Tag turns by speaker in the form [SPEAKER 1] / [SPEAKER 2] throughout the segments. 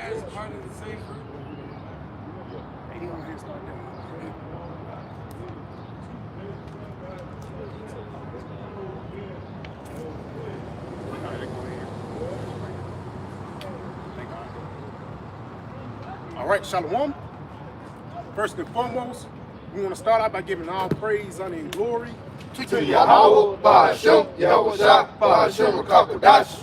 [SPEAKER 1] guys part of the same group?
[SPEAKER 2] Hey, you want to start that? All right, Shalom. First and foremost, we want to start out by giving all praise, honor, and glory
[SPEAKER 3] to Yahweh, Bahashem, Yahweh Shah, Bahashem, Rakakadash.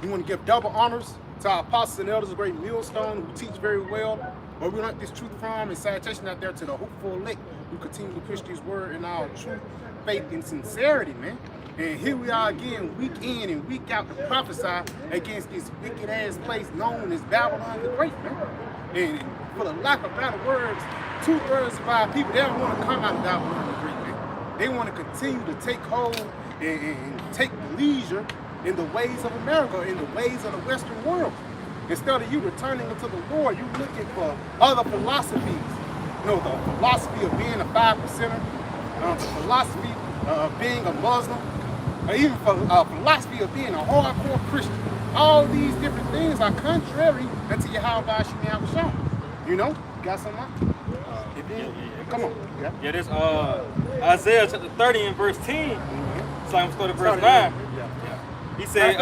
[SPEAKER 2] We want to give double honors to our apostles and elders of Great Millstone who teach very well, where we learned this truth from, and salutation out there to the hopeful elect who continue to push this word in our truth, faith, and sincerity, man. And here we are again, week in and week out, to prophesy against this wicked ass place known as Babylon the Great, man. And for the lack of better words, 2/3 of our people, they don't want to come out of Babylon the Great, man. They want to continue to take hold and take leisure in the ways of America, in the ways of the Western world. Instead of you returning into the Lord, you're looking for other philosophies. You know, the philosophy of being a 5%er, the philosophy of being a Muslim, or even for philosophy of being a hardcore Christian. All these different things are contrary unto Yahweh Shah. You know? You got something? Come on.
[SPEAKER 4] Yeah, this Isaiah chapter 30 and verse 10. So I'm starting verse 9. He said,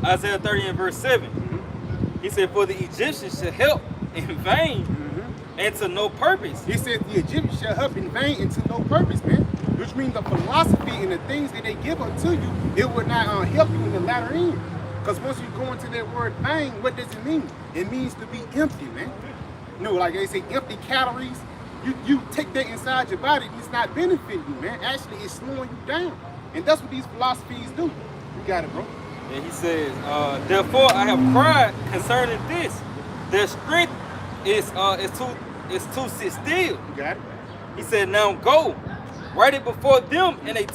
[SPEAKER 4] Isaiah 30 and verse 7. He said, for the Egyptians shall help in vain and to no purpose.
[SPEAKER 2] He said the Egyptians shall help in vain and to no purpose, man. Which means the philosophy and the things that they give unto you, it would not help you in the latter end. Because once you go into that word vain, what does it mean? It means to be empty, man. You know, like they say, empty calories. You take that inside your body, it's not benefiting you, man. Actually, it's slowing you down. And that's what these philosophies do. You got it, bro.
[SPEAKER 4] And he says, therefore I have cried concerning this. Their strength is to sit still.
[SPEAKER 2] You got it.
[SPEAKER 4] He said, now go, write it before them in a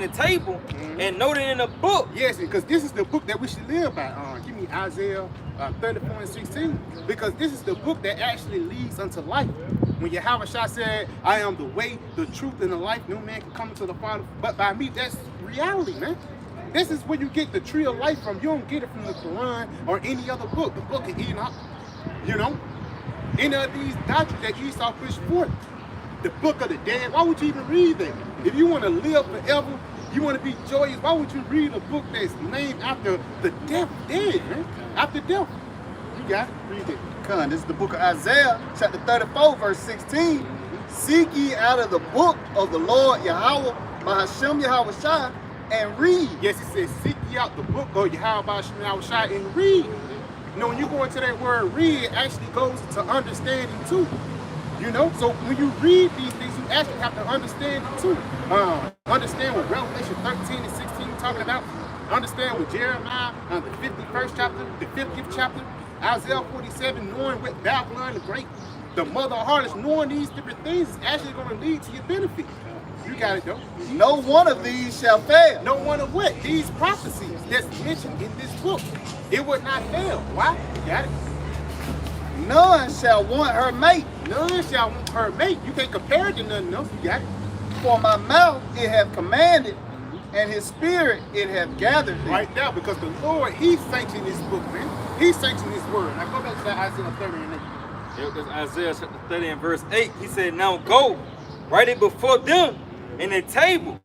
[SPEAKER 4] table, and note it in a book.
[SPEAKER 2] Yes, because this is the book that we should live by. Give me Isaiah 34 and 16. Because this is the book that actually leads unto life. When Yahweh Shah said, I am the way, the truth, and the life, no man can come to the Father but by me. That's reality, man. This is where you get the tree of life from. You don't get it from the Quran or any other book, the book of Enoch. You know? Any of these doctrines that Esau pushed forth. The book of the dead, why would you even read that? If you want to live forever, you want to be joyous, why would you read a book that's named after the dead, man? After death. You got it, read it.
[SPEAKER 3] This is the book of Isaiah, chapter 34, verse 16. Seek ye out of the book of the Lord Yahweh, Bahashem Yahweh Shah, and read.
[SPEAKER 2] Yes, it says, seek ye out the book of Yahweh Bahashem Yahweh Shah and read. You know, when you go into that word read, it actually goes to understanding too. You know, so when you read these things, you actually have to understand it too. Understand what Revelation 13 and 16 talking about. Understand what Jeremiah, the 51st chapter, the 50th chapter, Isaiah 47, knowing what Babylon the Great, the mother of harlots, knowing these different things is actually going to lead to your benefit. You got it, though.
[SPEAKER 3] No one of these shall fail.
[SPEAKER 2] No one of what? These prophecies that's mentioned in this book. It would not fail. Why? You got it.
[SPEAKER 3] None shall want her mate.
[SPEAKER 2] None shall want her mate. You can't compare it to nothing else. You got it.
[SPEAKER 3] For my mouth it hath commanded, and his spirit it hath gathered thee.
[SPEAKER 2] Right now, because the Lord, he sanctioned this book, man. He sanctioned his word. Now go back to that Isaiah 30 and 8.
[SPEAKER 4] Yeah, because Isaiah chapter 30 and verse 8, he said, now go, write it before them in a table,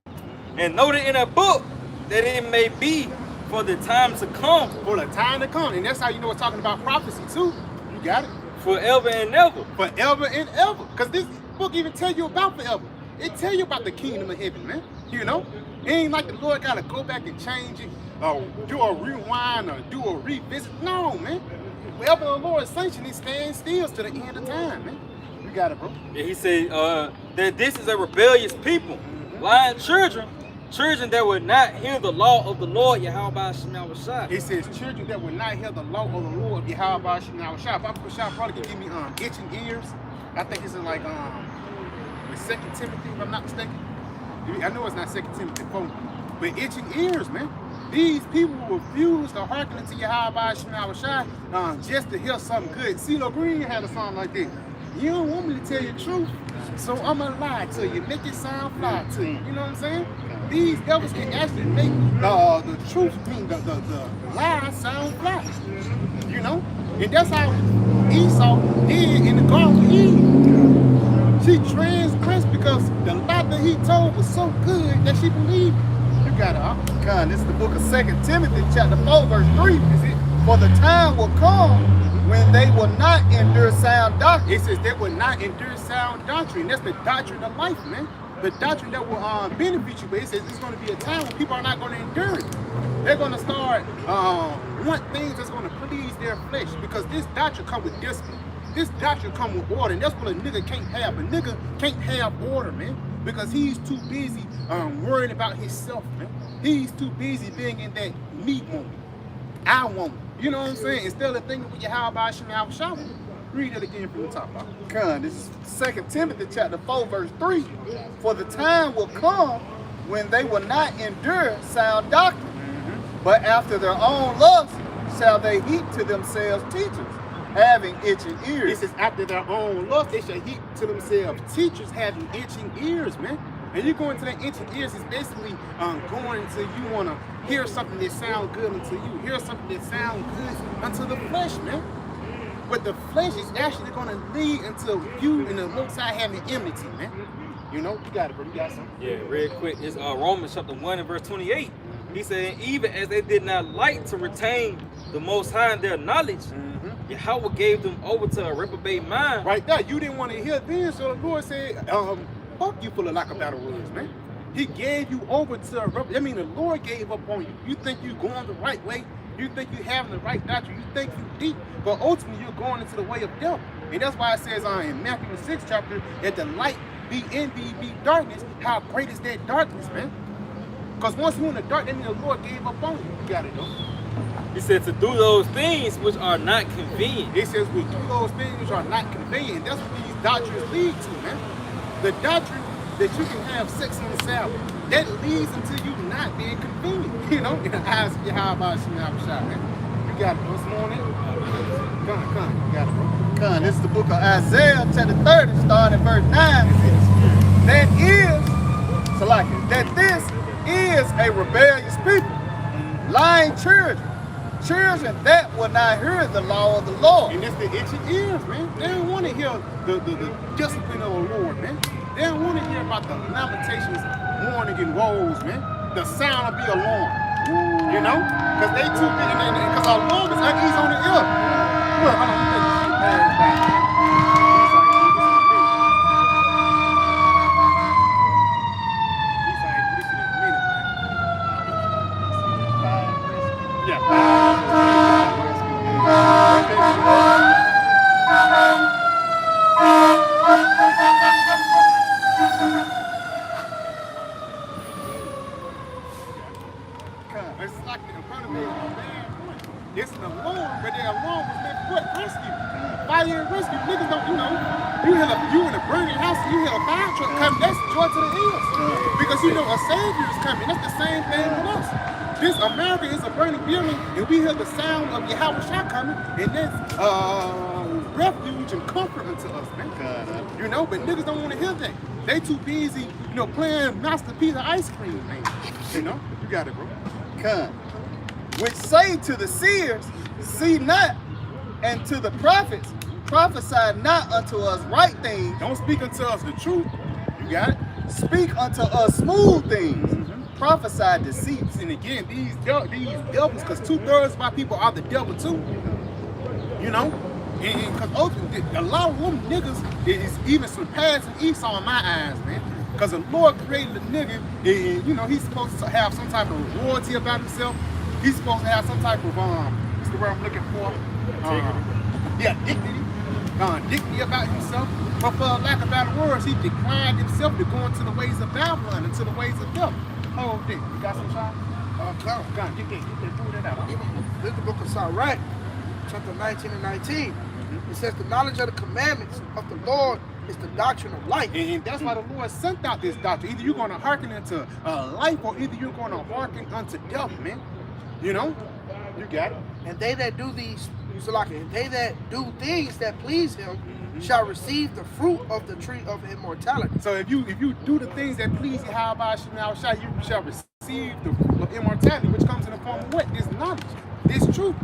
[SPEAKER 4] and note it in a book, that it may be for the time to come.
[SPEAKER 2] For the time to come. And that's how you know it's talking about prophecy too. You got it.
[SPEAKER 4] Forever and ever.
[SPEAKER 2] Forever and ever. Because this book even tell you about forever. It tell you about the kingdom of heaven, man. You know? It ain't like the Lord got to go back and change it, or do a rewind, or do a revisit. No, man. Wherever the Lord sanctioned, it stands still to the end of time, man. You got it, bro.
[SPEAKER 4] Yeah, he said that this is a rebellious people, lying children that would not hear the law of the Lord Yahweh Shah.
[SPEAKER 2] It says children that would not hear the law of the Lord Yahweh Shah. Shah probably can give me itching ears. I think it's in like 2 Timothy, if I'm not mistaken. I know it's not 2 Timothy 4, but itching ears, man. These people refuse to hearken to Yahweh Shah just to hear something good. CeeLo Green had a song like this. You don't want me to tell you the truth, so I'm gonna lie to you, make it sound fly to you. You know what I'm saying? these devils can actually make the truth, the lie sound flat. You know? And that's how Esau did in the Garden of Eve. She transgressed because the lie that he told was so good that she believed it. You got it, huh?
[SPEAKER 3] God, this is the book of 2 Timothy, chapter 4, verse 3.
[SPEAKER 2] Is it?
[SPEAKER 3] For the time will come when they will not endure sound doctrine.
[SPEAKER 2] It says they will not endure sound doctrine. That's the doctrine of life, man. The doctrine that will benefit you. But it says it's going to be a time when people are not going to endure it. They're going to start want things that's going to please their flesh, because this doctrine come with discipline. This doctrine come with order, and that's what a nigga can't have. A nigga can't have order, man, because he's too busy worrying about himself, man. He's too busy being in that me moment, I want. You know what I'm saying? Instead of thinking with your how about shower. Read it again from the top.
[SPEAKER 3] God, this is 2 Timothy chapter 4, verse 3. For the time will come when they will not endure sound doctrine, but after their own lust shall they heap to themselves teachers, having itching ears.
[SPEAKER 2] This is after their own lust, they shall heap to themselves teachers having itching ears, man. And you go into that itching ears is basically going until you want to hear something that sounds good until you hear something that sounds good unto the flesh, man. But the flesh is actually going to lead until you and the Most High having enmity, man. You know, you got it, bro. You got something?
[SPEAKER 4] Yeah, real quick. It's Romans chapter 1 and verse 28. He said, even as they did not like to retain the Most High in their knowledge, Yahweh gave them over to a reprobate mind.
[SPEAKER 2] Right there. You didn't want to hear this, so the Lord said, fuck you full of lack of battle words, man. He gave you over to a reprobate. I mean, the Lord gave up on you. You think you're going the right way. You think you're having the right doctrine. You think you deep. But ultimately, you're going into the way of death. And that's why it says in Matthew the 6th chapter, that the light be in thee, be darkness. How great is that darkness, man? Because once you're in the dark, that means the Lord gave up on you. You got it, though.
[SPEAKER 4] He said to do those things which are not convenient.
[SPEAKER 2] It says we do those things which are not convenient. That's what these doctrines lead to, man. The doctrine that you can have sex on the Sabbath, that leads into you not being convenient. You know, in the eyes of your how about you have a shot, man. You got it, bro. What's on it? Come, you got it, bro.
[SPEAKER 3] Come, this is the book of Isaiah, chapter 30, starting at verse 9. That this is a rebellious people, lying children that will not hear the law of the Lord.
[SPEAKER 2] And it's the itching ears, man. They don't want to hear the discipline of the Lord, man. They don't want to hear about the lamentations, warning, and woes, man. The sound of the alarm, you know? Because they too big, because our alarm is uneasy on the ear. Look, hold on, let me see pass back. It's like the economy is a bad point. It's an alarm, but the alarm was meant for rescue. Fire and rescue. Niggas don't, you in a burning house, you hear a fire truck coming, that's joy to the ears. Because you know a savior is coming. That's the same thing with us. This America is a burning building, and we hear the sound of Yahweh Shah coming, and that's refuge and comfort unto us, man. You know, but niggas don't want to hear that. They too busy, playing masterpiece of ice cream, man. You know, you got it, bro.
[SPEAKER 3] Which say to the seers, see not, and to the prophets, prophesy not unto us right things.
[SPEAKER 2] Don't speak unto us the truth. You got it?
[SPEAKER 3] Speak unto us smooth things. Prophesy deceits.
[SPEAKER 2] And again, these devils, because 2/3 of my people are the devil too. You know? And because ultimately, a lot of them niggas is even surpassing Esau in my eyes, man. Because the Lord created a nigga, and he's supposed to have some type of royalty about himself. He's supposed to have some type of, what's the word I'm looking for? Dignity. Dignity about himself. But for lack of better words, he declined himself to go into the ways of Babylon, into the ways of death. Oh, Dick, you got some shot? Come, get that, pull that out.
[SPEAKER 1] This is the book of Sirach, chapter 19 and 19. It says the knowledge of the commandments of the Lord is the doctrine of life.
[SPEAKER 2] And that's why the Lord sent out this doctrine. Either you're going to hearken into life, or either you're going to hearken unto death, man. You know? You got it.
[SPEAKER 1] And they that do these So like, and they that do things that please him shall receive the fruit of the tree of immortality.
[SPEAKER 2] So if you do the things that please Yahweh Shemel Shah, you shall receive the fruit of immortality, which comes in the form of what? This knowledge, this truth.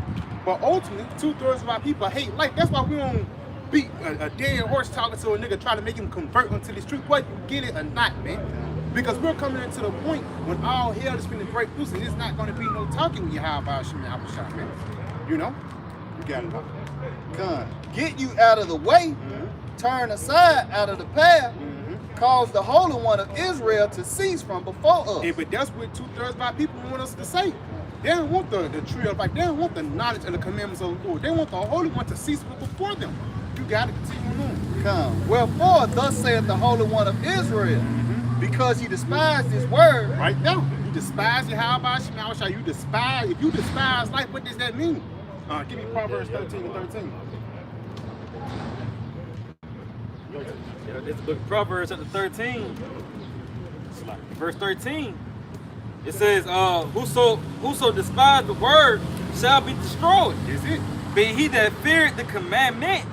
[SPEAKER 2] But ultimately, 2/3 of our people hate life. That's why we don't beat a dead horse talking to a nigga trying to make him convert onto this truth. Whether you get it or not, man. Because we're coming into the point when all hell is finna break loose, and there's not going to be no talking with Yahweh Shemel Shah, man. You know? You got it.
[SPEAKER 3] Come, get you out of the way, turn aside out of the path, cause the Holy One of Israel to cease from before us.
[SPEAKER 2] Yeah, but that's what 2/3 of our people want us to say. They don't want the tree of life. They don't want the knowledge and the commandments of the Lord. They want the Holy One to cease from before them. You got to continue on.
[SPEAKER 3] Come, wherefore thus saith the Holy One of Israel, because he despised his word.
[SPEAKER 2] Right now, you despise Yahweh Shemel Shah. You despise. If you despise life, what does that mean? Give me Proverbs 13 and 13.
[SPEAKER 4] Yeah, this is the book of Proverbs chapter 13. Verse 13. It says, whoso despised the word shall be destroyed.
[SPEAKER 2] Is it?
[SPEAKER 4] But he that feared the commandment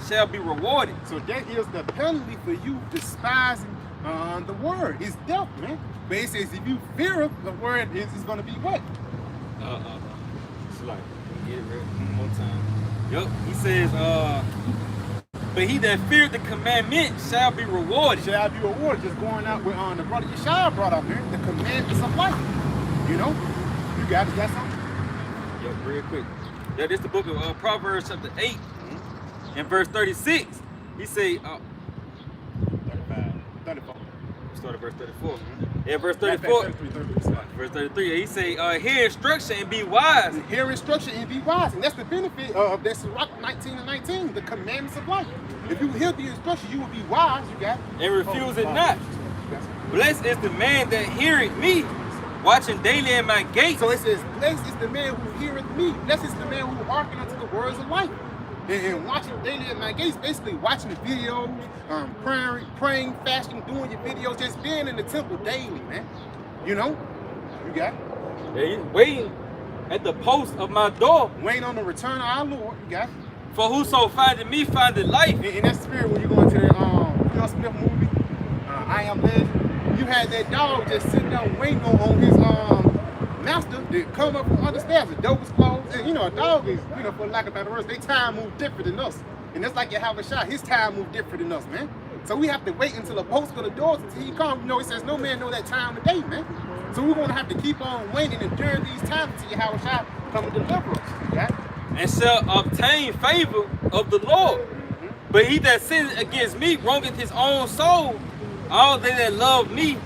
[SPEAKER 4] shall be rewarded.
[SPEAKER 2] So that is the penalty for you despising the word. It's death, man. But it says if you fear the word, it's going to be what?
[SPEAKER 4] It's like, get it real one more time. Yup. He says, but he that feared the commandment shall be rewarded.
[SPEAKER 2] Shall be rewarded. Just going out with the brother Yeshua brought up here, the commandments of life. You know? You got it. Got something?
[SPEAKER 4] Yup, real quick. Yeah, this is the book of Proverbs chapter 8 and verse 36. He say,
[SPEAKER 2] 34.
[SPEAKER 4] Start at verse 34. Yeah, verse 34. Verse 33. He say, hear instruction and be wise.
[SPEAKER 2] Hear instruction and be wise. And that's the benefit of that Sirach 19 and 19, the commandments of life. If you hear the instruction, you will be wise. You got it.
[SPEAKER 4] And refuse it not. Blessed is the man that heareth me, watching daily in my gates.
[SPEAKER 2] So it says, blessed is the man who heareth me. Blessed is the man who hearken unto the words of life. And watching daily at my gates, basically watching the videos, praying, fasting, doing your videos, just being in the temple daily, man. You know? You got it.
[SPEAKER 4] Yeah, he's waiting at the post of my door.
[SPEAKER 2] Waiting on the return of our Lord. You got it.
[SPEAKER 4] For whoso findeth me findeth life.
[SPEAKER 2] In that spirit, when you go into the Will Smith movie, I Am Legend, you had that dog just sitting down waiting on his master to come up from other stairs. The door was closed. And, you know, a dog is, you know, for lack of better words, they time move different than us. And that's like Yahweh Shah, his time move different than us, man. So we have to wait until the post of the doors until he comes. You know, it says no man know that time of day, man. So we're going to have to keep on waiting and during these times until Yahweh Shah come and deliver us. Okay?
[SPEAKER 4] And shall obtain favor of the Lord. But he that sinneth against me wrongeth his own soul. All they that love me,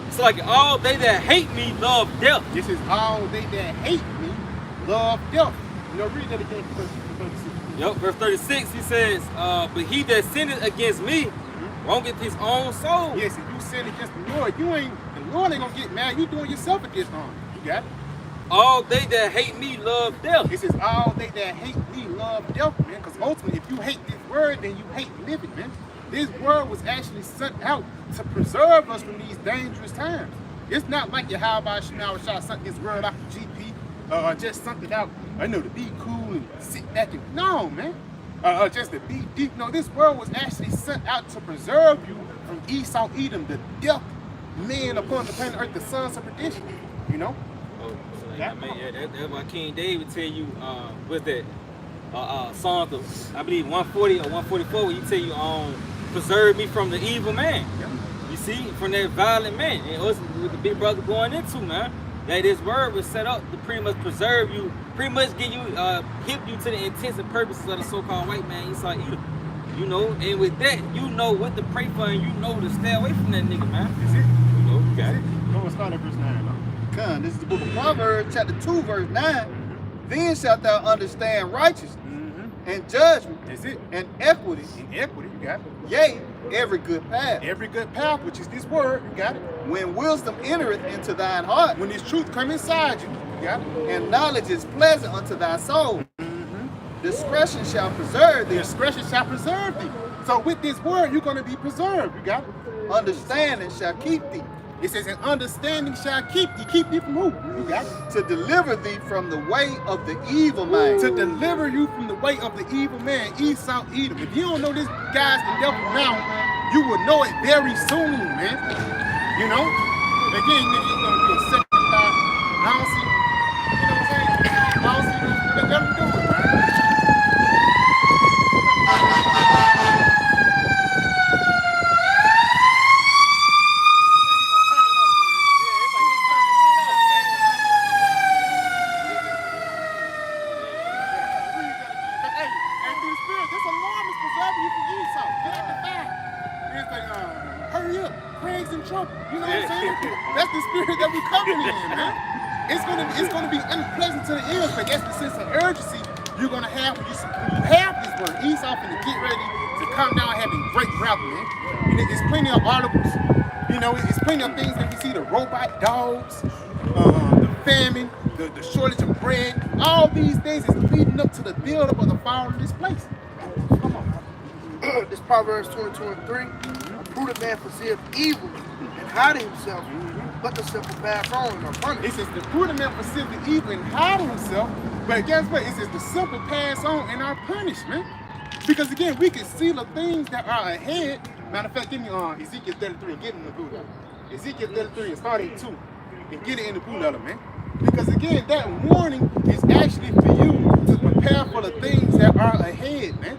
[SPEAKER 4] it's like all they that hate me love death.
[SPEAKER 2] This is all they that hate me love death. You know, read that again.
[SPEAKER 4] Yep, verse 36, he says, but he that sinneth against me wrongeth his own soul.
[SPEAKER 2] Yes, if you sin against the Lord, the Lord ain't gonna get mad. You doing yourself against harm. You got it?
[SPEAKER 4] All they that hate me love death.
[SPEAKER 2] This is all they that hate me love death, man. Because ultimately, if you hate this word, then you hate living, man. This word was actually sent out to preserve us from these dangerous times. It's not like Yahweh Shemel Shah sent this word out for GP, or just something out, I know, to be cool and sit back and, no, man. Just to be deep. No, this word was actually sent out to preserve you from Esau, Edom, the death man upon the planet Earth, the sons of perdition. You know?
[SPEAKER 4] I mean, yeah, that's why King David tell you, what's that? Psalms of, I believe 140 or 144, where he tell you, preserve me from the evil man.
[SPEAKER 2] Yeah.
[SPEAKER 4] You see, from that violent man. And us with the big brother going into, man. That this word was set up to pretty much preserve you, pretty much get you, hip you to the intents and purposes of the so-called white man, Esau Edom. You know, and with that, you know what to pray for, and you know to stay away from that nigga, man.
[SPEAKER 2] Is it?
[SPEAKER 4] You know, you got it.
[SPEAKER 2] Go and start at verse 9, though.
[SPEAKER 3] Come, this is the book of Proverbs, chapter 2, verse 9. Then shalt thou understand righteousness and judgment
[SPEAKER 2] Is it?
[SPEAKER 3] and equity,
[SPEAKER 2] In equity, you got it.
[SPEAKER 3] yea, every good path.
[SPEAKER 2] Every good path, which is this word, you got it.
[SPEAKER 3] When wisdom entereth into thine heart,
[SPEAKER 2] When this truth come inside you, you got it.
[SPEAKER 3] and knowledge is pleasant unto thy soul, discretion shall preserve thee,
[SPEAKER 2] Discretion shall preserve thee. So with this word, you're going to be preserved. You got it.
[SPEAKER 3] understanding shall keep thee.
[SPEAKER 2] It says, and understanding shall keep thee. Keep thee from who? You got it.
[SPEAKER 3] To deliver thee from the way of the evil man.
[SPEAKER 2] To deliver you from the way of the evil man, Esau, Edom. If you don't know this guy's the devil now, you will know it very soon, man. You know? Again, nigga, it's gonna be a second thought. I don't see, you know what I'm saying? I don't see what them doing, man. You know what I'm saying? That's the spirit that we're coming in, man. It's gonna be unpleasant to the ears, but that's the sense of urgency you're gonna have when you have this word. Esau finna get ready to come down having great wrath, man. And there's plenty of articles, you know, it's plenty of things that we see, the robot dogs, the famine, the shortage of bread. All these things is leading up to the build-up of the fall of this place. Come on.
[SPEAKER 1] This Proverbs 22:3. A prudent man foreseeth evil and hide himself, but the simple pass on and are punished.
[SPEAKER 2] It says the prudent man foreseeth the evil and hide himself, but guess what? It says the simple pass on and are punished, man. Because again, we can see the things that are ahead. Matter of fact, give me Ezekiel 33 and get in the boot letter. Ezekiel 33 and start at 2 and get it in the boot letter, man. Because again, that warning is actually for you to prepare for the things that are ahead, man.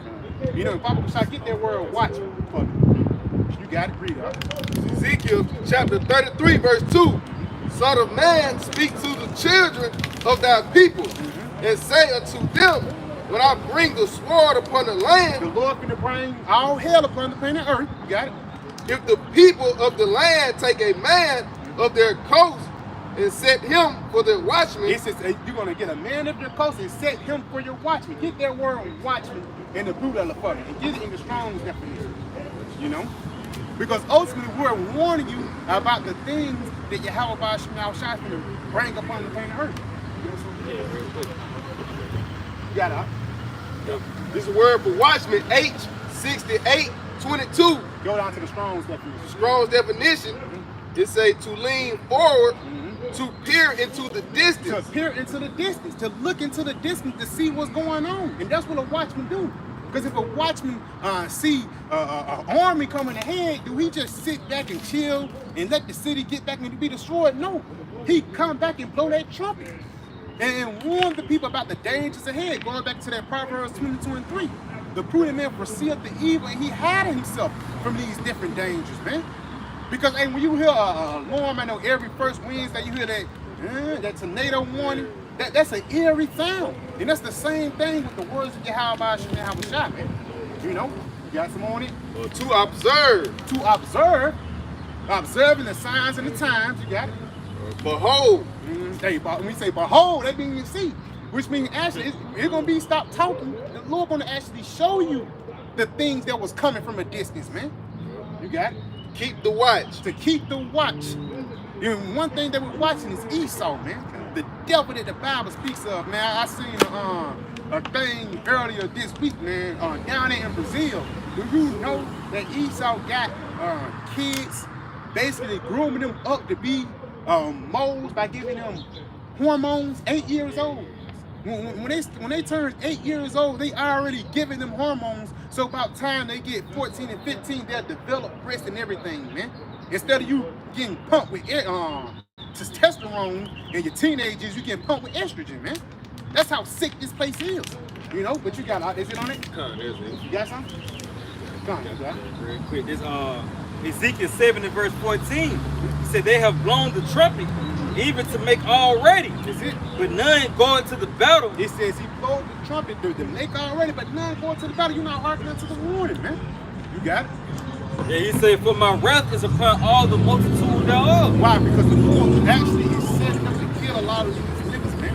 [SPEAKER 2] You know, if I should get that word watch for me. You got it, read it.
[SPEAKER 5] Ezekiel chapter 33, verse 2. Son of man, speak to the children of thy people, and say unto them, when I bring the sword upon the land,
[SPEAKER 2] The Lord finna bring all hell upon the planet Earth. You got it?
[SPEAKER 5] if the people of the land take a man of their coast and set him for their watchman,
[SPEAKER 2] It says you're gonna get a man of your coast and set him for your watchman. Get that word watchman in the blue letter for me and get it in the Strong's definition. You know? Because ultimately we're warning you about the things that Yahweh Shemel Shai finna bring upon the planet Earth. You know what I'm saying?
[SPEAKER 4] Yeah, real quick.
[SPEAKER 2] You got it, huh?
[SPEAKER 5] this word for watchman, H6822,
[SPEAKER 2] Go down to the Strong's definition.
[SPEAKER 5] Strong's definition, it say to lean forward, to peer into the
[SPEAKER 2] To
[SPEAKER 5] distance.
[SPEAKER 2] peer into the distance, to look into the distance to see what's going on. And that's what a watchman do. Because if a watchman see an army coming ahead, do he just sit back and chill and let the city get back and be destroyed? No. He come back and blow that trumpet and warn the people about the dangers ahead. Going back to that Proverbs 22:3. The prudent man foreseeth the evil and he hide himself from these different dangers, man. Because hey, when you hear a alarm, I know every first Wednesday you hear that tornado warning. That's an eerie sound, and that's the same thing with the words of Yahweh Shai, man. You know, you got some on it.
[SPEAKER 5] To observe,
[SPEAKER 2] Observing the signs and the times. You got it.
[SPEAKER 5] behold,
[SPEAKER 2] Hey, when we say behold, that means you see, which means actually it's gonna be stop talking. The Lord gonna actually show you the things that was coming from a distance, man. You got it.
[SPEAKER 5] keep the watch.
[SPEAKER 2] To keep the watch. You know, one thing that we're watching is Esau, man. The devil that the Bible speaks of, man. I seen a thing earlier this week, man, down there in Brazil. Do you know that Esau got kids, basically grooming them up to be moles by giving them hormones 8 years old? When they turn 8 years old, they already giving them hormones. So about time they get 14 and 15, they'll develop breasts and everything, man. Instead of you getting pumped with testosterone in your teenagers, you getting pumped with estrogen, man. That's how sick this place is, you know. But you got, is it on it?
[SPEAKER 4] There's it.
[SPEAKER 2] You got something? Come on, you got it.
[SPEAKER 4] Real quick. This Ezekiel 7 and verse 14. He said they have blown the trumpet, even to make all ready.
[SPEAKER 2] Is it?
[SPEAKER 4] But none going to the battle.
[SPEAKER 2] It says he blowed the trumpet to make already, but none going to the battle. You're not hearkening to the warning, man. You got it.
[SPEAKER 4] Yeah, he said, for my wrath is upon all the multitude thereof.
[SPEAKER 2] Why? Because the Lord actually is setting up to kill a lot of these niggas, man.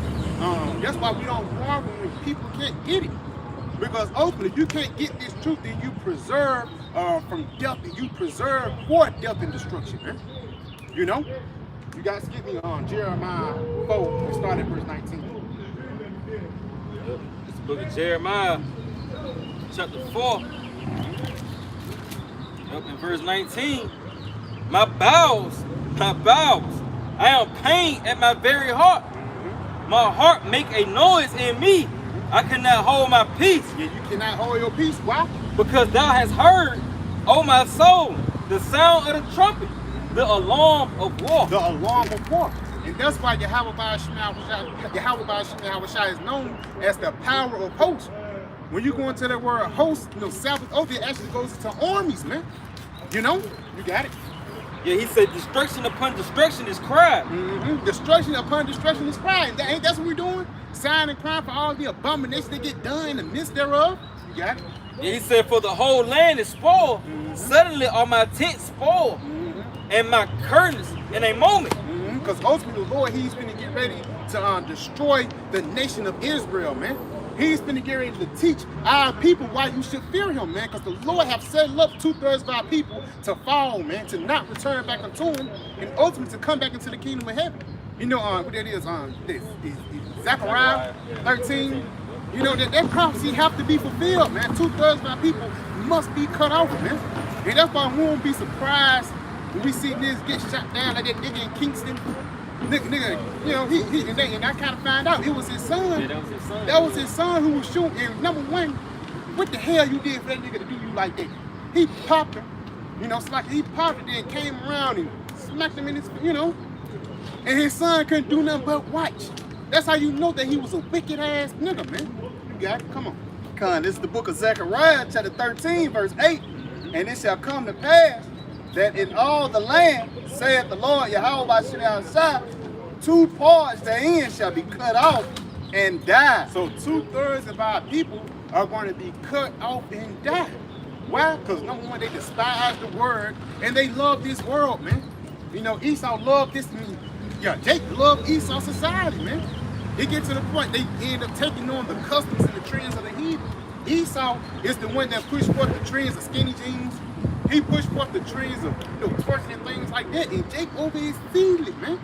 [SPEAKER 2] That's why we don't marvel when people can't get it. Because ultimately, if you can't get this truth, then you preserve from death, and you preserve for death and destruction, man. You know? You guys get me on Jeremiah 4 and start at verse 19.
[SPEAKER 4] It's the book of Jeremiah, chapter 4. Up in verse 19, my bowels my bowels. I am pain at my very heart. My heart make a noise in me. I cannot hold my peace.
[SPEAKER 2] Yeah, you cannot hold your peace. Why?
[SPEAKER 4] Because thou hast heard, O my soul, the sound of the trumpet, the alarm of war.
[SPEAKER 2] The alarm of war. And that's why Yahweh Shai is known as the power of hosts. When you go into that word host, Sabbath oath, it actually goes into armies, man. You know? You got it.
[SPEAKER 4] Yeah, he said destruction upon destruction is cried.
[SPEAKER 2] Destruction upon destruction is cried. That's what we're doing? Sighing and crying for all the abominations that get done in the midst thereof. You got it.
[SPEAKER 4] Yeah, he said, for the whole land is spoiled. Suddenly are my tents spoiled. And my curtains in a moment.
[SPEAKER 2] Because ultimately the Lord, he's going to get ready to destroy the nation of Israel, man. He's going to get ready to teach our people why you should fear him, man. Because the Lord have set up 2/3 of our people to fall, man, to not return back unto him, and ultimately to come back into the kingdom of heaven. You know what that is? Zechariah 13. You know that prophecy have to be fulfilled, man. 2/3 of our people must be cut off, man. And that's why we won't be surprised when we see niggas get shot down like that nigga in Kingston. Nigga, you know, and I kind of found out it was his son.
[SPEAKER 4] Yeah, that was his son.
[SPEAKER 2] That was his son who was shooting. And number one, what the hell you did for that nigga to do you like that? He popped him. You know, it's like he popped it, then came around and smacked him in his, you know. And his son couldn't do nothing but watch. That's how you know that he was a wicked ass nigga, man. You got it? Come on.
[SPEAKER 3] Con, this is the book of Zechariah, chapter 13, verse 8. And it shall come to pass that in all the land, saith the Lord Yahweh Shai, 2 parts therein shall be cut off and die.
[SPEAKER 2] So 2/3 of our people are going to be cut off and die. Why? Because number one, they despise the word and they love this world, man. You know, Esau loved this. Jacob loved Esau society, man. It gets to the point they end up taking on the customs and the trends of the heathen. Esau is the one that pushed forth the trends of skinny jeans. He pushed forth the trends of twerking and things like that. And Jake over his feeling, man.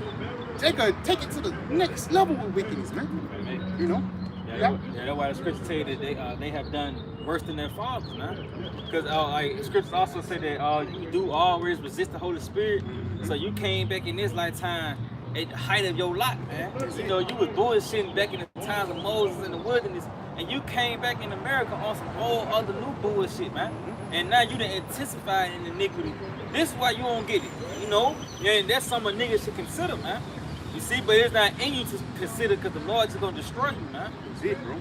[SPEAKER 2] Jacob take it to the next level with wickedness, man. You know?
[SPEAKER 4] Yeah, that's why the scripture tell you that they have done worse than their fathers, man. Because like the scriptures also say that you do always resist the Holy Spirit. So you came back in this lifetime at the height of your lot, man. You know, you was bullshitting back in the times of Moses in the wilderness, and you came back in America on some whole other new bullshit, man. And now you done intensified in iniquity. This is why you don't get it, you know? And that's something niggas should consider, man. You see, but it's not in you to consider because the Lord is going to destroy you, man.
[SPEAKER 2] That's it, bro.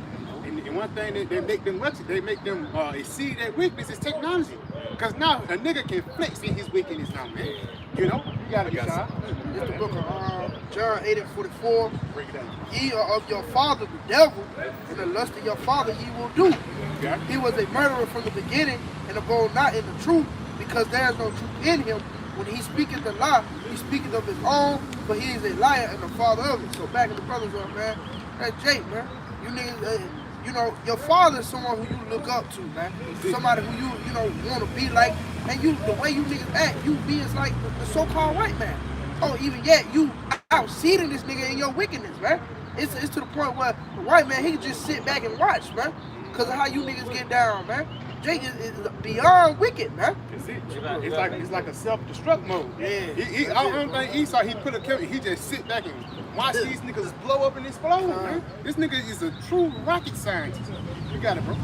[SPEAKER 2] And one thing that they make them watch it, they make them exceed their weakness is technology. Because now a nigga can flex in his wickedness now, man. You know? You gotta be shy.
[SPEAKER 1] It's the book of John 8:44.
[SPEAKER 2] Break it down.
[SPEAKER 1] Ye are of your father the devil, and the lust of your father ye will do.
[SPEAKER 2] Okay.
[SPEAKER 1] He was a murderer from the beginning, and abode not in the truth, because there is no truth in him. When he speaketh the lie, he speaketh of his own, but he is a liar and the father of it. So back in the brothers up, man. That's Jake, man. You niggas, you know, your father is someone who you look up to, man. Somebody who you know, want to be like, and you, the way you niggas act, you be as like the so-called white man. Oh, even yet, you out-seeding this nigga in your wickedness, man. It's to the point where the white man, he can just sit back and watch, man. Because of how you niggas get down, man. Jake is beyond wicked, man.
[SPEAKER 2] That's it. It's like a self-destruct mode.
[SPEAKER 1] Yeah.
[SPEAKER 2] I don't think Esau, he put a camera, he just sit back and watch these niggas blow up and explode, man. This nigga is a true rocket scientist. You got it, bro.
[SPEAKER 4] I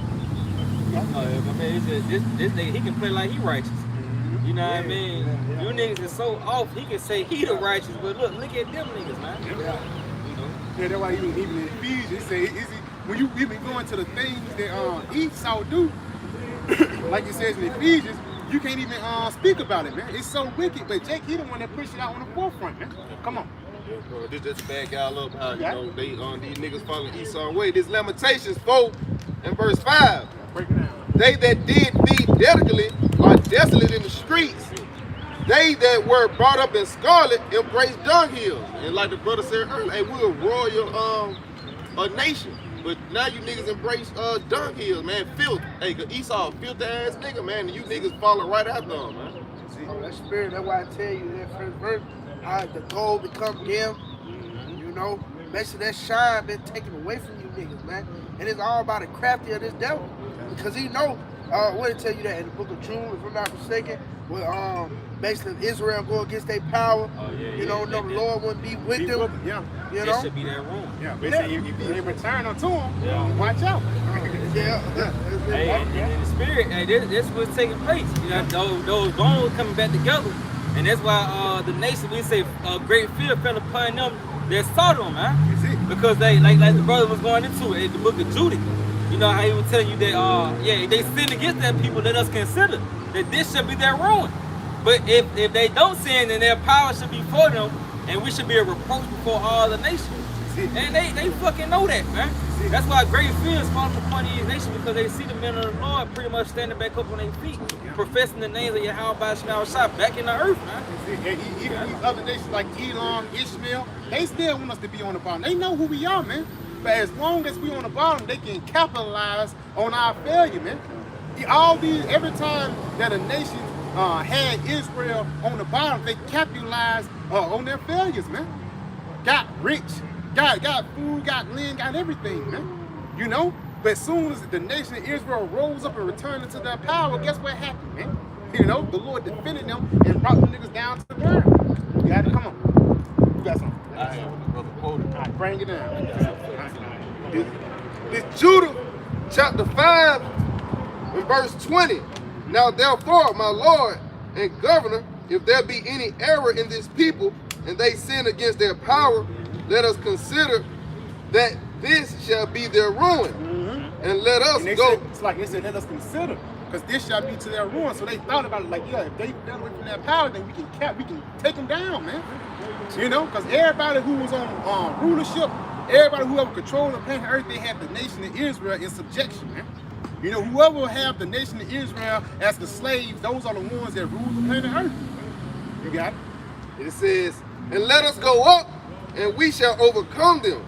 [SPEAKER 4] mean, this nigga, he can play like he righteous. You know what I mean?
[SPEAKER 1] Yeah.
[SPEAKER 4] You niggas is so off, he can say he the righteous, but look at them niggas, man.
[SPEAKER 1] Yeah.
[SPEAKER 4] You know?
[SPEAKER 2] Yeah, that's why even in Ephesians, say, when you even go into the things that Esau do, like it says in Ephesians, you can't even speak about it, man. It's so wicked. But Jake, he the one that pushed it out on the forefront, man. Come on.
[SPEAKER 5] Bro, this just bad guy up how you know they these niggas following Esau way. This Lamentations 4 and verse 5.
[SPEAKER 2] Break it down.
[SPEAKER 5] They that did feed delicately are desolate in the streets. They that were brought up in scarlet embrace dunghills. And like the brother said earlier, hey, we're a royal nation. But now you niggas embrace dunghills, man. Filth. Hey, Esau, filthy ass nigga, man. And you niggas follow right after him, man.
[SPEAKER 1] Oh, that spirit, that's why I tell you that first verse, how the gold become dim, you know, basically that shine been taken away from you niggas, man. And it's all about the crafty of this devil. Because he know, what it tell you that in the book of Jude, if I'm not mistaken, Well, basically if Israel go against their power, you know, the Lord wouldn't be with them.
[SPEAKER 2] Yeah.
[SPEAKER 1] You
[SPEAKER 4] It
[SPEAKER 1] know?
[SPEAKER 4] should be that room.
[SPEAKER 2] Yeah, basically, if you return unto him, watch out.
[SPEAKER 1] Yeah.
[SPEAKER 4] Hey, and in the spirit, hey, this what's taking place. You know, those bones coming back together. And that's why the nation, we say great fear fell upon them that saw them, man.
[SPEAKER 2] That's it.
[SPEAKER 4] Because they, like the brother was going into it, the book of Judah. You know how he was telling you that, they sin against that people, let us consider that this should be their ruin. But if they don't sin, then their power should be for them, and we should be a reproach before all the nations. And they fucking know that, man. That's why great fear is falling upon these nations, because they see the men of the Lord pretty much standing back up on their feet, professing the names of Yahweh Shah back in the earth, man.
[SPEAKER 2] Even these other nations like Elam, Ishmael, they still want us to be on the bottom. They know who we are, man. But as long as we on the bottom, they can capitalize on our failure, man. Every time that a nation had Israel on the bottom, they capitalized on their failures, man. Got rich, got food, got land, got everything, man. You know? But as soon as the nation of Israel rose up and returned into their power, guess what happened, man? You know, the Lord defended them and brought them niggas down to the ground. You got it? Come on. You got something? All right, bring it down.
[SPEAKER 5] This Judah chapter 5 and verse 20. Now therefore, my Lord and governor, if there be any error in this people, and they sin against their power, let us consider that this shall be their ruin. And let us go.
[SPEAKER 2] It's like they said, let us consider, because this shall be to their ruin. So they thought about it like, yeah, if they fell away from their power, then we can take them down, man. You know, because everybody who was on rulership, everybody who ever controlled the planet Earth, they had the nation of Israel in subjection, man. You know, whoever will have the nation of Israel as the slaves, those are the ones that rule the planet Earth. You got it?
[SPEAKER 5] It says, and let us go up, and we shall overcome them.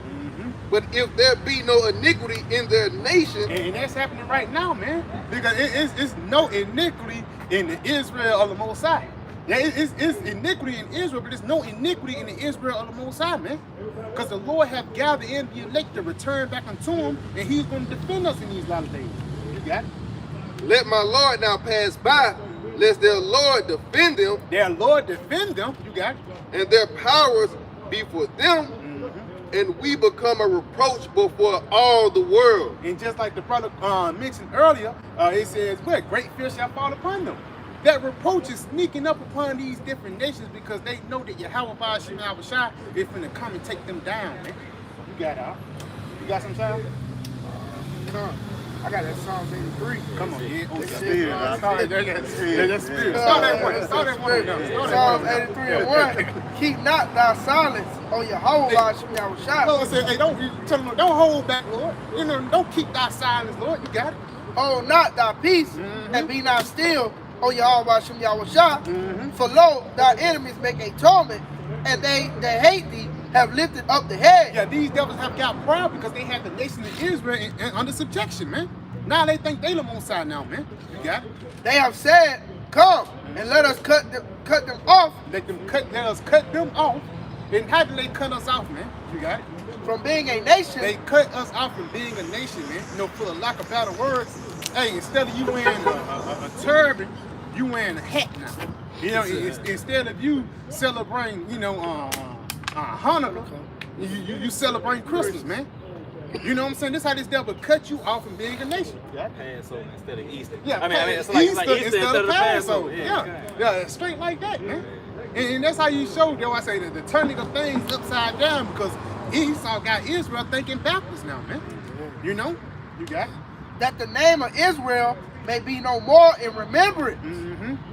[SPEAKER 5] But if there be no iniquity in their nation,
[SPEAKER 2] and that's happening right now, man, because it's no iniquity in the Israel of the Most High. Yeah, it's iniquity in Israel, but there's no iniquity in the Israel of the Most High, man. Because the Lord hath gathered in the elect to return back unto him, and he's going to defend us in these latter days. You got it?
[SPEAKER 5] let my Lord now pass by, lest their Lord defend them.
[SPEAKER 2] Their Lord defend them. You got it?
[SPEAKER 5] And their powers be for them, and we become a reproach before all the world.
[SPEAKER 2] And just like the brother mentioned earlier, it says, well, great fear shall fall upon them. That reproach is sneaking up upon these different nations because they know that Yahweh is going to come and take them down, man. You got it, huh? You got some time?
[SPEAKER 1] Come. I got that Psalms 83.
[SPEAKER 2] Come on, yeah.
[SPEAKER 1] That's
[SPEAKER 2] Spirit. That's spirit. Start at one. Start at one.
[SPEAKER 1] Psalms 83 and 1. Keep not thy silence, O Yahweh Shah.
[SPEAKER 2] Lord said, hey, don't hold back, Lord. You know, don't keep thy silence, Lord. You got it.
[SPEAKER 1] Hold not thy peace, and be not still, O Yahweh Shah. For lo, thy enemies make a torment, and they that hate thee have lifted up the head.
[SPEAKER 2] Yeah, these devils have got proud because they had the nation of Israel under subjection, man. Now they think they the Most High now, man. You got it?
[SPEAKER 1] They have said, come and let us cut them off.
[SPEAKER 2] Let us cut them off. Then how do they cut us off, man? You got it?
[SPEAKER 1] From being a nation.
[SPEAKER 2] They cut us off from being a nation, man. You know, for the lack of better words, hey, instead of you wearing a turban, you wearing a hat now. You know, instead of you celebrating, you know, Hanukkah, you celebrate Christmas, man. You know what I'm saying? This is how this devil cut you off from being a nation.
[SPEAKER 4] Yeah, Passover instead of Easter.
[SPEAKER 2] Yeah,
[SPEAKER 4] I mean, it's like Easter instead of Passover.
[SPEAKER 2] Yeah, straight like that, man. And that's how you show, though, I say, the turning of things upside down because Esau got Israel thinking backwards now, man. You know? You got it?
[SPEAKER 1] That the name of Israel may be no more in remembrance.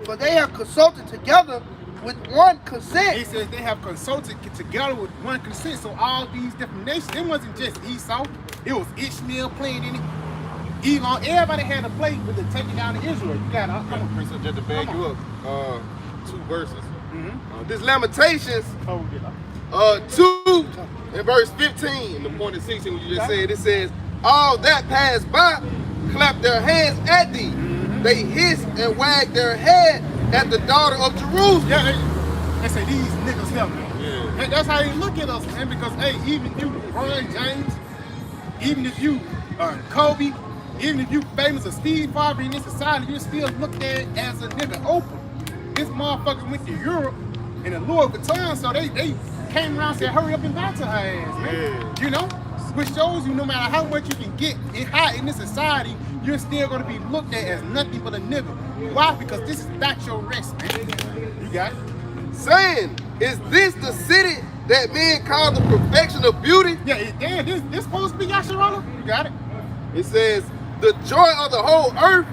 [SPEAKER 1] For they have consulted together with one consent.
[SPEAKER 2] He says they have consulted together with one consent. So all these different nations, it wasn't just Esau. It was Ishmael playing in it. Elam, everybody had to play with it, taking down Israel. You got to come on.
[SPEAKER 5] So just to bag you up, 2 verses. This Lamentations 2 and verse 15, the point of 16 what you just said, it says, all that pass by clap their hands at thee. They hiss and wag their head at the daughter of Jerusalem.
[SPEAKER 2] Yeah, they say these niggas help me. Yeah. That's how they look at us, man, because hey, even if you LeBron James, even if you Kobe, even if you famous or Steve Harvey in this society, you're still looked at as a nigga open. This motherfucker went to Europe and the Louis Vuitton, so they came around and said, hurry up and buy to her ass, man.
[SPEAKER 5] Yeah.
[SPEAKER 2] You know? Which shows you no matter how much you can get in this society, you're still gonna be looked at as nothing but a nigga. Why? Because this is not your rest, man. You got it?
[SPEAKER 5] Saying, is this the city that men call the perfection of beauty?
[SPEAKER 2] Yeah, damn, this supposed to be Yasharala? You got it?
[SPEAKER 5] It says, the joy of the whole earth,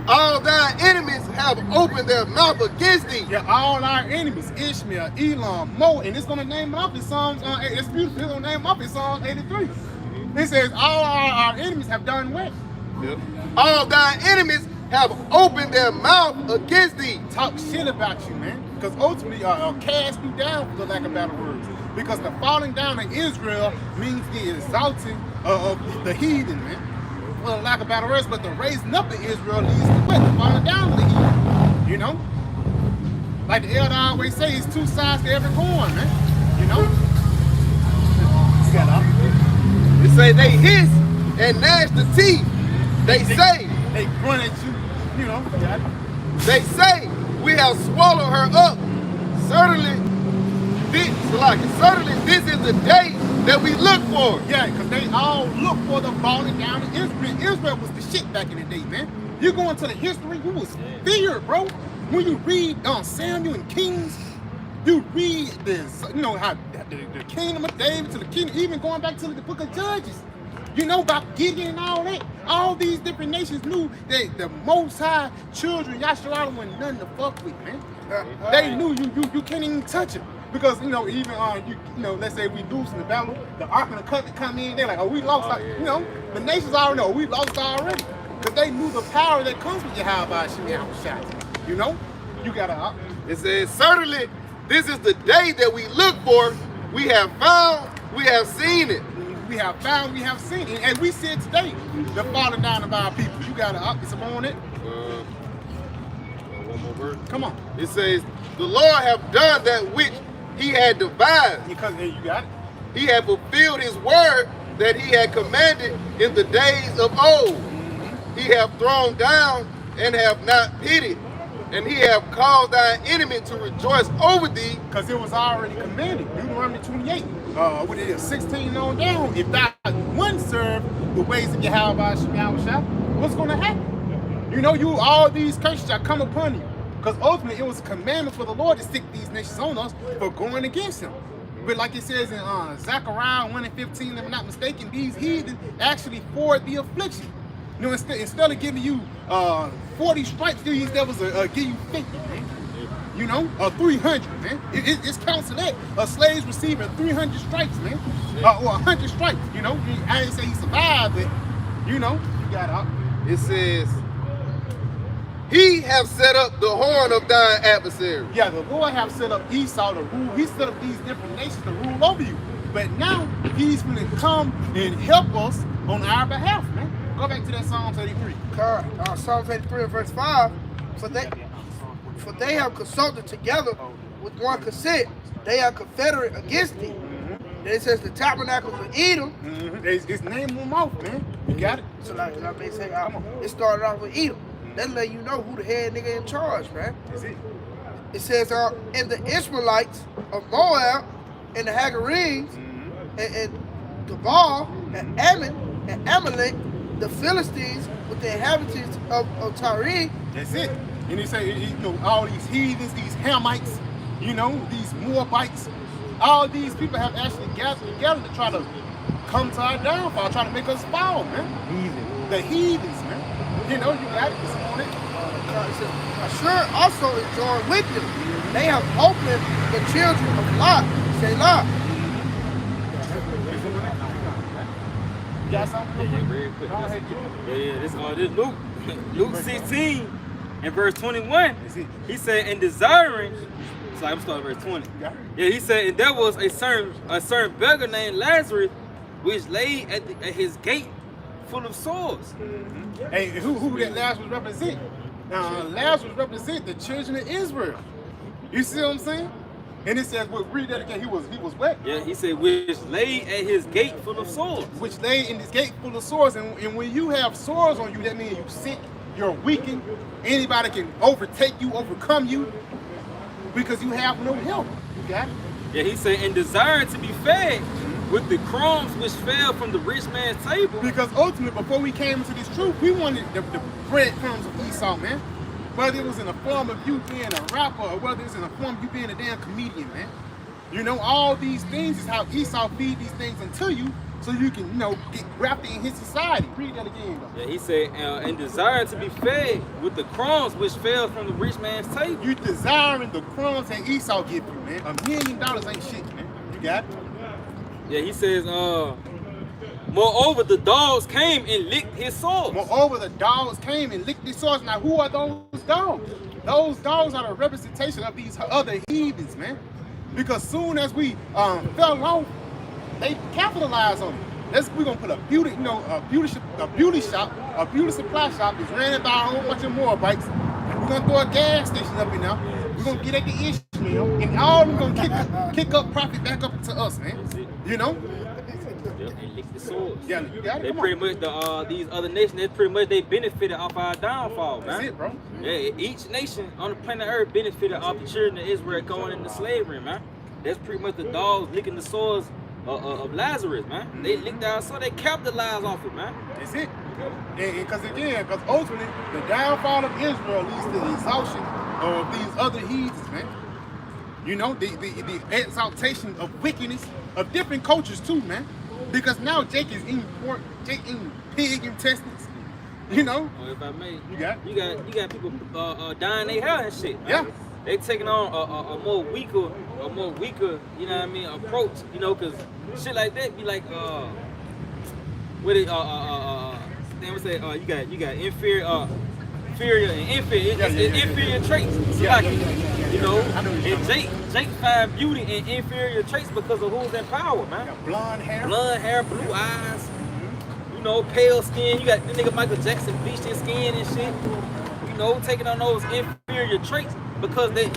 [SPEAKER 5] all thine enemies have opened their mouth against thee.
[SPEAKER 2] Yeah, all our enemies, Ishmael, Elam, Mo, and it's gonna name them up in Psalms, it's beautiful, it's gonna name them up in Psalms 83. It says, all our enemies have done what?
[SPEAKER 5] Yep. All thine enemies have opened their mouth against thee.
[SPEAKER 2] Talk shit about you, man. Because ultimately, cast you down for the lack of better words. Because the falling down of Israel means the exalting of the heathen, man. For the lack of better words, but the raising up of Israel leads to what? The falling down of the heathen. You know? Like the elder always say, it's two sides to every coin, man. You know? You got up.
[SPEAKER 5] It say they hiss and gnash the teeth. They say,
[SPEAKER 2] They run at you, you know? You got it.
[SPEAKER 5] they say, we have swallowed her up. Certainly this is the day that we look for.
[SPEAKER 2] Yeah, because they all look for the falling down of Israel. Israel was the shit back in the day, man. You go into the history, you was feared, bro. When you read Samuel and Kings, you read this, you know, how the kingdom of David to the kingdom, even going back to the book of Judges. You know about Gideon and all that. All these different nations knew that the Most High children, Yasharala, wasn't nothing to fuck with, man. They knew you can't even touch it. Because, you know, even, you know, let's say we lose in the battle, the Ark and the Covenant come in, they're like, oh, we lost, you know, the nations already know, we lost already. Because they knew the power that comes with Yahweh Shemiyah. You know, you gotta.
[SPEAKER 5] It says, certainly this is the day that we look for. We have found, we have seen it.
[SPEAKER 2] We have found, we have seen it. And we said today, the falling down of our people. You gotta up, it's upon it.
[SPEAKER 5] One more verse.
[SPEAKER 2] Come on.
[SPEAKER 5] It says, the Lord have done that which he had devised.
[SPEAKER 2] Because you got it.
[SPEAKER 5] He had fulfilled his word that he had commanded in the days of old. He have thrown down and have not pitied. And he have caused thine enemy to rejoice over thee.
[SPEAKER 2] Because it was already commanded. Deuteronomy 28. What it is, 16 on down. If thou wouldn't serve the ways of Yahweh Shemiyah, what's going to happen? You know, all these curses shall come upon you. Because ultimately, it was a commandment for the Lord to stick these nations on us for going against him. But like it says in Zechariah 1:15, if I'm not mistaken, these heathen actually forward the affliction. You know, instead of giving you 40 stripes, these devils give you 50, man. You know, 300, man. It's counts to that. A slave's receiving 300 stripes, man. Or 100 stripes, you know. I ain't say he survived it. You know, you got up.
[SPEAKER 5] It says, he have set up the horn of thine adversary.
[SPEAKER 2] Yeah, the Lord have set up Esau to rule. He set up these different nations to rule over you. But now he's going to come and help us on our behalf, man. Go back to that Psalms 83.
[SPEAKER 1] Psalms 83 and verse 5. For they have consulted together with one consent. They are confederate against thee. Then it says the tabernacles of Edom.
[SPEAKER 2] It's name them off, man. You got it?
[SPEAKER 1] So like I may say, it started off with Edom. That let you know who the head nigga in charge, man.
[SPEAKER 2] Is it?
[SPEAKER 1] It says, and the Ishmaelites of Moab, and the Hagarenes, and Gebal, and Ammon, and Amalek, the Philistines with the inhabitants of Tyre.
[SPEAKER 2] That's it. And he say, you know, all these heathens, these Hamites, you know, these Moabites, all these people have actually gathered together to try to come to our downfall, try to make us fall, man. The heathens, man. You know, you got it. It's on it.
[SPEAKER 1] Assure also is joined with them. They have opened the children of Lot. Say Lot.
[SPEAKER 2] You got something?
[SPEAKER 4] Yeah, very quick. This Luke. Luke 16 and verse 21. He said, and desiring. So I'm starting verse 20. Yeah, he said, and there was a certain beggar named Lazarus, which lay at his gate full of sores.
[SPEAKER 2] Hey, who that Lazarus represent? Lazarus represent the children of Israel. You see what I'm saying? And it says, well, read that again. He was what?
[SPEAKER 4] Yeah, he said, which lay at his gate full of sores.
[SPEAKER 2] Which lay in his gate full of sores. And when you have sores on you, that means you sick, you're weakened. Anybody can overtake you, overcome you, because you have no help. You got it?
[SPEAKER 4] Yeah, he said, and desiring to be fed with the crumbs which fell from the rich man's table.
[SPEAKER 2] Because ultimately, before we came into this truth, we wanted the breadcrumbs of Esau, man. Whether it was in the form of you being a rapper or whether it's in the form of you being a damn comedian, man. You know, all these things is how Esau feed these things into you so you can, you know, get grafted in his society. Read that again, though.
[SPEAKER 4] Yeah, he said, and desiring to be fed with the crumbs which fell from the rich man's table.
[SPEAKER 2] You desiring the crumbs that Esau give you, man. $1 million ain't shit, man. You got it?
[SPEAKER 4] Yeah, he says, moreover, the dogs came and licked his sores.
[SPEAKER 2] Moreover, the dogs came and licked his sores. Now, who are those dogs? Those dogs are the representation of these other heathens, man. Because soon as we fell off, they capitalized on it. We're gonna put a beauty, you know, a beauty shop, a beauty supply shop is ran by a whole bunch of motorbikes. We're gonna throw a gas station up in there. We're gonna get at the Ishmael, and all we're gonna kick up profit back up to us, man. You know?
[SPEAKER 4] Yep, they licked the sores.
[SPEAKER 2] Yeah, you got it.
[SPEAKER 4] They
[SPEAKER 2] Come
[SPEAKER 4] pretty
[SPEAKER 2] on.
[SPEAKER 4] much these other nations. They benefited off our downfall, man.
[SPEAKER 2] That's it, bro.
[SPEAKER 4] Yeah, each nation on the planet Earth benefited off the children of Israel going into slavery, man. That's pretty much the dogs licking the sores of Lazarus, man. They licked our sores. They capitalized off it, man.
[SPEAKER 2] That's it. Because ultimately, the downfall of Israel leads to the exhaustion of these other heathens, man. You know, the exaltation of wickedness of different cultures too, man. Because now Jake is eating pork, Jake eating pig intestines. You know?
[SPEAKER 4] Or if I may,
[SPEAKER 2] You got
[SPEAKER 4] you got people dying their hair and shit, man.
[SPEAKER 2] Yeah.
[SPEAKER 4] They taking on a more weaker, you know what I mean, approach, you know, cause shit like that be like what it they would say you got inferior and inferior traits.
[SPEAKER 2] Yeah.
[SPEAKER 4] You know,
[SPEAKER 2] I know what you're
[SPEAKER 4] and Jake find beauty in inferior traits because of who's in power, man.
[SPEAKER 2] blonde hair.
[SPEAKER 4] Blonde hair, blue eyes, you know, pale skin. You got the nigga Michael Jackson bleached his skin and shit. You know, taking on those inferior traits because they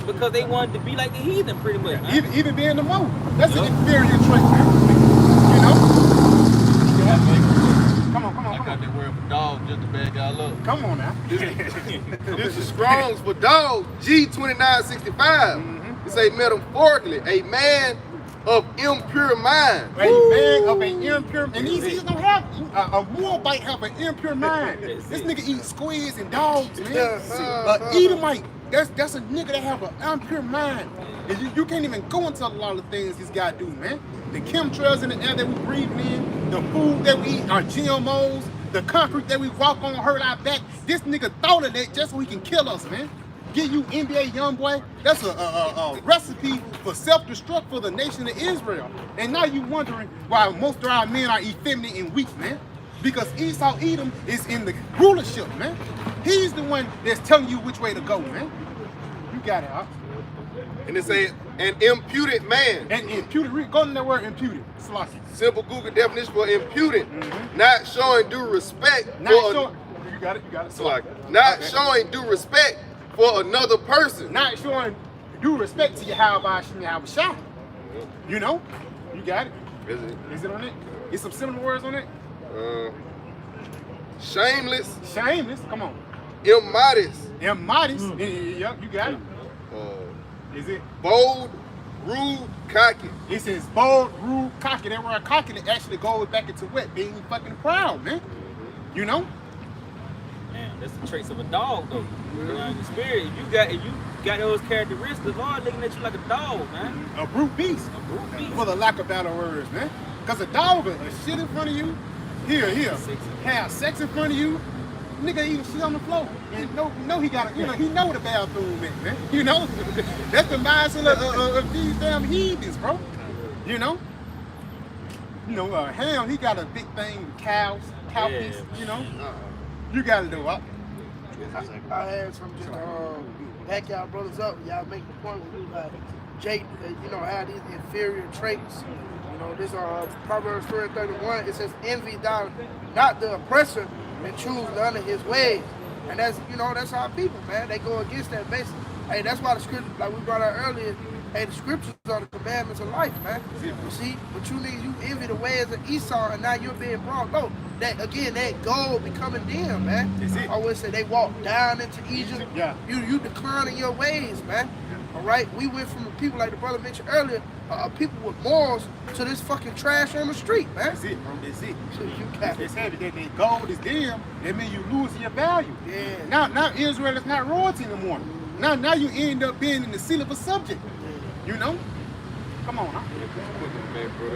[SPEAKER 4] wanted to be like the heathen, pretty much. Man.
[SPEAKER 2] Even being the most. That's an inferior trait, man. You know? Come on.
[SPEAKER 5] I got that word for dog just to bag y'all up.
[SPEAKER 2] Come on now.
[SPEAKER 5] This is Strong's for dog, G2965. It say metaphorically, a man of impure mind.
[SPEAKER 2] A man of an impure, and these don't have a Moabite have an impure mind. This nigga eat squids and dogs, man. Edomite, that's a nigga that have an impure mind. And you can't even go into a lot of things this guy do, man. The chemtrails in the air that we breathing in, the food that we eat, our GMOs, the concrete that we walk on hurt our back. This nigga thought of that just so he can kill us, man. Give you NBA young boy. That's a recipe for self-destruct for the nation of Israel. And now you wondering why most of our men are effeminate and weak, man. Because Esau Edom is in the rulership, man. He's the one that's telling you which way to go, man. You got it, huh?
[SPEAKER 5] And it say an imputed man.
[SPEAKER 2] And imputed, go to that word imputed. Sloppy.
[SPEAKER 5] Simple Google definition for imputed. Not showing due respect
[SPEAKER 2] Not showing, you got it.
[SPEAKER 5] Sloppy. Not showing due respect for another person.
[SPEAKER 2] Not showing due respect to Yahweh Shah. You know? You got it. Is it on it? Is some similar words on it?
[SPEAKER 5] Shameless.
[SPEAKER 2] Shameless. Come on.
[SPEAKER 5] Immodest.
[SPEAKER 2] Immodest. Yep, you got it. Is it?
[SPEAKER 5] Bold, rude, cocky.
[SPEAKER 2] It says bold, rude, cocky. That word cocky that actually goes back into what? Being fucking proud, man. You know?
[SPEAKER 4] Man, that's the traits of a dog, though. You know, in the spirit, if you got those characteristics, the Lord looking at you like a dog, man.
[SPEAKER 2] A brute beast.
[SPEAKER 4] A brute beast.
[SPEAKER 2] For the lack of better words, man. Because a dog will shit in front of you. Here. Have sex in front of you. Nigga even shit on the floor. And know he got he know the bathroom is, man. You know? That's the mindset of these damn heathens, bro. You know? Ham, he got a big thing with cow piece, you know? You gotta do it.
[SPEAKER 1] I had some just back y'all brothers up. Y'all make the point with you like Jake, had these inferior traits. You know, this Proverbs 3:31. It says, "Envy thou not the oppressor, and choose none of his ways." And that's our people, man. They go against that basic. Hey, that's why the scripture, like we brought out earlier, Hey, the scriptures are the commandments of life, man. You see, but you niggas, you envy the ways of Esau, and now you're being brought low. That again, that gold becoming dim, man. I always say they walk down into Egypt.
[SPEAKER 2] Yeah.
[SPEAKER 1] You declining your ways, man. All right, we went from the people like the brother mentioned earlier, people with morals, to this fucking trash on the street, man.
[SPEAKER 2] That's it, bro. That's it.
[SPEAKER 1] You got
[SPEAKER 2] It's heavy. That gold is dim. That means you losing your value.
[SPEAKER 1] Yeah.
[SPEAKER 2] Now Israel is not royalty anymore. Now you end up being in the seal of a subject. You know? Come on, huh?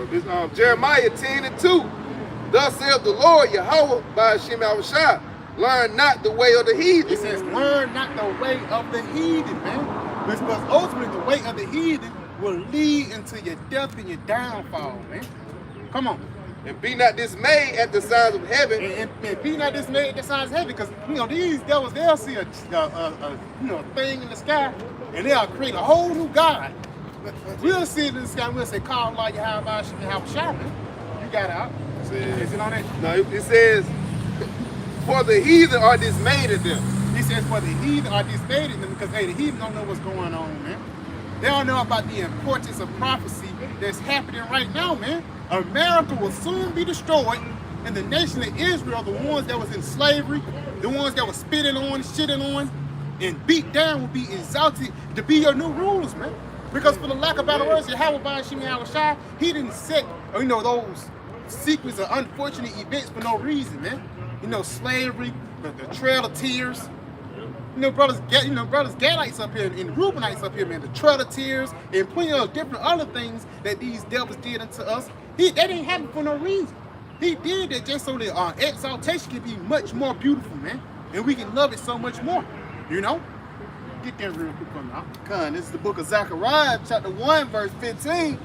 [SPEAKER 5] This, Jeremiah 10:2. Thus saith the Lord Yahweh by Hashem Yahushua, learn not the way of the heathen.
[SPEAKER 2] It says, learn not the way of the heathen, man. Because ultimately the way of the heathen will lead into your death and your downfall, man. Come on.
[SPEAKER 5] And be not dismayed at the signs of heaven.
[SPEAKER 2] And be not dismayed at the signs of heaven, because these devils, they'll see a thing in the sky, and they'll create a whole new god. We'll see it in the sky, and we'll say, call Allah Yahweh Shah, man. You got it out. Is it on that?
[SPEAKER 5] No, it says, for the heathen are dismayed at them.
[SPEAKER 2] He says, for the heathen are dismayed at them, because hey, the heathen don't know what's going on, man. They don't know about the importance of prophecy that's happening right now, man. America will soon be destroyed, and the nation of Israel, the ones that was in slavery, the ones that was spitting on, shitting on, and beat down, will be exalted to be your new rulers, man. Because for the lack of better words, Yahweh by Hashem Yahushua, he didn't set, those sequence of unfortunate events for no reason, man. Slavery, the Trail of Tears. Brothers Gadites up here and Reubenites up here, man. The Trail of Tears and plenty of different other things that these devils did unto us. That didn't happen for no reason. He did that just so that our exaltation can be much more beautiful, man. And we can love it so much more, Get that real quick for me, huh?
[SPEAKER 3] Con, this is the book of Zechariah, chapter 1, verse 15.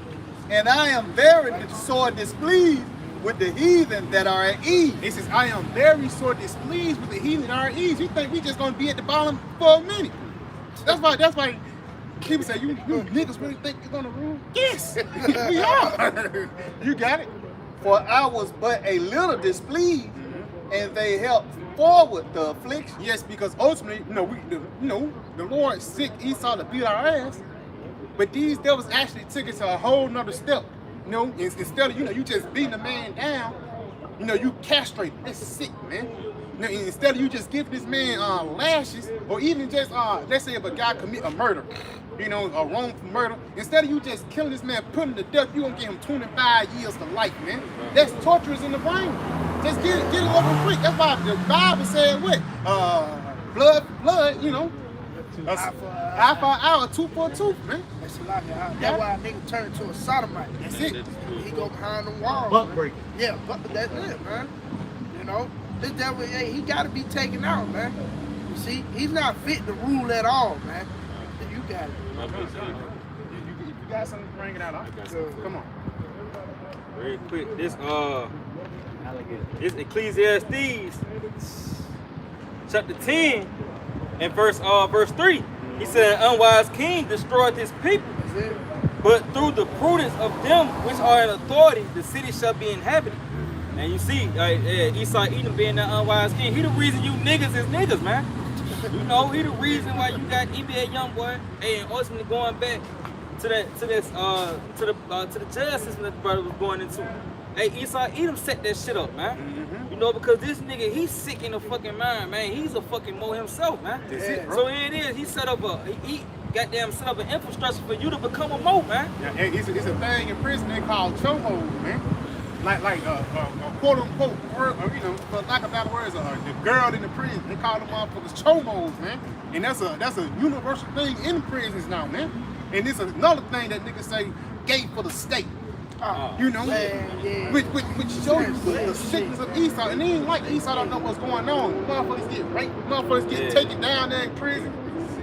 [SPEAKER 3] And I am very sore displeased with the heathen that are at ease.
[SPEAKER 2] He says, I am very sore displeased with the heathen that are at ease. You think we just gonna be at the bottom for a minute? That's why people say, you niggas really think you're gonna rule? Yes, we are. You got it.
[SPEAKER 3] For I was but a little displeased, and they helped forward the affliction.
[SPEAKER 2] Yes, because ultimately, the Lord sent Esau to beat our ass, but these devils actually took it to a whole nother step. Instead of you just beating a man down, you castrate. That's sick, man. Instead of you just giving this man lashes, or even just let's say if a guy commit a murder, a wrongful murder, instead of you just killing this man, putting him to death, you gonna give him 25 years to life, man. That's torturous in the brain. Just get it over quick. That's why the Bible said what? Blood, eye for an eye, tooth for a tooth, man.
[SPEAKER 1] That's a lot. That's why a nigga turned into a sodomite.
[SPEAKER 2] That's it.
[SPEAKER 1] He go behind the walls.
[SPEAKER 2] Butt breaking.
[SPEAKER 1] Yeah, but that's it, man. This devil, he got to be taken out, man. You see, he's not fit to rule at all, man. You got it.
[SPEAKER 2] You got something to bring it out, huh? Come on.
[SPEAKER 4] Very quick. This Ecclesiastes chapter 10 and verse 3. He said, an unwise king destroyed his people, but through the prudence of them which are in authority, the city shall be inhabited. And you see, Esau Edom being that unwise king, he the reason you niggas is niggas, man. He the reason why you got EBA Youngboy, and ultimately going back to the jail system that the brother was going into. Hey, Esau Edom set that shit up, man. Because this nigga, he's sick in the fucking mind, man. He's a fucking mo himself, man.
[SPEAKER 2] That's it, bro.
[SPEAKER 4] So here it is. He set up set up an infrastructure for you to become a mo, man.
[SPEAKER 2] Yeah, it's a thing in prison they call chokehold, man. Like quote unquote word, for lack of better words, the girl in the prison, they call them motherfuckers chokeholds, man. And that's a universal thing in prisons now, man. And it's another thing that niggas say, gate for the state. Which shows you the sickness of Esau. And it ain't like Esau don't know what's going on. Motherfuckers get raped, motherfuckers get taken down there in prison.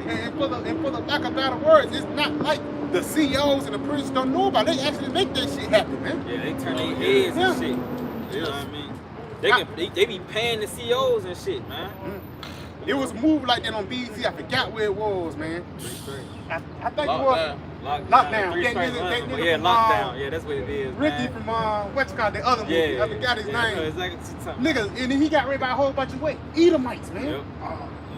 [SPEAKER 2] And for the lack of better words, it's not like the CEOs and the prisons don't know about it. They actually make that shit happen, man.
[SPEAKER 4] Yeah, they turn their heads and shit. You know what I mean? They be paying the CEOs and shit, man.
[SPEAKER 2] It was a movie like that on BET. I forgot where it was, man. I think it was Lockdown.
[SPEAKER 4] Yeah, Lockdown. Yeah, that's what it is.
[SPEAKER 2] Ricky from what's it called, the other movie. I forgot his name.
[SPEAKER 4] Exactly.
[SPEAKER 2] Niggas, and then he got raped by a whole bunch of Edomites, man.
[SPEAKER 4] Yep.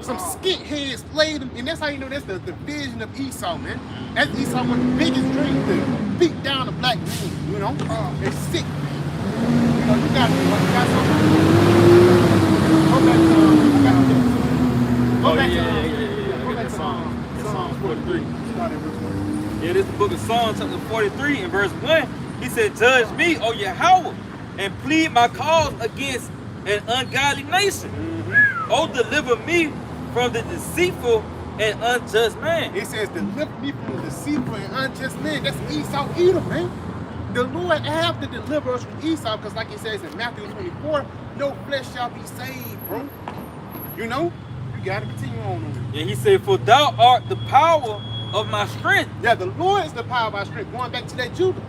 [SPEAKER 2] Some skit heads played him, and that's how you know that's the vision of Esau, man. That's Esau with the biggest dream to beat down a black man, you know? It's sick. You know, you got something. Go back to Psalm 43.
[SPEAKER 4] Yeah, this is the book of Psalms, chapter 43, and verse 1. He said, "Judge me, O Yahweh, and plead my cause against an ungodly nation. O deliver me from the deceitful and unjust man."
[SPEAKER 2] It says, deliver me from the deceitful and unjust man. That's Esau Edom, man. The Lord have to deliver us from Esau, because like it says in Matthew 24, no flesh shall be saved, bro. You know? You gotta continue on.
[SPEAKER 4] And he said, "For thou art the power of my strength."
[SPEAKER 2] Yeah, the Lord is the power of our strength. Going back to that Judah.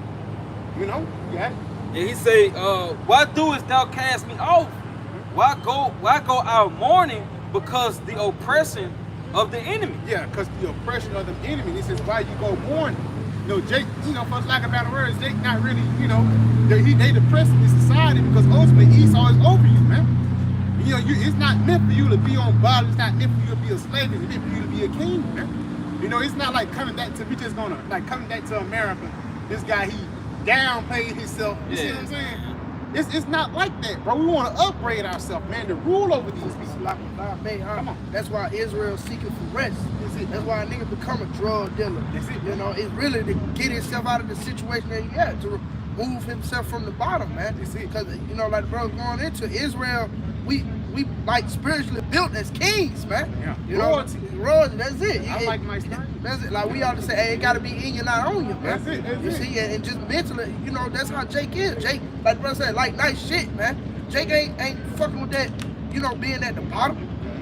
[SPEAKER 2] You know? You got it.
[SPEAKER 4] And he said, "Why doest thou cast me off? Why go out mourning because the oppression of the enemy?"
[SPEAKER 2] Yeah, because the oppression of the enemy. He says, why you go mourning? You know, Jake, you know, for lack of better words, Jake not really, you know, they depressing this society because ultimately Esau is over you, man. You know, it's not meant for you to be on bottom. It's not meant for you to be a slave. It's meant for you to be a king, man. You know, it's not like coming back to, we just gonna, like coming back to America. This guy, he downplayed himself. You see what I'm saying? It's not like that, bro. We want to upgrade ourselves, man, to rule over these people.
[SPEAKER 1] Come on. That's why Israel's seeking for rest. That's why a nigga become a drug dealer.
[SPEAKER 2] That's it.
[SPEAKER 1] You know, it's really to get himself out of the situation that he had, to remove himself from the bottom, man.
[SPEAKER 2] That's it.
[SPEAKER 1] Because, you know, like the brother going into Israel, we like spiritually built as kings, man.
[SPEAKER 2] Yeah.
[SPEAKER 1] You know, royalty, that's it.
[SPEAKER 2] I like my style.
[SPEAKER 1] That's it. Like we ought to say, hey, it gotta be in you, not on you, man.
[SPEAKER 2] That's it.
[SPEAKER 1] You see, and just mentally, you know, that's how Jake is. Jake, like the brother said, like nice shit, man. Jake ain't fucking with that, you know, being at the bottom.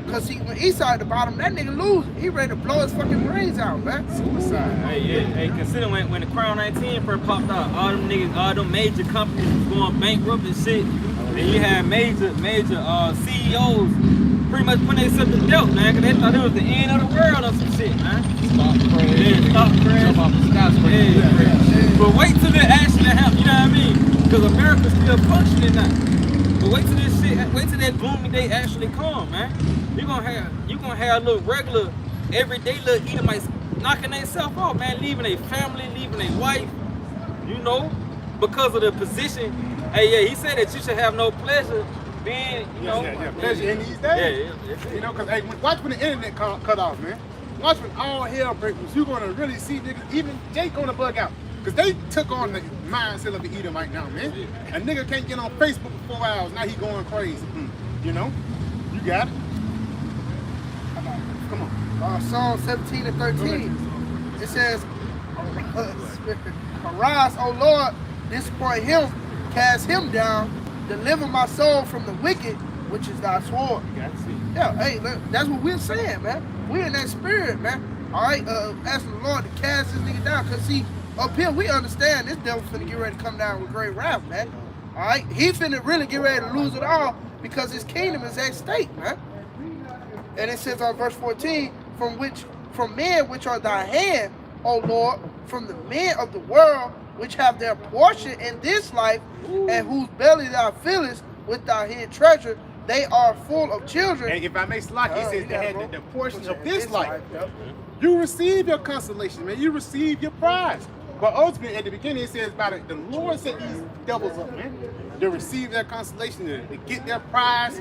[SPEAKER 1] Cause when Esau at the bottom, that nigga losing. He ready to blow his fucking brains out, man.
[SPEAKER 2] Suicide.
[SPEAKER 4] Hey, consider when the Crown 19 first popped out, all them niggas, all them major companies was going bankrupt and shit. Then you had major CEOs pretty much putting themselves to death, man, because they thought it was the end of the world or some shit, man. Stock crash. But wait till it actually happens, you know what I mean? Because America's still functioning now. But wait till that gloomy day actually come, man. You gonna have little regular, everyday little Edomites knocking themselves off, man, leaving their family, leaving their wife, you know, because of the position. Hey, yeah, he said that you should have no pleasure being, you know.
[SPEAKER 2] Pleasure in these days.
[SPEAKER 4] Yeah.
[SPEAKER 2] You know, because hey, watch when the internet cut off, man. Watch when all hell breaks loose. You're gonna really see niggas, even Jake gonna bug out. Because they took on the mindset of the Edomite now, man. A nigga can't get on Facebook for 4 hours, now he going crazy. You know? You got it. Come on.
[SPEAKER 1] Psalm 17 and 13. It says, "Arise, O Lord, disappoint him, cast him down, deliver my soul from the wicked, which is thy sword."
[SPEAKER 2] You got to see.
[SPEAKER 1] Yeah, hey, look, that's what we're saying, man. We in that spirit, man. All right, asking the Lord to cast this nigga down, because see, up here we understand this devil finna get ready to come down with great wrath, man. All right, he finna really get ready to lose it all because his kingdom is at stake, man. And it says on verse 14, from men which are thy hand, O Lord, from the men of the world which have their portion in this life, and whose belly thou fillest with thy hid treasure, they are full of children.
[SPEAKER 2] And if I may slack, he says they had the portion of this life.
[SPEAKER 1] Yep.
[SPEAKER 2] You receive your consolation, man. You receive your prize. But ultimately, at the beginning, it says about it, the Lord set these devils up, man. To receive their consolation, to get their prize,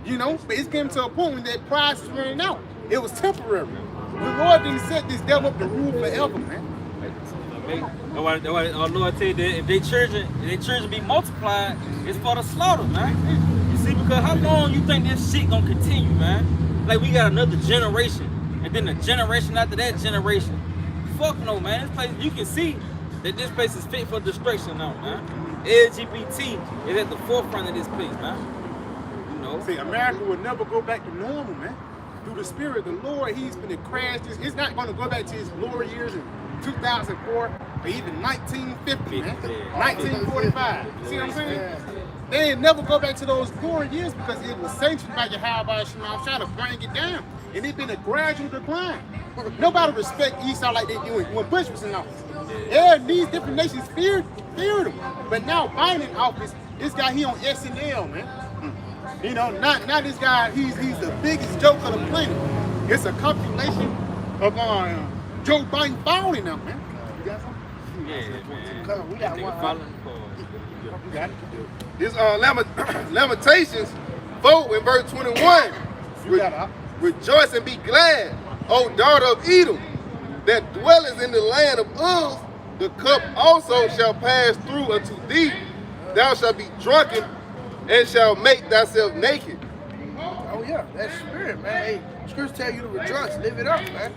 [SPEAKER 2] you know. But it's getting to a point when that prize is running out. It was temporary. The Lord didn't set this devil up to rule forever, man.
[SPEAKER 4] That's why our Lord said that if their children be multiplied, it's for the slaughter, man. You see, because how long you think this shit gonna continue, man? Like we got another generation, and then the generation after that generation. Fuck no, man. This place, you can see that this place is fit for destruction now, man. LGBT is at the forefront of this place, man. You know.
[SPEAKER 2] See, America will never go back to normal, man. Through the Spirit of the Lord, He's going to crash this. It's not going to go back to His glory years in 2004 or even 1950, man. 1945. You see what I'm saying? They ain't never go back to those glory years because it was sanctioned by Yahweh Shema trying to bring it down. And it's been a gradual decline. Nobody respect Esau like they do when Bush was in office. Yeah, these different nations feared him. But now Biden in office, this guy, he on SNL, man. You know, not this guy. He's the biggest joke of the planet. It's a compilation of Joe Biden falling now, man. You got something?
[SPEAKER 4] Yeah, man.
[SPEAKER 1] Come on, we got
[SPEAKER 4] Nigga
[SPEAKER 1] one.
[SPEAKER 4] following the cause.
[SPEAKER 2] You got it.
[SPEAKER 5] This Lamentations 4 in verse 21.
[SPEAKER 2] You got it.
[SPEAKER 5] Rejoice and be glad, O daughter of Edom, that dwellest in the land of Uz. The cup also shall pass through unto thee. Thou shalt be drunken and shall make thyself naked.
[SPEAKER 1] Oh yeah, that spirit, man. Hey, scriptures tell you to rejoice, live it up, man.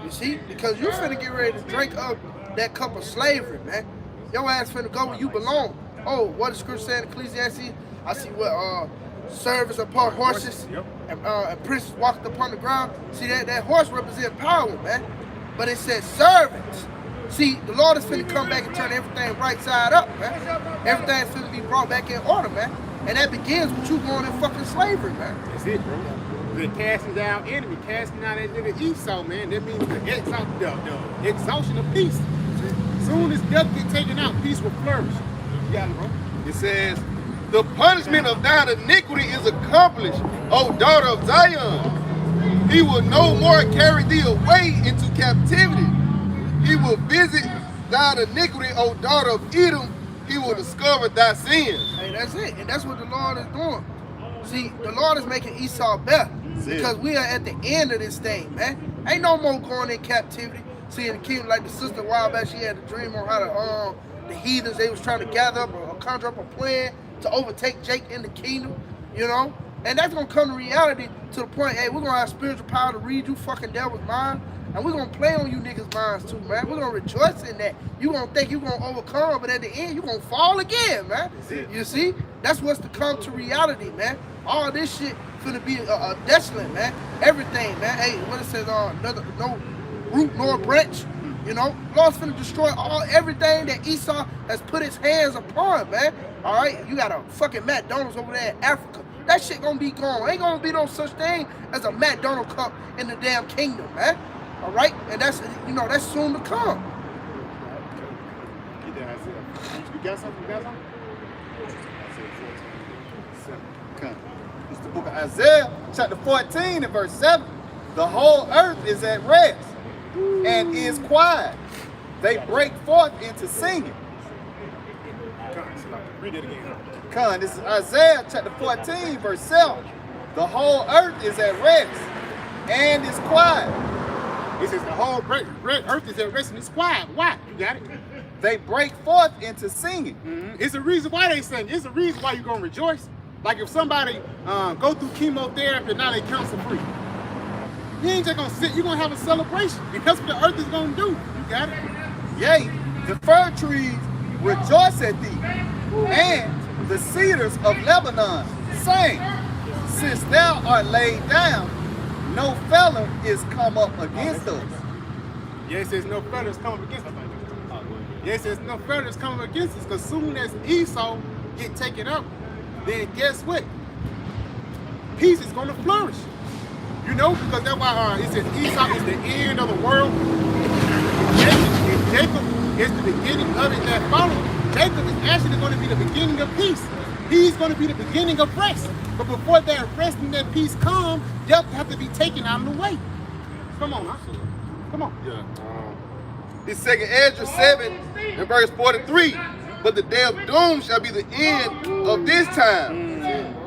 [SPEAKER 1] You see, because you finna get ready to drink up that cup of slavery, man. Your ass finna go where you belong. Oh, what does scripture say in Ecclesiastes? I see what servants upon horses and princes walked upon the ground. See that horse represents power, man. But it says servants. See, the Lord is finna come back and turn everything right side up, man. Everything's finna be brought back in order, man. And that begins with you going in fucking slavery, man.
[SPEAKER 2] That's it, bro. The casting down enemy, casting down that nigga Esau, man. That means the exhaustion of peace. Soon as death get taken out, peace will flourish. You got it, bro.
[SPEAKER 5] It says, the punishment of thine iniquity is accomplished, O daughter of Zion. He will no more carry thee away into captivity. He will visit thine iniquity, O daughter of Edom. He will discover thy sins.
[SPEAKER 1] Hey, that's it. And that's what the Lord is doing. See, the Lord is making Esau better because we are at the end of this thing, man. Ain't no more going in captivity. See, in the kingdom, like the sister a while back, she had a dream on how to, the heathens, they was trying to gather up or conjure up a plan to overtake Jake in the kingdom, you know? And that's going to come to reality to the point, hey, we're going to have spiritual power to read you fucking devil's mind. And we're going to play on you niggas' minds too, man. We're going to rejoice in that. You're going to think you're going to overcome, but at the end, you're going to fall again, man. You see? That's what's to come to reality, man. All this shit finna be desolate, man. Everything, man. Hey, what it says, no root nor branch. You know? Lord's finna destroy everything that Esau has put his hands upon, man. All right? You got a fucking McDonald's over there in Africa. That shit gonna be gone. Ain't gonna be no such thing as a McDonald's cup in the damn kingdom, man. All right, and that's that's soon to come.
[SPEAKER 2] You got something? You got something?
[SPEAKER 3] It's the book of Isaiah, chapter 14 and verse 7. The whole earth is at rest and is quiet. They break forth into singing.
[SPEAKER 2] Read it again.
[SPEAKER 3] This is Isaiah chapter 14 verse 7. The whole earth is at rest and is quiet.
[SPEAKER 2] It says the whole earth is at rest and it's quiet. Why? You got it?
[SPEAKER 3] They break forth into singing.
[SPEAKER 2] Mm-hmm. It's a reason why they sing. It's a reason why you're going to rejoice. Like if somebody go through chemotherapy and now they cancer free. You ain't just going to sit. You're going to have a celebration. And that's what the earth is going to do. You got it?
[SPEAKER 3] Yea, the fir trees rejoice at thee, and the cedars of Lebanon sing. Since thou art laid down, no felon is come up against us.
[SPEAKER 2] Yes, there's no fellas coming against us. Yes, there's no fellas coming against us, because soon as Esau get taken up, then guess what? Peace is going to flourish. You know, because that's why it says Esau is the end of the world. Jacob is the beginning of it that follows. Jacob is actually going to be the beginning of peace. He's going to be the beginning of rest. But before that rest and that peace come, death have to be taken out of the way. Come on, huh? Come on.
[SPEAKER 5] Yeah. This second Ezra 7 and verse 43. But the day of doom shall be the end of this time,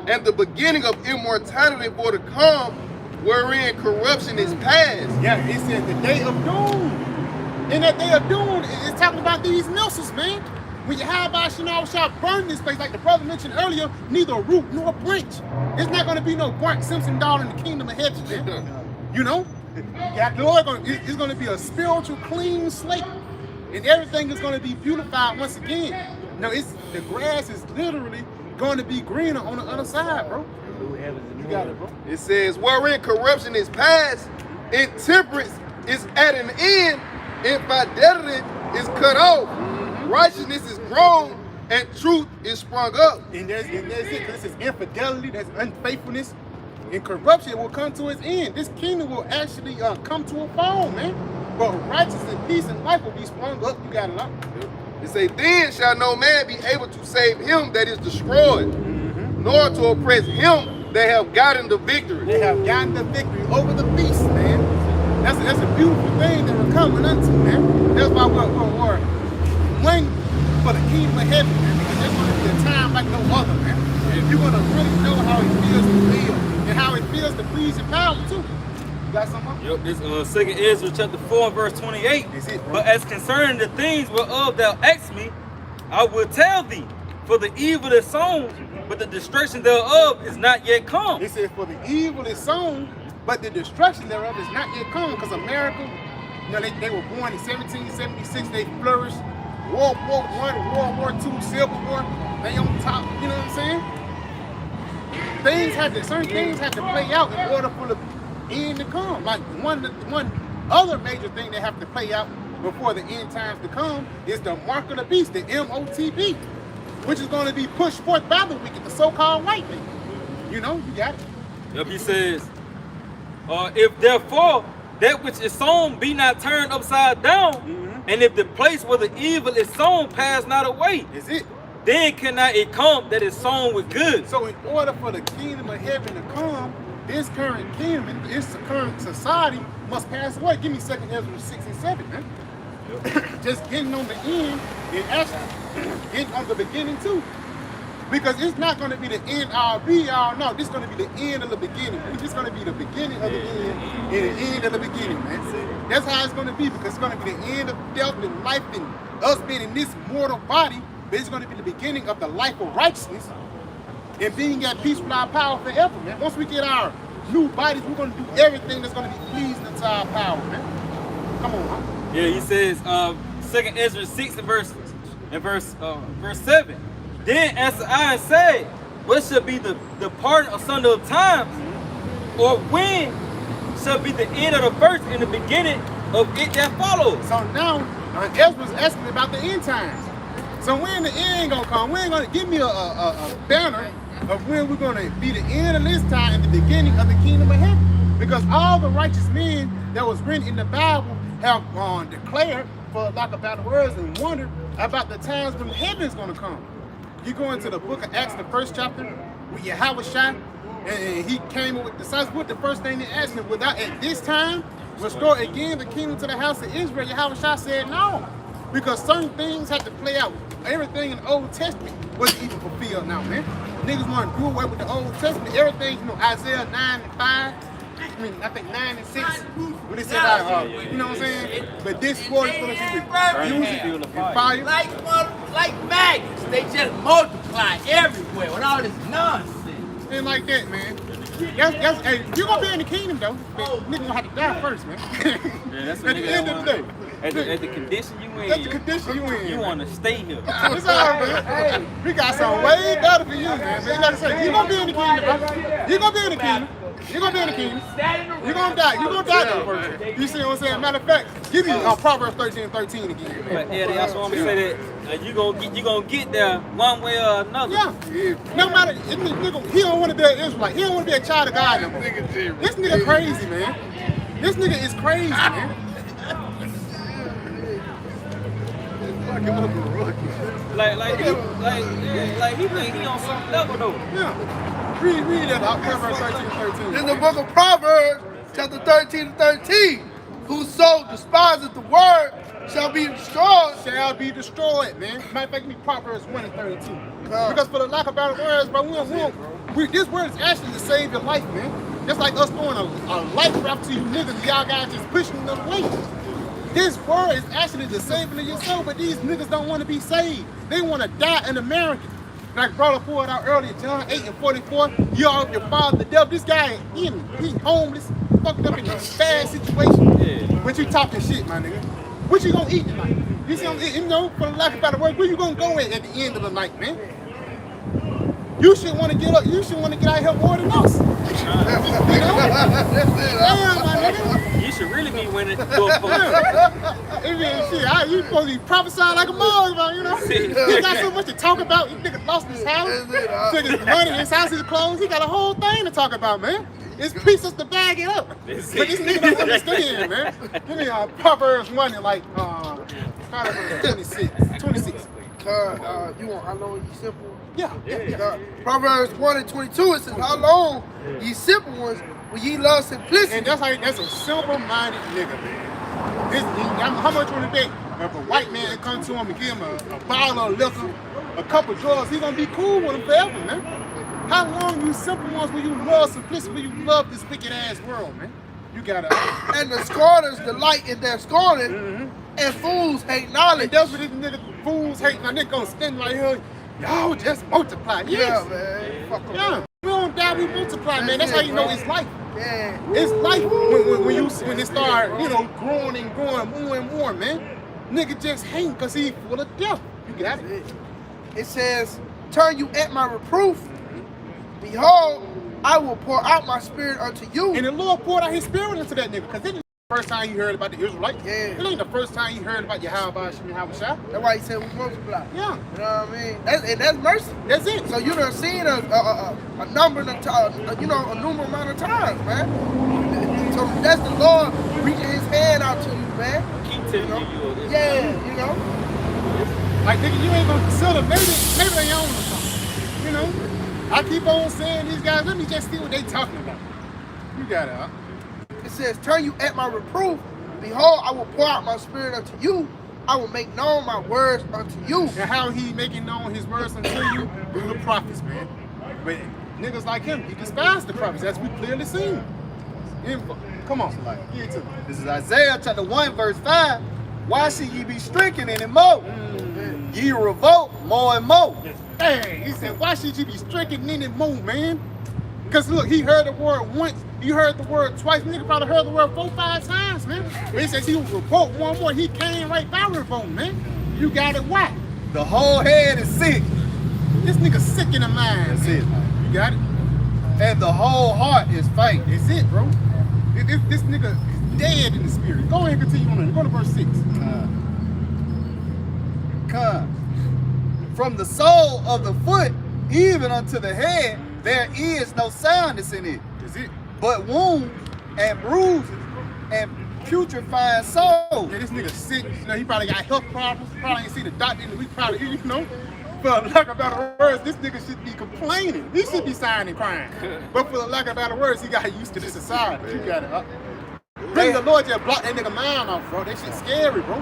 [SPEAKER 5] and the beginning of immortality for to come, wherein corruption is past.
[SPEAKER 2] Yeah, it says the day of doom. And that day of doom is talking about these missiles, man. When you have shall burn this place, like the brother mentioned earlier, neither root nor branch. It's not going to be no Bart Simpson doll in the kingdom of heaven, man. You know? The Lord it's going to be a spiritual clean slate. And everything is going to be beautified once again. No, the grass is literally going to be greener on the other side, bro. You got it, bro.
[SPEAKER 5] It says, wherein corruption is past, intemperance is at an end, infidelity is cut off, righteousness is grown, and truth is sprung up.
[SPEAKER 2] And that's it. This is infidelity, that's unfaithfulness, and corruption will come to its end. This kingdom will actually come to a fall, man. But righteousness and peace and life will be sprung up. You got it up.
[SPEAKER 5] It say, then shall no man be able to save him that is destroyed. nor to oppress him that have gotten the victory.
[SPEAKER 2] They have gotten the victory over the beast, man. That's a beautiful thing that we're coming unto, man. That's why we're waiting for the kingdom of heaven, man, because there's going to be a time like no other, man. If you want to really know how it feels to live and how it feels to please your power, too. You got something?
[SPEAKER 4] Yep, this 2nd Ezra chapter 4 and verse 28.
[SPEAKER 2] Is it, bro?
[SPEAKER 4] But as concerning the things whereof thou asked me, I will tell thee, for the evil is sown, but the destruction thereof is not yet come.
[SPEAKER 2] It says, for the evil is sown, but the destruction thereof is not yet come. Because America, you know, they were born in 1776, they flourished. World War I, World War II, Civil War, they on top, you know what I'm saying? Certain things have to play out in order for the end to come. Like one other major thing that have to play out before the end times to come is the mark of the beast, the MOTB, which is going to be pushed forth by the wicked, the so-called white man. You know, you got it.
[SPEAKER 4] Yep, he says, if therefore that which is sown be not turned upside down, and if the place where the evil is sown pass not away,
[SPEAKER 2] Is it?
[SPEAKER 4] then cannot it come that is sown with good.
[SPEAKER 2] So in order for the kingdom of heaven to come, this current kingdom, this current society must pass away. Give me 2nd Ezra 6 and 7, man. Just getting on the end and actually getting on the beginning too. Because it's not going to be the end all be all. No, this is going to be the end of the beginning. This is going to be the beginning of the end and the end of the beginning, man. That's how it's going to be, because it's going to be the end of death and life and us being in this mortal body. But it's going to be the beginning of the life of righteousness and being at peace with our power forever, man. Once we get our new bodies, we're going to do everything that's going to be pleasing to our power, man. Come on, man.
[SPEAKER 4] Yeah, he says, 2nd Ezra 6 and verse 7. Then answered I and said, what shall be the pardon asunder of times, or when shall be the end of the first and the beginning of it that follows?
[SPEAKER 2] So now, Ezra's asking about the end times. So when the end gonna come? When gonna give me a banner of when we're gonna be the end of this time and the beginning of the kingdom of heaven? Because all the righteous men that was written in the Bible have declared, for lack of better words, and wondered about the times when heaven is gonna come. You go into the book of Acts, the 1st chapter, with Yahushua, and he came with the disciples. What the first thing they asked him, without at this time restore again the kingdom to the house of Israel? Yahushua said no, because certain things had to play out. Everything in the Old Testament wasn't even fulfilled now, man. Niggas want to do away with the Old Testament. Everything, you know, Isaiah 9 and 5. I mean, I think 9 and 6. When they said, you know what I'm saying? But this war is going to be music and fire.
[SPEAKER 6] Like maggots, they just multiply everywhere with all this nonsense.
[SPEAKER 2] Ain't like that, man. Hey, you're going to be in the kingdom, though. But nigga going to have to die first, man.
[SPEAKER 4] Yeah, that's
[SPEAKER 2] At the end of the day.
[SPEAKER 4] At the condition you in,
[SPEAKER 2] That's the condition you in.
[SPEAKER 4] you want to stay here.
[SPEAKER 2] It's all right, man. We got something way better for you, man. But like I said, you're going to be in the kingdom, bro. You're going to be in the kingdom. You're going to be in the kingdom. You're going to die. You're going to die though first. You see what I'm saying? Matter of fact, give me Proverbs 13:13 again, man.
[SPEAKER 4] But Eddie, I just want to say that you gonna get there one way or another.
[SPEAKER 2] Yeah. No matter, he don't want to be an Israelite. He don't want to be a child of God no more. This nigga crazy, man. This nigga is crazy, man.
[SPEAKER 4] Like he think he on some level though.
[SPEAKER 2] Yeah. Read that out, Proverbs 13:13.
[SPEAKER 1] In the book of Proverbs, chapter 13 and 13, whoso despiseth the word shall be destroyed.
[SPEAKER 2] Shall be destroyed, man. Matter of fact, give me Proverbs 1 and 32. Because for the lack of better words, bro, this word is actually to save your life, man. It's like us throwing a life raft to you niggas, y'all guys just pushing them away. This word is actually the saving of your soul, but these niggas don't want to be saved. They want to die in America. Like brother pulled out earlier, John 8 and 44, you are of your father the devil. This guy he's homeless, fucked up in a bad situation.
[SPEAKER 4] Yeah.
[SPEAKER 2] But you talking shit, my nigga. What you gonna eat tonight? You see, you know, for the lack of better word, where you gonna go at the end of the night, man? You should want to get up. You should want to get out here more than us. You know? Damn, my nigga.
[SPEAKER 4] You should really be winning.
[SPEAKER 2] Shit, you supposed to be prophesying like a motherfucker, you know? He got so much to talk about. This nigga lost his house, took his money, his house, his clothes. He got a whole thing to talk about, man. It's pieces to bag it up. But this nigga don't understand, man. Give me Proverbs 1 and like Proverbs 26.
[SPEAKER 1] You want how long you simple? Proverbs 1:22, it says, how long, ye simple ones, will ye love simplicity?
[SPEAKER 2] And that's a simple-minded nigga, man. How much would it be if a white man come to him and give him a bottle of liquor, a couple drugs, he gonna be cool with him forever, man. How long, you simple ones, will you love simplicity, will you love this wicked-ass world, man? You gotta...
[SPEAKER 1] And the scorners delight in their scorning, and fools hate knowledge.
[SPEAKER 2] And that's what these niggas, fools hate. Now, they gonna stand right here, y'all just multiply. Yes.
[SPEAKER 1] Yeah, man. Fuck 'em.
[SPEAKER 2] Yeah. We don't die, we multiply, man. That's how you know it's life.
[SPEAKER 1] Yeah.
[SPEAKER 2] It's life when it start, growing and growing more and more, man. Nigga just hate because he full of death. You got it.
[SPEAKER 1] It says, turn you at my reproof. Behold, I will pour out my spirit unto you.
[SPEAKER 2] And the Lord poured out his spirit into that nigga, because it ain't the first time you heard about the Israelites.
[SPEAKER 1] Yeah.
[SPEAKER 2] It ain't the first time you heard about Yahweh Shah.
[SPEAKER 1] That's why he said we multiply.
[SPEAKER 2] Yeah.
[SPEAKER 1] You know what I mean? That's mercy.
[SPEAKER 2] That's it.
[SPEAKER 1] So you done seen a number of a numerous amount of times, man. So that's the Lord reaching his hand out to you, man.
[SPEAKER 4] Keep telling you.
[SPEAKER 1] Yeah, you know.
[SPEAKER 2] Like, nigga, you ain't gonna consider, maybe they own or something. You know? I keep on saying these guys, let me just see what they talking about. You got it, huh?
[SPEAKER 1] It says, turn you at my reproof. Behold, I will pour out my spirit unto you. I will make known my words unto you.
[SPEAKER 2] And how he making known his words unto you? Through the prophets, man. But niggas like him, he despised the prophets, as we clearly seen. Come on, somebody, give it to me.
[SPEAKER 3] This is Isaiah chapter 1, verse 5. Why should ye be stricken anymore? Ye revolt more and more.
[SPEAKER 2] Dang, he said, why should you be stricken anymore, man? Because look, he heard the word once, he heard the word twice, nigga probably heard the word 4, 5 times, man. But he says he will revolt one more, he came right by revolt, man. You got it, why?
[SPEAKER 3] The whole head is sick.
[SPEAKER 2] This nigga sick in the mind.
[SPEAKER 3] That's it.
[SPEAKER 2] You got it?
[SPEAKER 3] And the whole heart is faint.
[SPEAKER 2] That's it, bro. This nigga is dead in the spirit. Go ahead and continue on. Go to verse 6.
[SPEAKER 3] Come. From the sole of the foot even unto the head, there is no soundness in it.
[SPEAKER 2] That's it.
[SPEAKER 3] But wounds and bruises and putrefying soul.
[SPEAKER 2] Yeah, this nigga sick. He probably got health problems. Probably ain't see the doctor in the week. Probably, for lack of better words, this nigga should be complaining. He should be sighing and crying. But for the lack of better words, he got used to this society. You got it up. Really, the Lord just blocked that nigga mind off, bro. That shit's scary, bro.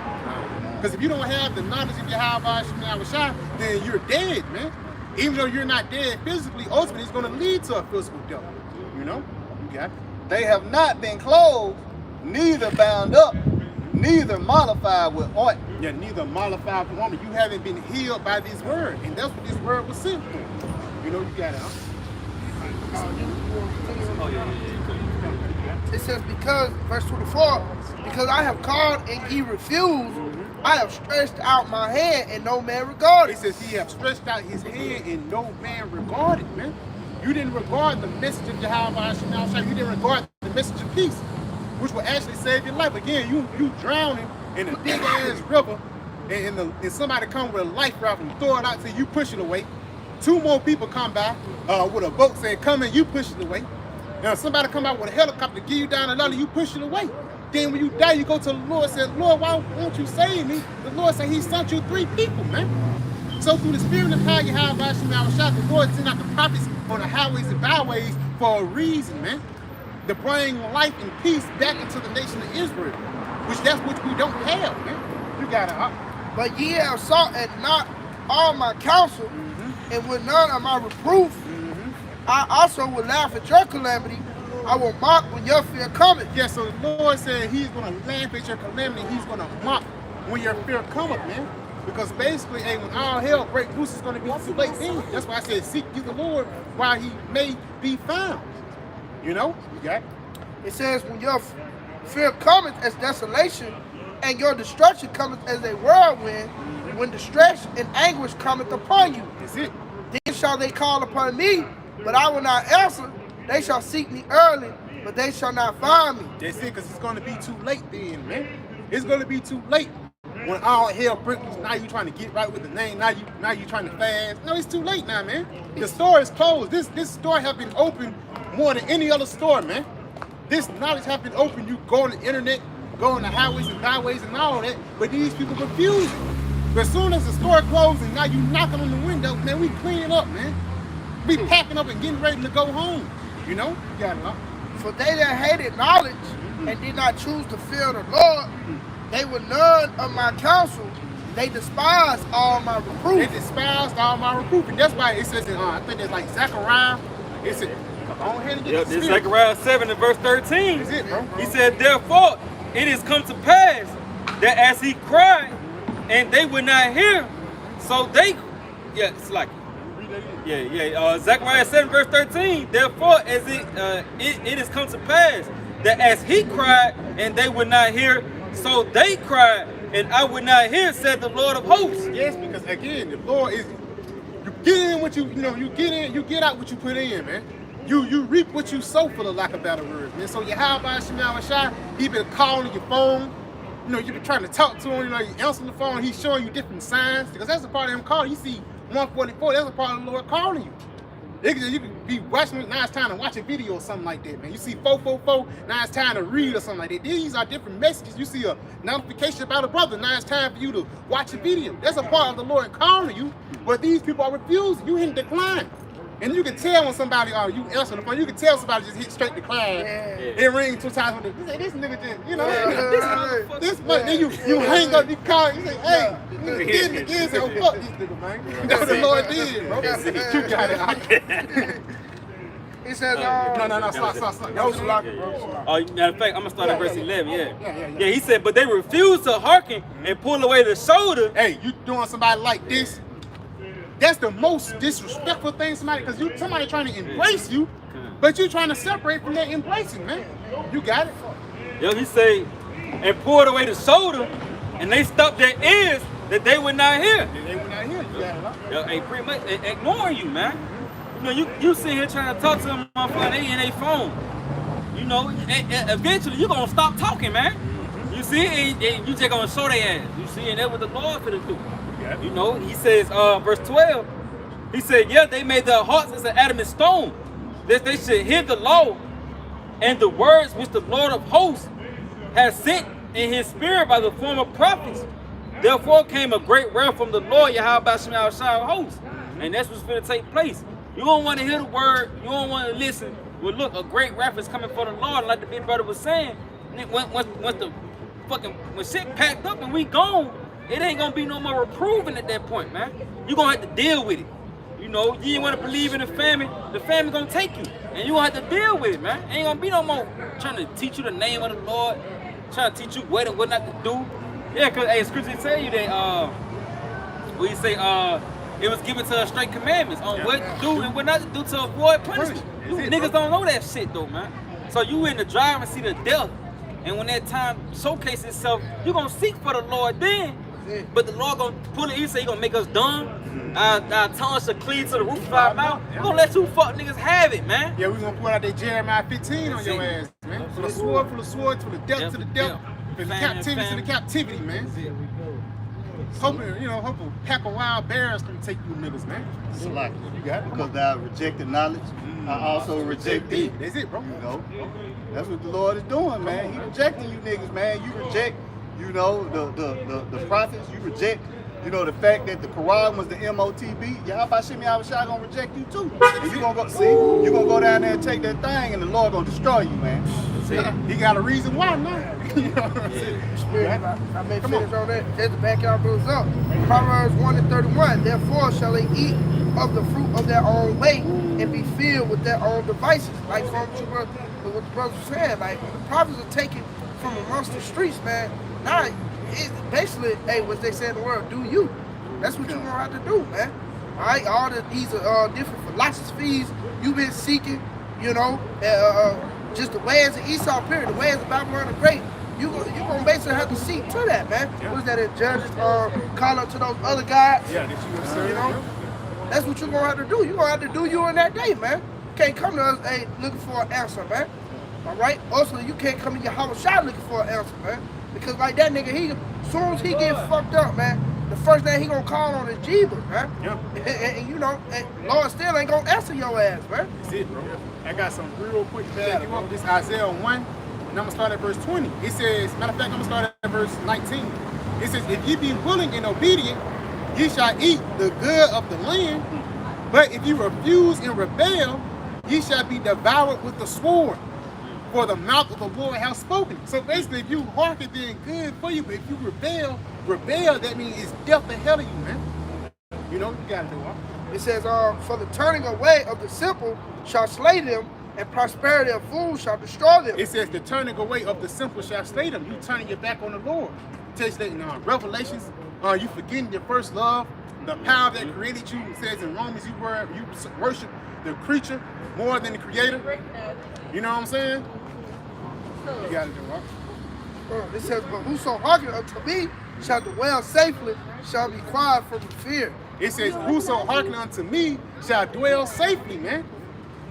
[SPEAKER 2] Because if you don't have the knowledge of Yahweh Shah, then you're dead, man. Even though you're not dead physically, ultimately it's going to lead to a physical death. You know? You got it.
[SPEAKER 3] They have not been clothed, neither bound up, neither mollified with ointment.
[SPEAKER 2] Yeah, neither mollified for woman. You haven't been healed by this word. And that's what this word was sent for. You know, you got it, huh?
[SPEAKER 1] It says, because, verse 24, because I have called and ye refused, I have stretched out my hand and no man regarded.
[SPEAKER 2] He says he have stretched out his hand and no man regarded, man. You didn't regard the message of Yahweh Shah. You didn't regard the message of peace, which will actually save your life. Again, you drowning in a big ass river, and somebody come with a life raft and throw it out till you push it away. 2 more people come by with a boat saying, come in, you push it away. Now somebody come out with a helicopter, give you down a ladder, you push it away. Then when you die, you go to the Lord and say, Lord, why won't you save me? The Lord said he sent you 3 people, man. So through the spirit of power, Yahweh Shah, the Lord sent out the prophets on the highways and byways for a reason, man. To bring life and peace back into the nation of Israel, which that's what we don't have, man. You got it,
[SPEAKER 1] But ye have sought and not all my counsel, and with none of my reproof, I also will laugh at your calamity. I will mock when your fear cometh.
[SPEAKER 2] Yeah, so the Lord said he's going to laugh at your calamity. He's going to mock when your fear cometh, man. Because basically, hey, when all hell breaks loose, it's going to be too late then. That's why I said, seek ye the Lord while he may be found. You know? You got it?
[SPEAKER 1] It says, when your fear cometh as desolation, and your destruction cometh as a whirlwind, when distress and anguish cometh upon you.
[SPEAKER 2] That's it.
[SPEAKER 1] Then shall they call upon me, but I will not answer. They shall seek me early, but they shall not find me.
[SPEAKER 2] That's it, because it's going to be too late then, man. It's going to be too late. When all hell breaks loose, now you trying to get right with the name, now you trying to fast. No, it's too late now, man. The store is closed. This store has been open more than any other store, man. This knowledge has been open. You go on the internet, go on the highways and byways and all that, but these people refuse it. But as soon as the store closed and now you knocking on the window, man, we cleaning up, man. We packing up and getting ready to go home. You know? You got it, huh?
[SPEAKER 1] For they that hated knowledge and did not choose to fear the Lord, they were none of my counsel. They despised all my reproof.
[SPEAKER 2] They despised all my reproof. And that's why it says, I think it's like Zechariah. It said, go ahead and get the
[SPEAKER 4] This
[SPEAKER 2] spirit.
[SPEAKER 4] Zechariah 7 and verse 13.
[SPEAKER 2] That's it, bro.
[SPEAKER 4] He said, therefore, it is come to pass that as he cried, and they would not hear, so they, it's like, Zechariah 7 verse 13. Therefore, as it is come to pass that as he cried, and they would not hear, so they cried, and I would not hear, said the Lord of hosts.
[SPEAKER 2] Yes, because again, the Lord is, you get in what you get out what you put in, man. You reap what you sow, for the lack of better words, man. So Yahweh Shema Shai, he been calling your phone. You know, you've been trying to talk to him, you know, you answer the phone, he's showing you different signs, because that's a part of him calling. You see 144, that's a part of the Lord calling you. You could be watching, now it's time to watch a video or something like that, man. You see 444, now it's time to read or something like that. These are different messages. You see a notification about a brother, now it's time for you to watch a video. That's a part of the Lord calling you, but these people are refusing. You hit decline. And you can tell when somebody, you answer the phone, you can tell somebody just hit straight decline. It rings 2 times. You say, this nigga just, you know, this much. Then you hang up, you call, you say, hey, get it again. Say, oh, fuck this nigga, man. That's what the Lord did, bro. You got it.
[SPEAKER 1] He says,
[SPEAKER 2] No, stop.
[SPEAKER 5] No, Slocky, bro.
[SPEAKER 4] Oh, matter of fact, I'm gonna start at verse 11. Yeah, he said, but they refused to hearken and pull away the shoulder.
[SPEAKER 2] Hey, you doing somebody like this? That's the most disrespectful thing somebody, because somebody trying to embrace you, but you trying to separate from that embracing, man. You got it.
[SPEAKER 4] Yo, he said, and pulled away the shoulder, and they stopped their ears that they would not hear.
[SPEAKER 2] They were not here. You got it, huh?
[SPEAKER 4] Yo, hey, pretty much ignoring you, man. You know, you sit here trying to talk to them, motherfucker, they in their phone. You know, and eventually you gonna stop talking, man. You see, and you just gonna show their ass. You see, and that's what the Lord finna do. You know, he says, verse 12, he said, yeah, they made their hearts as an adamant stone, that they should hear the law and the words which the Lord of hosts has sent in his spirit by the former prophets. Therefore came a great wrath from the Lord, Yahweh Shema Shai hosts. And that's what's going to take place. You don't want to hear the word, you don't want to listen. Well, look, a great wrath is coming for the Lord, like the big brother was saying. Once when shit packed up and we gone, it ain't gonna be no more reproving at that point, man. You gonna have to deal with it. You know, you ain't wanna believe in the family gonna take you. And you gonna have to deal with it, man. Ain't gonna be no more trying to teach you the name of the Lord, trying to teach you what and what not to do. Yeah, cause hey, scripture tell you that we say it was given to us straight commandments on what to do and what not to do to avoid punishment. You niggas don't know that shit though, man. So you in the driver's seat of death, and when that time showcases itself, you gonna seek for the Lord then. But the Lord gonna pull it, he say he gonna make us dumb. Our tongue shall cleave to the roof of our mouth. We're gonna let you fuck niggas have it, man.
[SPEAKER 2] Yeah, we gonna pull out that Jeremiah 15 on your ass, man. From the sword, from the death to the death, from the captivity to the captivity, man. Hoping pack of wild bears can take you niggas, man.
[SPEAKER 3] Like you got it. Because thou rejected knowledge, I also reject thee.
[SPEAKER 2] That's it, bro.
[SPEAKER 3] You know, that's what the Lord is doing, man. He rejecting you niggas, man. You reject, the prophets. You reject, the fact that the Quran was the MOTB. Yahweh Shema Shai gonna reject you too. And you gonna go down there and take that thing, and the Lord gonna destroy you, man.
[SPEAKER 2] He got a reason why, man. You know what I'm saying?
[SPEAKER 1] I may finish on that. Just to back y'all brothers up. Proverbs 1 and 31. Therefore shall they eat of the fruit of their own way and be filled with their own devices. Like from what the brothers were saying. Like the prophets are taken from amongst the streets, man. Now, it basically, hey, what they say in the world, do you. That's what you're going to have to do, man. All right, all these different philosophies you've been seeking, just the ways of Esau, period, the ways of Babylon the Great. You're going to basically have to seek to that, man. Yeah. What's that in Judges? Call up to those other guys.
[SPEAKER 2] Yeah, that you observe.
[SPEAKER 1] That's what you're going to have to do. You're going to have to do you in that day, man. You can't come to us, hey, looking for an answer, man. All right? Also, you can't come to your house shot looking for an answer, man. Because like that nigga, as soon as he get fucked up, man, the first thing he gonna call on is Jesus, man. Yep. And Lord still ain't gonna answer your ass, man.
[SPEAKER 2] That's it, bro. I got some real quick to back you up. This Isaiah 1, and I'm gonna start at verse 20. It says, matter of fact, I'm gonna start at verse 19. It says, if ye be willing and obedient, ye shall eat the good of the land. But if you refuse and rebel, ye shall be devoured with the sword. For the mouth of the Lord hath spoken. So basically, if you hearken, then good for you. But if you rebel, that means it's death ahead of you, man. You know, you gotta do it.
[SPEAKER 1] It says, for the turning away of the simple shall slay them, and prosperity of fools shall destroy them.
[SPEAKER 2] It says the turning away of the simple shall slay them. You turning your back on the Lord. It tells you that in Revelations, you forgetting your first love, the power that created you. It says in Romans, you worship the creature more than the creator. You know what I'm saying? You gotta do it.
[SPEAKER 1] It says, but whoso hearken unto me shall dwell safely, shall be quiet from fear.
[SPEAKER 2] It says, whoso hearken unto me shall dwell safely, man.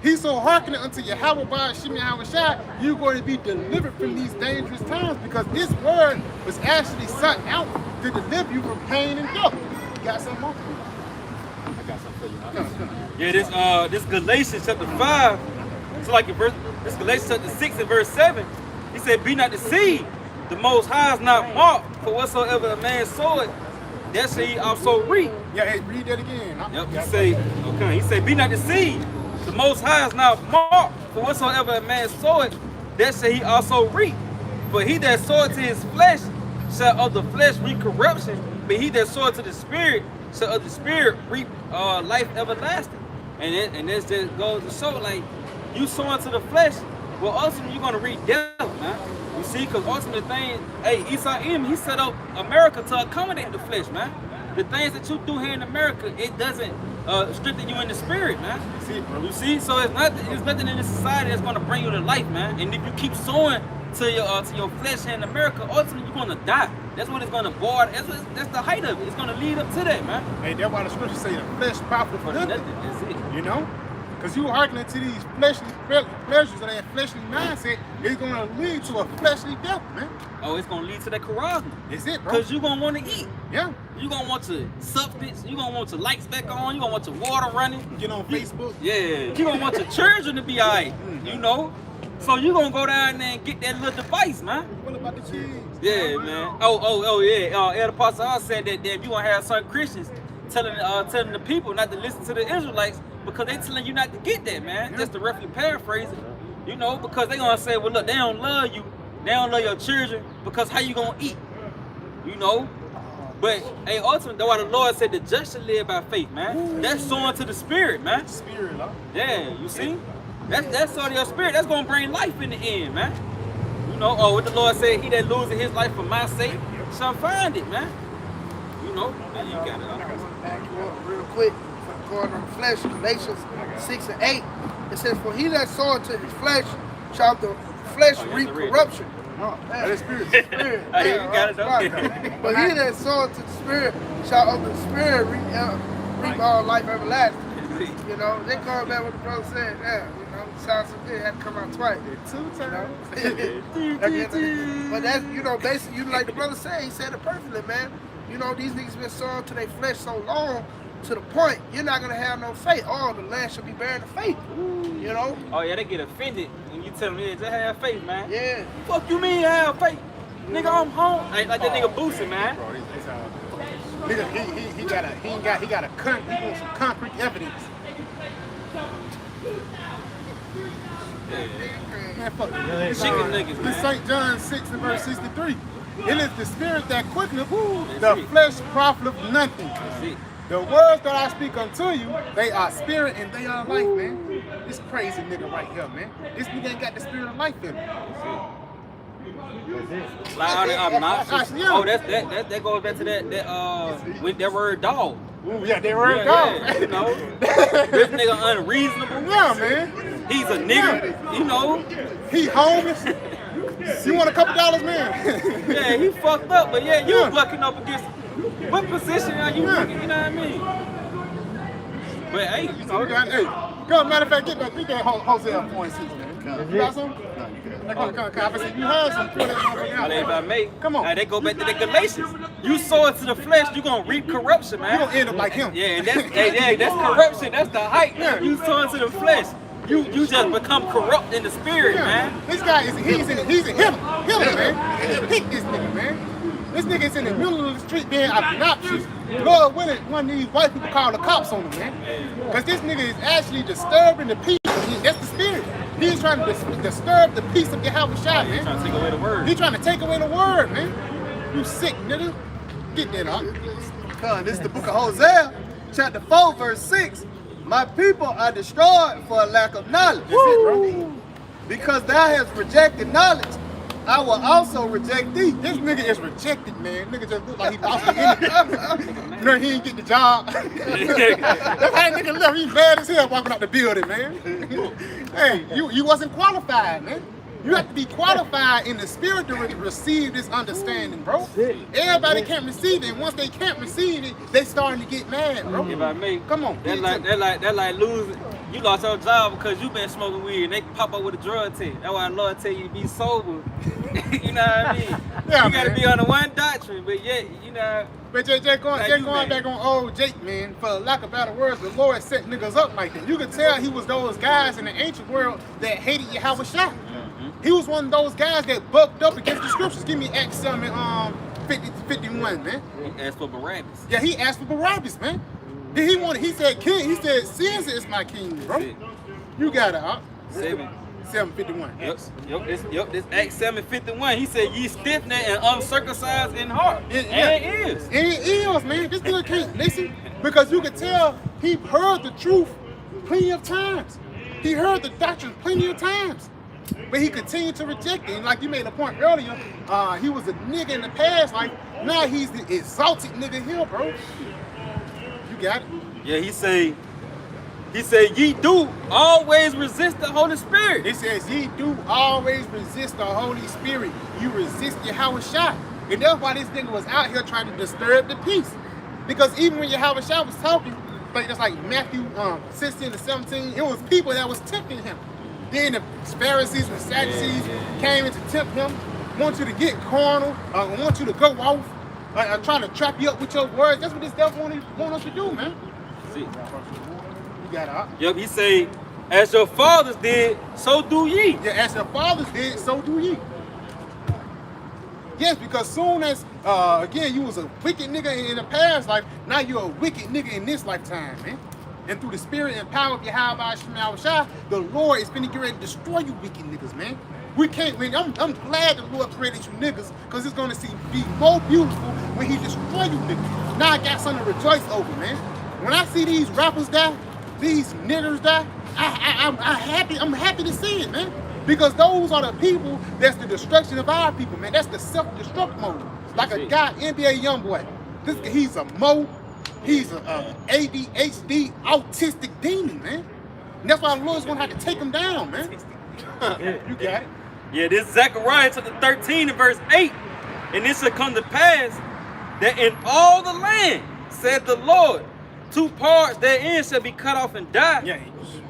[SPEAKER 2] He's so hearkening unto Yahweh by Shemi Hawashai, you're going to be delivered from these dangerous times because this word was actually sent out to deliver you from pain and death. You got something more?
[SPEAKER 4] I got something for you. Yeah, this Galatians chapter 5. So like this Galatians chapter 6 and verse 7. He said, be not deceived. The Most High is not mocked. For whatsoever a man soweth, that shall he also reap.
[SPEAKER 2] Yeah, hey, read that again.
[SPEAKER 4] Yep, he say, be not deceived. The Most High is not mocked. For whatsoever a man soweth, that shall he also reap. For he that soweth to his flesh shall of the flesh reap corruption. But he that soweth to the Spirit shall of the Spirit reap life everlasting. And this just goes to show, like, you sowing to the flesh, well, ultimately you're gonna reap death, man. You see, because ultimate thing, hey, Esau he set up America to accommodate the flesh, man. The things that you do here in America, it doesn't strengthen you in the spirit, man. You see, so it's nothing in this society that's gonna bring you to life, man. And if you keep sowing to your flesh here in America, ultimately you're gonna die. That's what it's gonna boil. That's the height of it. It's gonna lead up to that, man.
[SPEAKER 2] Hey, that's why the scriptures say the flesh profitable for nothing.
[SPEAKER 4] That's it.
[SPEAKER 2] You know? Because you hearkening to these fleshly pleasures and that fleshly mindset, it's going to lead to a fleshly death, man.
[SPEAKER 4] Oh, it's going to lead to that carousing.
[SPEAKER 2] That's it, bro.
[SPEAKER 4] Because you're going to want to eat.
[SPEAKER 2] Yeah.
[SPEAKER 4] You're going to want your substance. You're going to want your lights back on. You're going to want your water running.
[SPEAKER 2] Get on Facebook.
[SPEAKER 4] Yeah. You're going to want your children to be all right, you know? So you're going to go down there and get that little device, man.
[SPEAKER 2] What about the kids?
[SPEAKER 4] Yeah, man. Oh, yeah. Elder Pastor I said that you're going to have certain Christians telling the people not to listen to the Israelites because they telling you not to get that, man. Just to roughly paraphrase it, you know, because they gonna say, well, look, they don't love you, they don't love your children, because how you gonna eat, you know? But hey, ultimately, that's why the Lord said the just shall live by faith, man. That's sowing to the spirit, man.
[SPEAKER 2] Spirit, huh?
[SPEAKER 4] Yeah, you see? That's sowing to your spirit. That's gonna bring life in the end, man. You know, what the Lord said, he that loses his life for my sake shall find it, man. You know, you got it.
[SPEAKER 1] Back you up real quick. Going on the flesh, Galatians 6 and 8. It says, for he that soweth to his flesh shall the flesh reap corruption.
[SPEAKER 2] Oh, that is spirit.
[SPEAKER 1] Spirit.
[SPEAKER 4] Hey, you got it,
[SPEAKER 1] right. But he that soweth to the spirit shall of the spirit reap life everlasting. You know, they going back what the brother said. Yeah, you know, sounds so good. Had to come out twice. But that's, you know, basically, like the brother said, he said it perfectly, man. You know, these niggas been sowing to their flesh so long, to the point you're not gonna have no faith. Oh, the land should be bearing the faith. You know?
[SPEAKER 4] Oh yeah, they get offended when you tell them, yeah, just have faith, man.
[SPEAKER 1] Yeah.
[SPEAKER 4] Fuck you mean have faith? Nigga, I'm home. Like that nigga Boosie, man.
[SPEAKER 2] He wants some concrete evidence. Man, fuck it.
[SPEAKER 4] Chicken niggas,
[SPEAKER 2] This
[SPEAKER 4] man.
[SPEAKER 2] St. John 6 and verse 63. It is the spirit that quickeneth, the flesh profiteth nothing.
[SPEAKER 4] That's it.
[SPEAKER 2] The words that I speak unto you, they are spirit and they are life, man. This crazy nigga right here, man. This nigga ain't got the spirit of life in him.
[SPEAKER 4] Loud and obnoxious. Oh, that goes back to that with that word dog.
[SPEAKER 2] Ooh, yeah, they were dog.
[SPEAKER 4] Yeah, you know, this nigga unreasonable.
[SPEAKER 2] Yeah, man.
[SPEAKER 4] He's a nigga, you know.
[SPEAKER 2] He homeless. You want a couple dollars, man?
[SPEAKER 4] Yeah, he fucked up, but yeah, you bucking up against. What position are you in? You know what I mean? But hey, you know.
[SPEAKER 2] Hey, go. Matter of fact, get that Hosea 4:6, man. You got some? Come. You heard some.
[SPEAKER 4] If I may,
[SPEAKER 2] come on.
[SPEAKER 4] Now they go back to the Galatians. You sow it to the flesh, you gonna reap corruption, man.
[SPEAKER 2] You gonna end up like him.
[SPEAKER 4] Yeah, and that's corruption. That's the height. Yeah. You sow it to the flesh. You just become corrupt in the spirit, man.
[SPEAKER 2] This guy he's a healer, man. Pick this nigga, man. This nigga's in the middle of the street being obnoxious. Lord willing, one of these white people call the cops on him, man. Because this nigga is actually disturbing the peace. That's the spirit. He's trying to disturb the peace of Yahweh Shai, man.
[SPEAKER 4] He's trying to take away the word.
[SPEAKER 2] He's trying to take away the word, man. You sick, nigga. Get that up.
[SPEAKER 3] This is the book of Hosea, chapter 4, verse 6. My people are destroyed for a lack of knowledge.
[SPEAKER 2] That's it, bro.
[SPEAKER 3] Because thou hast rejected knowledge, I will also reject thee.
[SPEAKER 2] This nigga is rejected, man. Nigga just look like he lost the interview. You know, he didn't get the job. That's how that nigga left. He mad as hell walking out the building, man. Hey, you wasn't qualified, man. You have to be qualified in the spirit to receive this understanding, bro. Everybody can't receive it. And once they can't receive it, they starting to get mad, bro.
[SPEAKER 4] If I may,
[SPEAKER 2] Come on.
[SPEAKER 4] that like losing. You lost your job because you been smoking weed and they pop up with a drug test. That's why Lord tell you to be sober. You know what I mean?
[SPEAKER 2] Yeah,
[SPEAKER 4] you gotta
[SPEAKER 2] man.
[SPEAKER 4] be on the one doctrine, but yet, you know.
[SPEAKER 2] But Jay going back on old Jake, man, for lack of better words, the Lord set niggas up like that. You could tell he was those guys in the ancient world that hated Yahweh Shai. He was one of those guys that bucked up against the scriptures. Give me Acts 7 51, man.
[SPEAKER 4] He asked for Barabbas.
[SPEAKER 2] Yeah, he asked for Barabbas, man. He said king. He said Caesar is my king, bro.
[SPEAKER 4] That's it.
[SPEAKER 2] You got it, huh?
[SPEAKER 4] 751.
[SPEAKER 2] 751.
[SPEAKER 4] Yep, this Acts 7:51. He said, ye stiff-necked and uncircumcised in heart.
[SPEAKER 2] Yeah.
[SPEAKER 4] And it is.
[SPEAKER 2] And it is, man. This nigga can't listen because you can tell he heard the truth plenty of times. He heard the doctrine plenty of times. But he continued to reject it. And like you made a point earlier, he was a nigga in the past life. Now he's the exalted nigga here, bro. You got it?
[SPEAKER 4] Yeah, he say, ye do always resist the Holy Spirit.
[SPEAKER 2] It says, ye do always resist the Holy Spirit. You resist Yahweh Shai. And that's why this nigga was out here trying to disturb the peace. Because even when Yahweh Shai was talking, like just like Matthew 16 to 17, it was people that was tempting him. Then the Pharisees and Sadducees came in to tempt him, want you to get carnal, want you to go off, trying to trap you up with your words. That's what this devil want us to do, man.
[SPEAKER 4] See.
[SPEAKER 2] You got it, huh?
[SPEAKER 4] Yep, he say, as your fathers did, so do ye.
[SPEAKER 2] Yeah, as your fathers did, so do ye. Yes, because soon as, again, you was a wicked nigga in the past life, now you're a wicked nigga in this lifetime, man. And through the spirit and power of Yahweh Shai, the Lord is finna get ready to destroy you wicked niggas, man. We can't, I'm glad the Lord created you niggas, because it's gonna be more beautiful when he destroy you niggas. Now I got something to rejoice over, man. When I see these rappers die, these niggers die, I'm happy to see it, man. Because those are the people that's the destruction of our people, man. That's the self-destruct mode. Like a guy, NBA Youngboy. He's a mo. He's an ADHD autistic demon, man. And that's why the Lord's gonna have to take him down, man. You got it.
[SPEAKER 4] Yeah, this Zechariah chapter 13 and verse 8. And it shall come to pass that in all the land, said the Lord, 2 parts therein shall be cut off and die.
[SPEAKER 2] Yeah,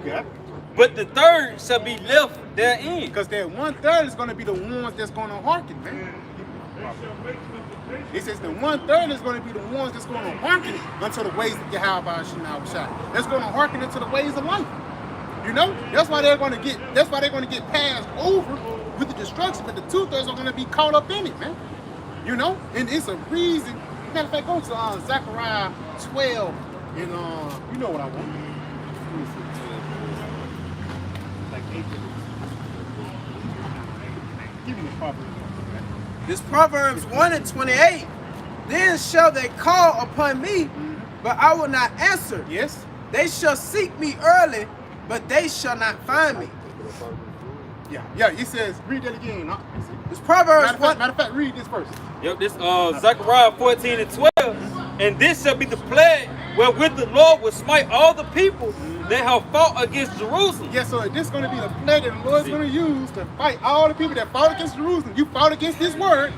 [SPEAKER 2] you got it.
[SPEAKER 4] But the third shall be left therein.
[SPEAKER 2] Because that 1/3 is gonna be the ones that's gonna hearken, man. It says the 1/3 is going to be the ones that's going to hearken unto the ways of Yahweh Shai. That's going to hearken into the ways of life. You know, that's why they're going to get passed over with the destruction. But the 2/3 are going to be caught up in it, man. You know, and it's a reason. Matter of fact, go to Zechariah 12, and you know what I want. Like 8. Give me the proper.
[SPEAKER 1] This Proverbs 1 and 28. Then shall they call upon me, but I will not answer.
[SPEAKER 2] Yes.
[SPEAKER 1] They shall seek me early, but they shall not find me.
[SPEAKER 2] Yeah. It says, read that again. Huh?
[SPEAKER 1] This Proverbs
[SPEAKER 2] Matter of fact, read this first.
[SPEAKER 4] Yep, this Zechariah 14 and 12. And this shall be the plague wherewith the Lord will smite all the people that have fought against Jerusalem.
[SPEAKER 2] Yeah, so this is going to be the plague that the Lord's going to use to fight all the people that fought against Jerusalem. You fought against his word.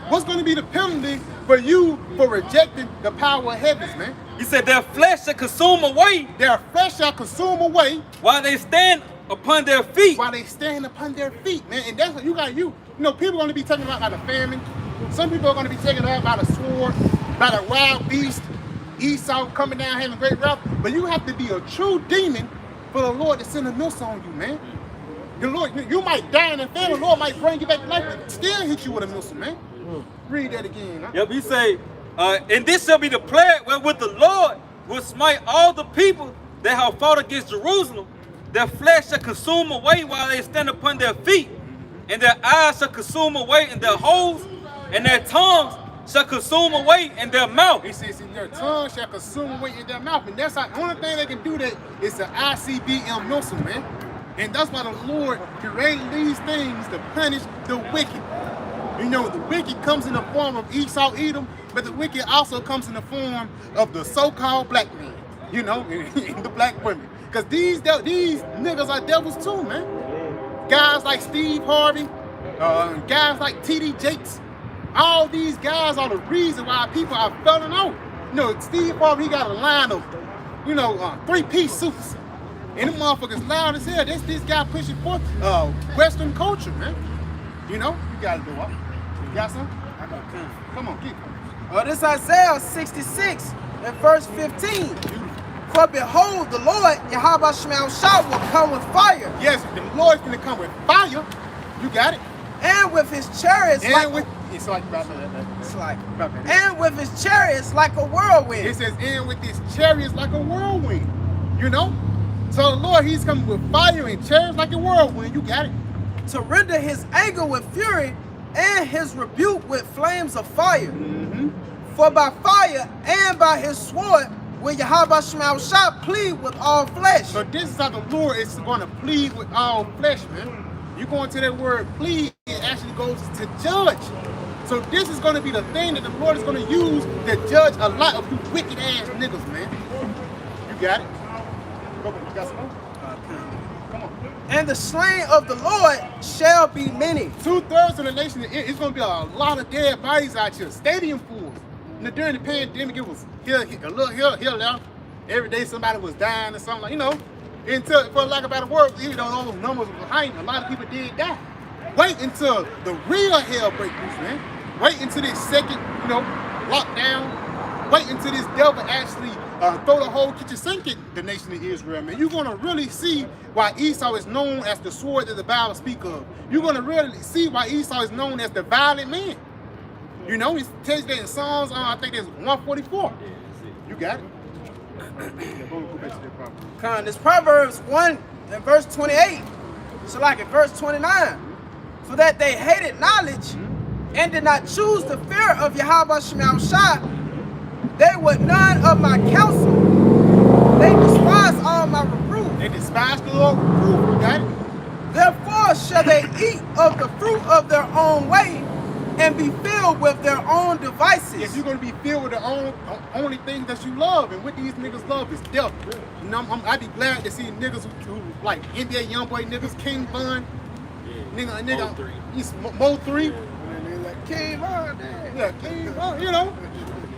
[SPEAKER 2] What's going to be the penalty for you for rejecting the power of heavens, man?
[SPEAKER 4] He said their flesh shall consume away
[SPEAKER 2] Their flesh shall consume away
[SPEAKER 4] while they stand upon their feet.
[SPEAKER 2] while they stand upon their feet, man. And that's what you got. You know, people are going to be taken out by the famine. Some people are going to be taken out by the sword, by the wild beast. Esau coming down having great wrath, but you have to be a true demon for the Lord to send a missile on you, man. The Lord, you might die in the famine, the Lord might bring you back to life, but still hit you with a missile, man. Read that again. Huh?
[SPEAKER 4] Yep, he say, and this shall be the plague wherewith the Lord will smite all the people that have fought against Jerusalem. Their flesh shall consume away while they stand upon their feet, and their eyes shall consume away in their holes, and their tongues shall consume away in their mouth.
[SPEAKER 2] He says, their tongue shall consume away in their mouth. And that's the only thing they can do that is the ICBM missile, man. And that's why the Lord created these things to punish the wicked. You know, the wicked comes in the form of Esau, Edom, but the wicked also comes in the form of the so-called black man, you know, and the black women. Because these niggas are devils too, man. Guys like Steve Harvey, guys like T.D. Jakes, all these guys are the reason why people are falling out. You know, Steve Harvey, he got a line of, you know, 3-piece suits. And them motherfuckers loud as hell. That's this guy pushing forth Western culture, man. You know, you gotta do what? You got some?
[SPEAKER 1] I got time.
[SPEAKER 2] Come on, keep going.
[SPEAKER 1] Well, this Isaiah 66 and verse 15. For behold, the Lord, Yahweh Shemel will come with fire.
[SPEAKER 2] Yes, the Lord's gonna come with fire. You got it.
[SPEAKER 1] And with his chariots
[SPEAKER 2] it's like
[SPEAKER 1] and with his chariots like a whirlwind.
[SPEAKER 2] It says, and with his chariots like a whirlwind. You know? So the Lord, he's coming with fire and chariots like a whirlwind. You got it.
[SPEAKER 1] To render his anger with fury and his rebuke with flames of fire.
[SPEAKER 2] Mm-hmm.
[SPEAKER 1] For by fire and by his sword will Yahweh Shemel plead with all flesh.
[SPEAKER 2] So this is how the Lord is going to plead with all flesh, man. You go into that word plead, it actually goes to judge. So this is going to be the thing that the Lord is going to use to judge a lot of you wicked ass niggas, man. You got it? You got some more? Come on.
[SPEAKER 1] And the slain of the Lord shall be many.
[SPEAKER 2] 2/3 of the nation, it's going to be a lot of dead bodies out here. Stadium fools. Now, during the pandemic, it was a little here left. Every day somebody was dying or something, like, you know. Until, for lack of a better word, even though those numbers were behind, a lot of people did die. Wait until the real hell breaks loose, man. Wait until this second, you know, lockdown. Wait until this devil actually throw the whole kitchen sink at the nation of Israel, man. You're going to really see why Esau is known as the sword that the Bible speaks of. You're going to really see why Esau is known as the violent man. You know, it tells that in Psalms, I think it's 144. You got it.
[SPEAKER 1] This Proverbs 1 and verse 28. So like in verse 29. For that they hated knowledge and did not choose the fear of Yahweh Shemel, they were none of my counsel. They despised all my reproof.
[SPEAKER 2] They despised the Lord reproof. You got it.
[SPEAKER 1] Therefore shall they eat of the fruit of their own way and be filled with their own devices.
[SPEAKER 2] Yes, you're going to be filled with the only things that you love. And what these niggas love is death. You know, I'd be glad to see niggas who like NBA Youngboy niggas, King Von, nigga, Mo 3.
[SPEAKER 1] Like King Von,
[SPEAKER 2] yeah, King Von, you know.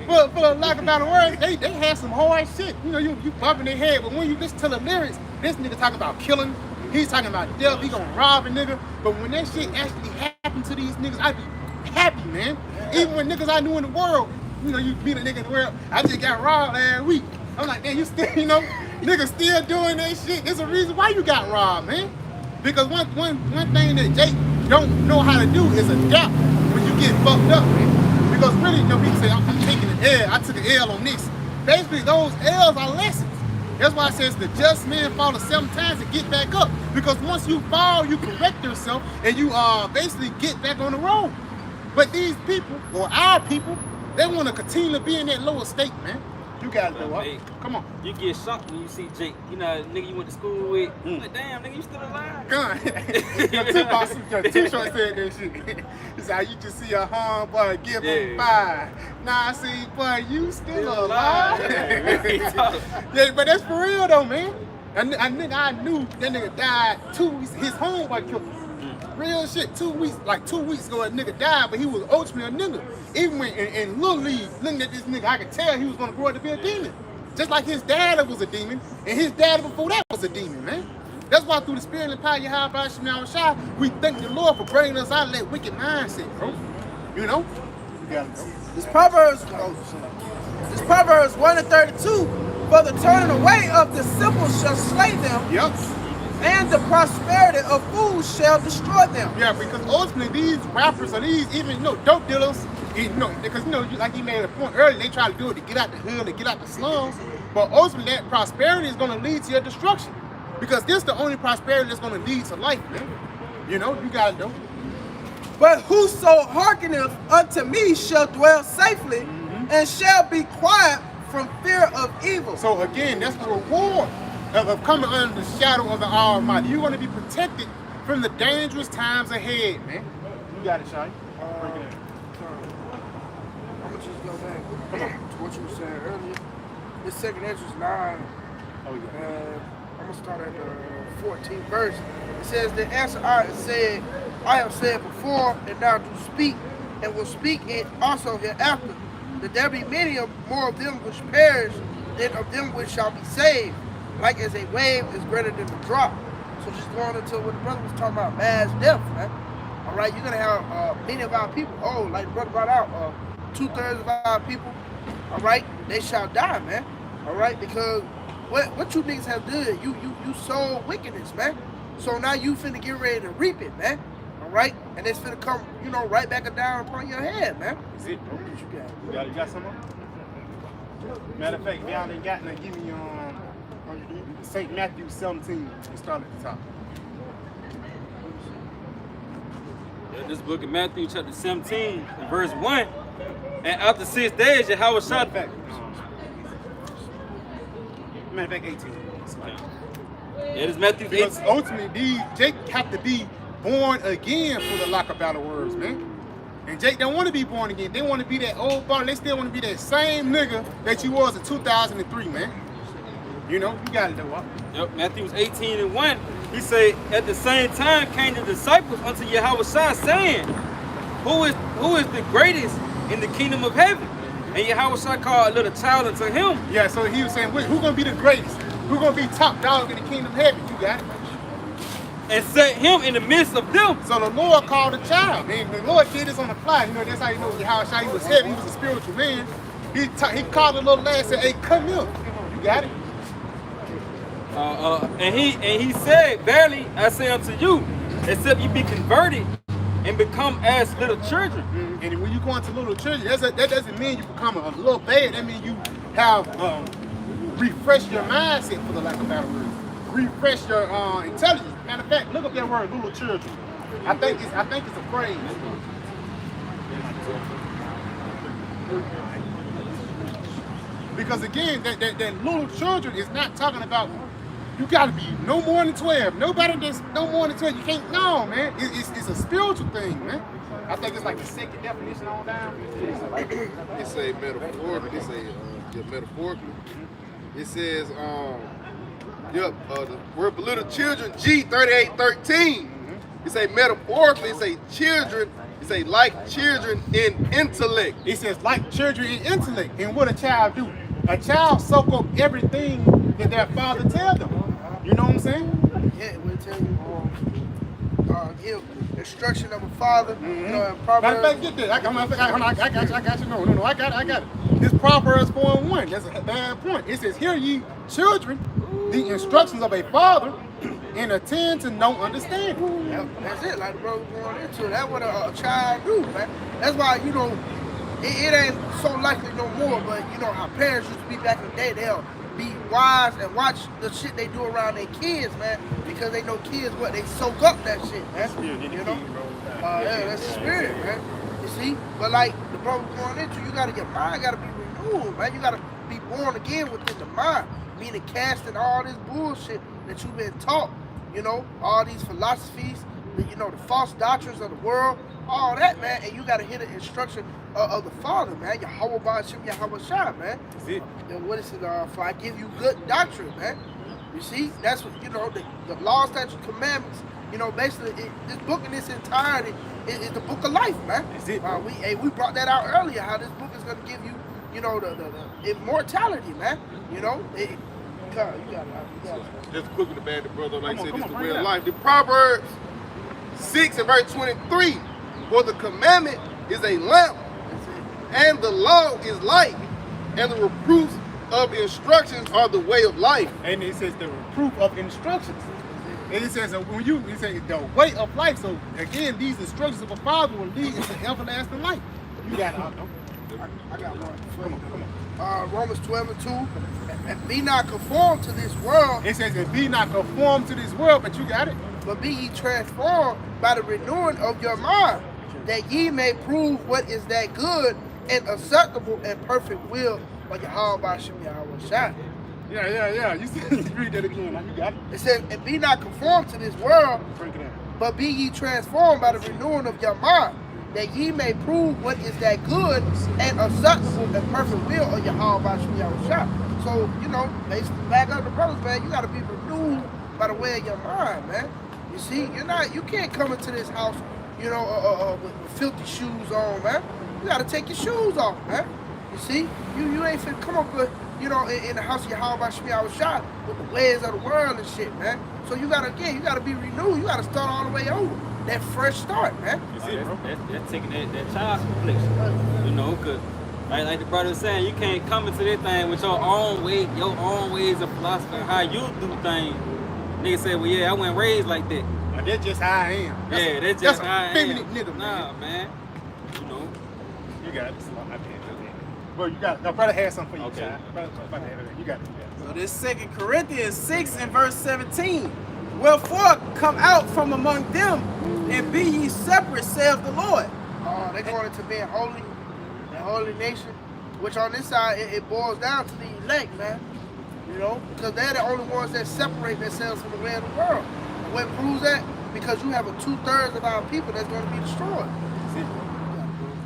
[SPEAKER 2] For the lack of a better word, they had some hard shit. You know, you bumping their head, but when you listen to the lyrics, this nigga talking about killing, he's talking about death, he gonna rob a nigga. But when that shit actually happened to these niggas, I'd be happy, man. Even when niggas I knew in the world, you know, you meet a nigga in the world, I just got robbed last week. I'm like, man, you still, you know, niggas still doing that shit. There's a reason why you got robbed, man. Because one thing that Jake don't know how to do is adapt when you get fucked up, man. Because really, you know, people say, I'm taking an L, I took an L on this. Basically, those L's are lessons. That's why it says the just man fall 7 times to get back up. Because once you fall, you correct yourself and you basically get back on the road. But these people, or our people, they want to continue to be in that lower state, man. You guys know what?
[SPEAKER 4] Hey,
[SPEAKER 2] come on.
[SPEAKER 4] You get shocked when you see Jake. You know, nigga you went to school with. Like, damn, nigga, you still alive.
[SPEAKER 2] Gun. Your T-shirt said that shit. It's how you just see a homeboy give him 5. Nah, I see, boy, you still alive. Yeah, but that's for real though, man. I knew that nigga died 2 weeks. His homeboy killed him. Real shit, 2 weeks, like 2 weeks ago, a nigga died, but he was ultimately a nigga. Even when in Little League, looking at this nigga, I could tell he was gonna grow up to be a demon. Just like his dad was a demon, and his dad before that was a demon, man. That's why through the spirit and power of Yahweh Shemel Shai, we thank the Lord for bringing us out of that wicked mindset, bro. You know? You gotta go.
[SPEAKER 1] This Proverbs 1 and 32. For the turning away of the simple shall slay them.
[SPEAKER 2] Yep.
[SPEAKER 1] and the prosperity of fools shall destroy them.
[SPEAKER 2] Yeah, because ultimately these rappers or these even dope dealers, because like you made a point earlier, they try to do it to get out the hood, to get out the slums, but ultimately that prosperity is going to lead to your destruction, because this is the only prosperity that's going to lead to life, man. You gotta know.
[SPEAKER 1] But whoso hearkeneth unto me shall dwell safely, and shall be quiet from fear of evil.
[SPEAKER 2] So again, that's the reward of coming under the shadow of the Almighty. You're going to be protected from the dangerous times ahead, man. You got it, Shai. Break it in.
[SPEAKER 1] I'm gonna just go back to what you were saying earlier. This second entrance 9.
[SPEAKER 2] Oh yeah.
[SPEAKER 1] I'm gonna start at the 14th verse. It says, "The answer I have said before, and now do speak, and will speak it also hereafter, that there be many more of them which perish than of them which shall be saved. Like as a wave is greater than the drop." So just going into what the brother was talking about, mass death, man. All right, you're gonna have many of our people. Oh, like the brother brought out, 2/3 of our people. All right, they shall die, man. All right, because what you niggas have done, you sold wickedness, man. So now you finna get ready to reap it, man. All right, and it's finna come, right back down upon your head, man.
[SPEAKER 2] Is it?
[SPEAKER 1] What you got?
[SPEAKER 2] You got some more? Matter of fact, y'all ain't got nothing. Give me St. Matthew 17 and start at the top.
[SPEAKER 4] Yeah, this book of Matthew chapter 17 and verse 1. And after 6 days, Yahweh shot back.
[SPEAKER 2] Matter of fact, 18.
[SPEAKER 4] It is Matthew 18.
[SPEAKER 2] Because ultimately, Jake have to be born again for the lack of better words, man. And Jake don't want to be born again. They want to be that old body. They still want to be that same nigga that you was in 2003, man. You got it, though.
[SPEAKER 4] Yep, Matthew 18 and 1. He said, "At the same time came the disciples unto Yahweh Shai, saying, Who is the greatest in the kingdom of heaven? And Yahweh Shai called a little child unto him."
[SPEAKER 2] Yeah, so he was saying, who's going to be the greatest? Who's going to be top dog in the kingdom of heaven? You got it.
[SPEAKER 4] And set him in the midst of them.
[SPEAKER 2] So the Lord called a child. Man, the Lord did this on the fly. That's how you know Yahweh Shai was heavy. He was a spiritual man. He called the little lad and said, "Hey, come here." You got it?
[SPEAKER 4] And he said, "Verily I say unto you, except you be converted and become as little children."
[SPEAKER 2] And when you go into little children, that doesn't mean you become a little baby. That means you have refresh your mindset, for the lack of better words. Refresh your intelligence. Matter of fact, look up that word, little children. I think it's a phrase. Because again, that little children is not talking about you gotta be no more than 12. Nobody that's no more than 12. You can't, no, man. It's a spiritual thing, man. I think it's like the second definition on down.
[SPEAKER 5] It say metaphorically. It say metaphorically. It says the word for little children, G3813. It say metaphorically. It say children. It say like children in intellect.
[SPEAKER 2] It says like children in intellect. And what a child do? A child soak up everything that their father tells them. You know what I'm saying?
[SPEAKER 1] Yeah, we'll tell you. Give instruction of a father. In Proverbs.
[SPEAKER 2] Matter of fact, get this. I got you. No, I got it. This Proverbs 4:1. That's a bad point. It says, "Hear ye, children, the instructions of a father, and attend to no understanding."
[SPEAKER 1] Yep, that's it. Like the brother going into it. That's what a child do, man. That's why it ain't so likely no more. But our parents used to be back in the day. They'll be wise and watch the shit they do around their kids, man, because they know kids they soak up that shit, man. Yeah, that's the spirit, man. You see, but like the brother going into, your mind gotta be renewed, man. You gotta be born again within the mind, meaning casting all this bullshit that you've been taught. All these philosophies, the false doctrines of the world, all that, man. And you gotta hear the instruction of the Father, man. Yahweh Ba'ashim Yahweh Shai, man.
[SPEAKER 2] That's it.
[SPEAKER 1] What is it? For I give you good doctrine, man. You see, that's what the law, statutes, commandments. Basically, this book in its entirety is the book of life, man.
[SPEAKER 2] That's it.
[SPEAKER 1] We brought that out earlier. How this book is gonna give you, the immortality, man. You got it.
[SPEAKER 5] Just quickly to bad the brother, like I said, this is the way of life. The Proverbs 6 and verse 23. For the commandment is a lamp, and the law is light, and the reproofs of instructions are the way of life.
[SPEAKER 2] And it says the reproof of instructions. And it says when you, it says the way of life. So again, these instructions of a father will lead into everlasting life. You got it.
[SPEAKER 1] I got one.
[SPEAKER 2] Come on.
[SPEAKER 1] Romans 12:2. And be not conformed to this world,
[SPEAKER 2] It says, and be not conformed to this world, but you got it.
[SPEAKER 1] but be ye transformed by the renewing of your mind, that ye may prove what is that good and acceptable and perfect will of Yahweh Bashim Yahweh Shai.
[SPEAKER 2] Yeah. You read that again. Now you got it.
[SPEAKER 1] It says, and be not conformed to this world,
[SPEAKER 2] Break it down.
[SPEAKER 1] but be ye transformed by the renewing of your mind, that ye may prove what is that good and acceptable and perfect will of Yahweh Bashim Yahweh Shai. So, you know, basically back up the brothers, man, you gotta be renewed by the way of your mind, man. You see, you can't come into this house, you know, with filthy shoes on, man. You gotta take your shoes off, man. You see, you ain't finna come up with, you know, in the house of Yahweh Bashim Yahweh Shai with the ways of the world and shit, man. So you gotta be renewed. You gotta start all the way over. That fresh start, man.
[SPEAKER 4] You see, that's taking that child's complexion. You know, cause like the brother was saying, you can't come into this thing with your own way, your own ways of philosophy, how you do things. Nigga say, well, yeah, I wasn't raised like that.
[SPEAKER 2] But that's just how I am.
[SPEAKER 4] That's just how I am.
[SPEAKER 2] Feminine nigga,
[SPEAKER 4] Nah, man. You know.
[SPEAKER 2] You got it. I can't do that. Well, you got it. No, brother had something for you,
[SPEAKER 4] Okay.
[SPEAKER 2] child. Brother had it. You got it.
[SPEAKER 7] So this 2 Corinthians 6 and verse 17. Wherefore come out from among them and be ye separate, saith the Lord.
[SPEAKER 1] They're going into being holy, the holy nation, which on this side, it boils down to the elect, man. You know, because they're the only ones that separate themselves from the way of the world. And what proves that? Because you have 2/3 of our people that's going to be destroyed.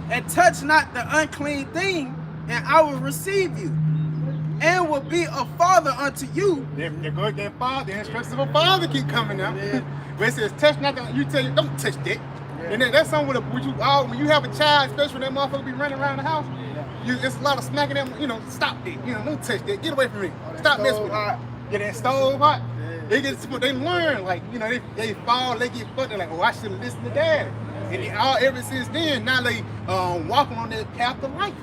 [SPEAKER 7] And touch not the unclean thing, and I will receive you, and will be a father unto you.
[SPEAKER 2] They're good. Their father, the instructions of a father keep coming out.
[SPEAKER 1] Yeah.
[SPEAKER 2] But it says, touch not the, you tell you, don't touch that.
[SPEAKER 1] Yeah.
[SPEAKER 2] And then that's something when you have a child, especially when that motherfucker be running around the house, it's a lot of smacking them, you know, stop that, you know, don't touch that, get away from me, stop messing with
[SPEAKER 1] hot.
[SPEAKER 2] it. Yeah, that stove hot. Yeah. They learn, like, you know, they fall, they get fucked, they're like, oh, I should have listened to dad. And ever since then, now they walking on that path of life.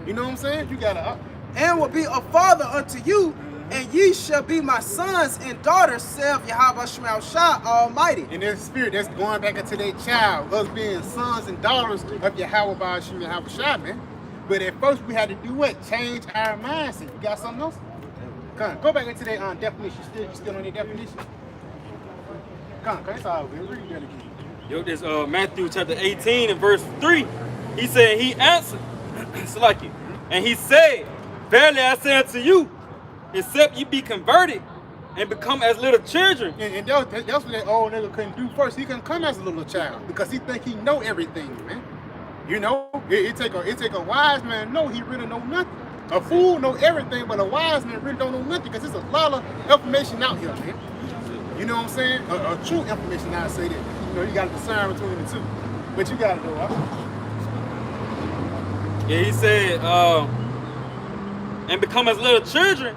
[SPEAKER 2] You know what I'm saying? You gotta
[SPEAKER 7] And will be a father unto you, and ye shall be my sons and daughters, saith Yahweh Shema Shai Almighty.
[SPEAKER 2] in their spirit, that's going back into their child, us being sons and daughters of Yahweh Ba'ashim Yahweh Shai, man. But at first we had to do what? Change our mindset. You got something else? Come on, go back into that definition. You still on the definition? Come on, it's all good. Read that again.
[SPEAKER 4] Yo, this Matthew chapter 18 and verse 3. He said, he answered, Salaki, and he said, verily I say unto you, except ye be converted and become as little children.
[SPEAKER 2] And that's what that old nigga couldn't do first. He couldn't come as a little child because he think he know everything, man. You know, it take a wise man know he really know nothing. A fool know everything, but a wise man really don't know nothing because there's a lot of information out here, man. You know what I'm saying? A true information, I say that. You know, you got to discern between the two. But you got to know,
[SPEAKER 4] Yeah, he said, and become as little children,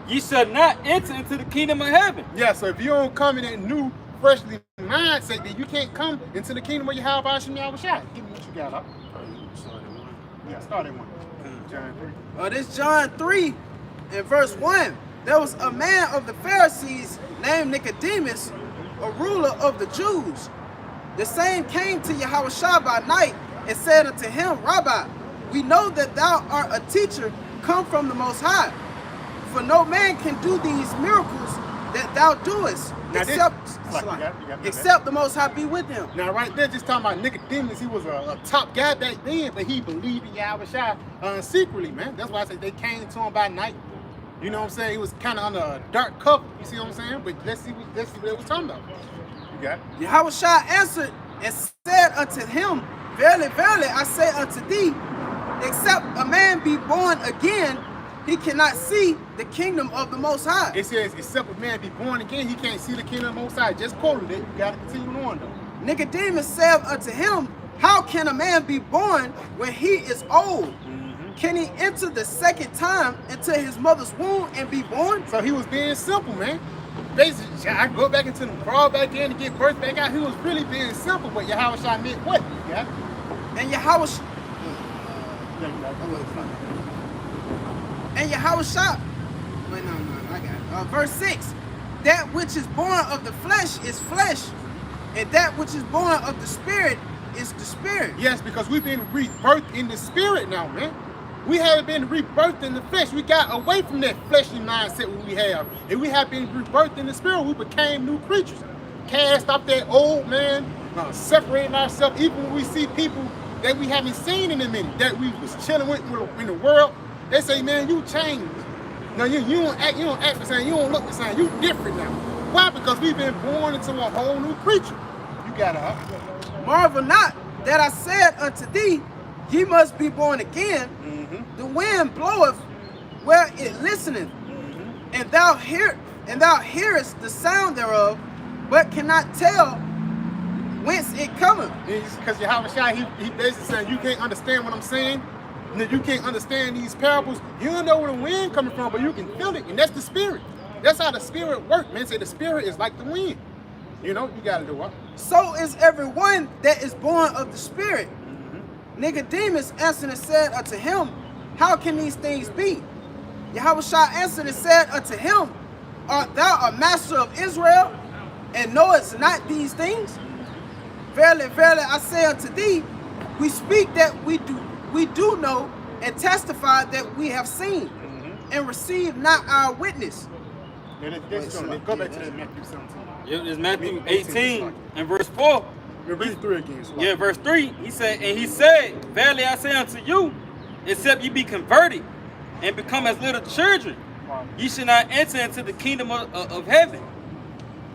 [SPEAKER 4] ye shall not enter into the kingdom of heaven.
[SPEAKER 2] Yeah, so if you don't come in that new, freshly mindset, then you can't come into the kingdom of Yahweh Ba'ashim Yahweh Shai. Give me what you got, huh? Yeah, start at 1. John 3.
[SPEAKER 7] This John 3 and verse 1. There was a man of the Pharisees named Nicodemus, a ruler of the Jews. The same came to Yahweh Shai by night and said unto him, Rabbi, we know that thou art a teacher come from the Most High. For no man can do these miracles that thou doest,
[SPEAKER 2] Now
[SPEAKER 7] except the Most High be with him.
[SPEAKER 2] Now right there, just talking about Nicodemus, he was a top guy back then, but he believed in Yahweh Shai secretly, man. That's why I say they came to him by night. You know what I'm saying? He was kind of under a dark cover. You see what I'm saying? But let's see what they was talking about. You got it?
[SPEAKER 7] Yahweh Shai answered and said unto him, Verily, verily, I say unto thee, except a man be born again, he cannot see the kingdom of the Most High.
[SPEAKER 2] It says, except a man be born again, he can't see the kingdom of the Most High. Just quoted it. You got to continue on, though.
[SPEAKER 7] Nicodemus said unto him, how can a man be born when he is old? Can he enter the second time into his mother's womb and be born?
[SPEAKER 2] So he was being simple, man. Basically, I go back into the crawl back in to get birth back out. He was really being simple, but Yahweh Shai meant what? Yeah.
[SPEAKER 7] And Yahweh Shai, wait, no, I got it. Verse 6. that which is born of the flesh is flesh, and that which is born of the spirit is the spirit.
[SPEAKER 2] Yes, because we've been rebirthed in the spirit now, man. We haven't been rebirthed in the flesh. We got away from that fleshly mindset we have. And we have been rebirthed in the spirit. We became new creatures. Cast off that old man, separating ourselves. Even when we see people that we haven't seen in a minute, that we was chilling with in the world, they say, man, you changed. No, you don't act the same, you don't look the same, you different now. Why? Because we've been born into a whole new creature. You gotta
[SPEAKER 7] Marvel not that I said unto thee, ye must be born again. The wind bloweth where it listeneth, and thou hearest the sound thereof, but cannot tell whence it cometh.
[SPEAKER 2] Because Yahweh he basically saying you can't understand what I'm saying. You can't understand these parables. You don't know where the wind coming from, but you can feel it, and that's the spirit. That's how the spirit works, man. Say the spirit is like the wind. You know, you gotta do what?
[SPEAKER 7] So is everyone that is born of the spirit. Nicodemus answered and said unto him, how can these things be? Yahushua answered and said unto him, art thou a master of Israel, and knowest not these things? Verily, verily, I say unto thee, we speak that we do know, and testify that we have seen, and receive not our witness.
[SPEAKER 2] Go back to that Matthew 17.
[SPEAKER 4] It's Matthew 18 and verse 4.
[SPEAKER 2] Read 3 again.
[SPEAKER 4] Yeah, verse 3. He said, verily I say unto you, except you be converted and become as little children, ye should not enter into the kingdom of heaven.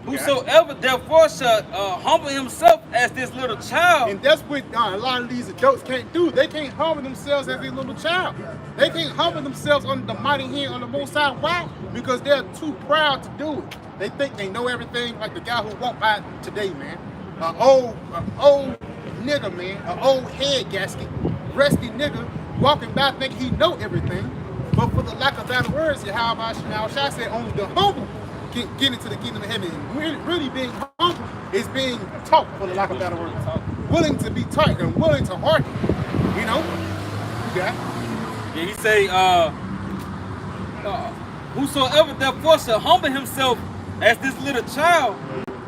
[SPEAKER 4] Whosoever therefore shall humble himself as this little child.
[SPEAKER 2] And that's what a lot of these adults can't do. They can't humble themselves as a little child. They can't humble themselves under the mighty hand on the Most High. Why? Because they're too proud to do it. They think they know everything, like the guy who walked by today, man. An old nigga, man. An old head gasket, rusty nigga, walking by thinking he know everything. But for the lack of better words, Yahweh said only the humble can get into the kingdom of heaven. Really being humble is being taught, for the lack of better words. Willing to be taught and willing to hearken. You know? Yeah.
[SPEAKER 4] Yeah, he say, whosoever therefore shall humble himself as this little child,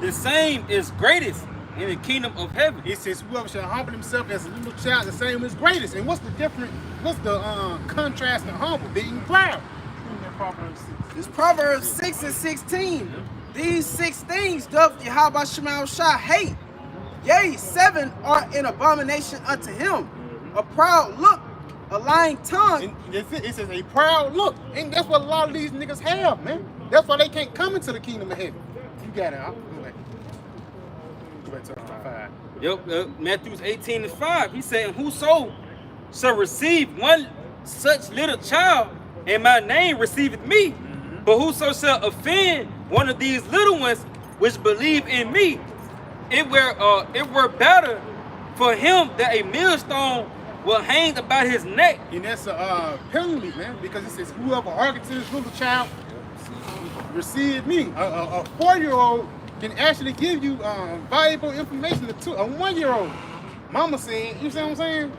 [SPEAKER 4] the same is greatest in the kingdom of heaven.
[SPEAKER 2] It says whoever shall humble himself as a little child, the same is greatest. And what's the difference? What's the contrast to humble? Being proud.
[SPEAKER 7] It's Proverbs 6 and 16. These 6 things doth Yahweh Shah hate. Yea, 7 are an abomination unto him. A proud look, a lying tongue.
[SPEAKER 2] And it says a proud look. And that's what a lot of these niggas have, man. That's why they can't come into the kingdom of heaven. You got it. I'll go back. Go back to 5.
[SPEAKER 4] Yep, Matthew 18 and 5. He said, whoso shall receive one such little child, and my name receiveth me. But whoso shall offend one of these little ones which believe in me, it were better for him that a millstone will hang about his neck.
[SPEAKER 2] And that's a penalty, man, because it says whoever hearkens to this little child receive me. A 4-year-old can actually give you valuable information to a 1-year-old. Mama said, you see what I'm saying?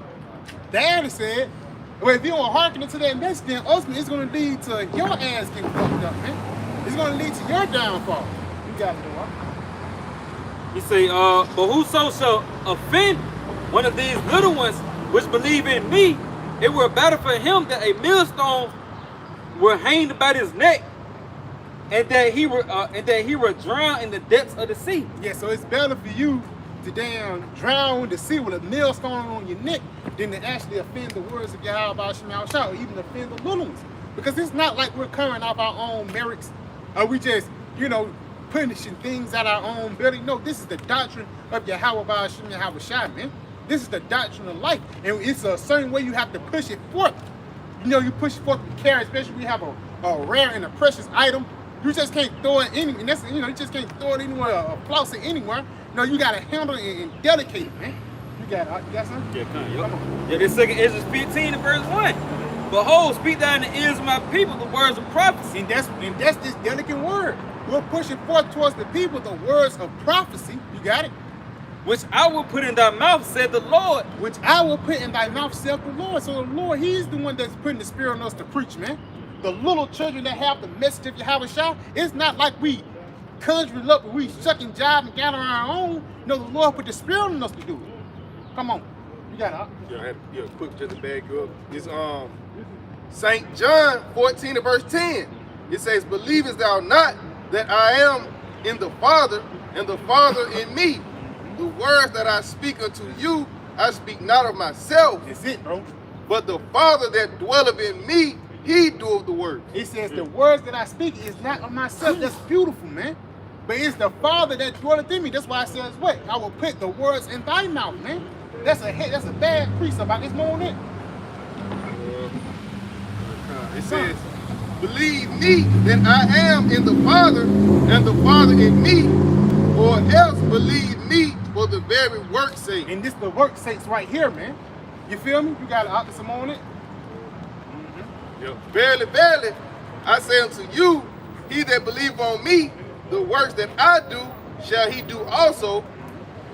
[SPEAKER 2] Daddy said, well, if you don't hearken into that message, then ultimately it's going to lead to your ass getting fucked up, man. It's going to lead to your downfall. You got to do it.
[SPEAKER 4] He say, but whoso shall offend one of these little ones which believe in me, it were better for him that a millstone were hanged about his neck, and that he were drowned in the depths of the sea.
[SPEAKER 2] Yeah, so it's better for you to damn drown in the sea with a millstone on your neck than to actually offend the words of Yahweh Shema Shah, or even offend the little ones. Because it's not like we're coming off our own merits, or we just, punishing things at our own ability. No, this is the doctrine of Yahweh Shema Shah, man. This is the doctrine of life, and it's a certain way you have to push it forth. You push it forth with care, especially when you have a rare and a precious item. You just can't throw it anywhere. And that's, you just can't throw it anywhere or floss it anywhere. No, you gotta handle it and delicate it, man. You got something?
[SPEAKER 4] Yeah, come on. Yeah, this second Ezra 15 and verse 1. Behold, speak thou in the ears of my people the words of prophecy.
[SPEAKER 2] And that's this delicate word. We're pushing forth towards the people the words of prophecy. You got it?
[SPEAKER 4] Which I will put in thy mouth, said the Lord.
[SPEAKER 2] Which I will put in thy mouth, said the Lord. So the Lord, he's the one that's putting the spirit on us to preach, man. The little children that have the message of Yahweh Shah, it's not like we conjuring up and we shucking, jive, and gathering our own. You know, the Lord put the Spirit in us to do it. Come on. You got it.
[SPEAKER 5] Yeah, I had quick just to bag you up. It's St. John 14 and verse 10. It says, "Believest thou not that I am in the Father, and the Father in me? The words that I speak unto you, I speak not of myself,
[SPEAKER 2] That's it, bro.
[SPEAKER 5] but the Father that dwelleth in me, he doeth the works."
[SPEAKER 2] It says the words that I speak is not of myself. That's beautiful, man. But it's the Father that dwelleth in me. That's why it says what? I will put the words in thy mouth, man. That's a bad precept. I just more on it.
[SPEAKER 5] It says, "Believe me that I am in the Father, and the Father in me, or else believe me for the very work's sake."
[SPEAKER 2] And this the work sakes right here, man. You feel me? You got an some on it.
[SPEAKER 5] Yep. "Verily, verily, I say unto you, he that believeth on me, the works that I do, shall he do also,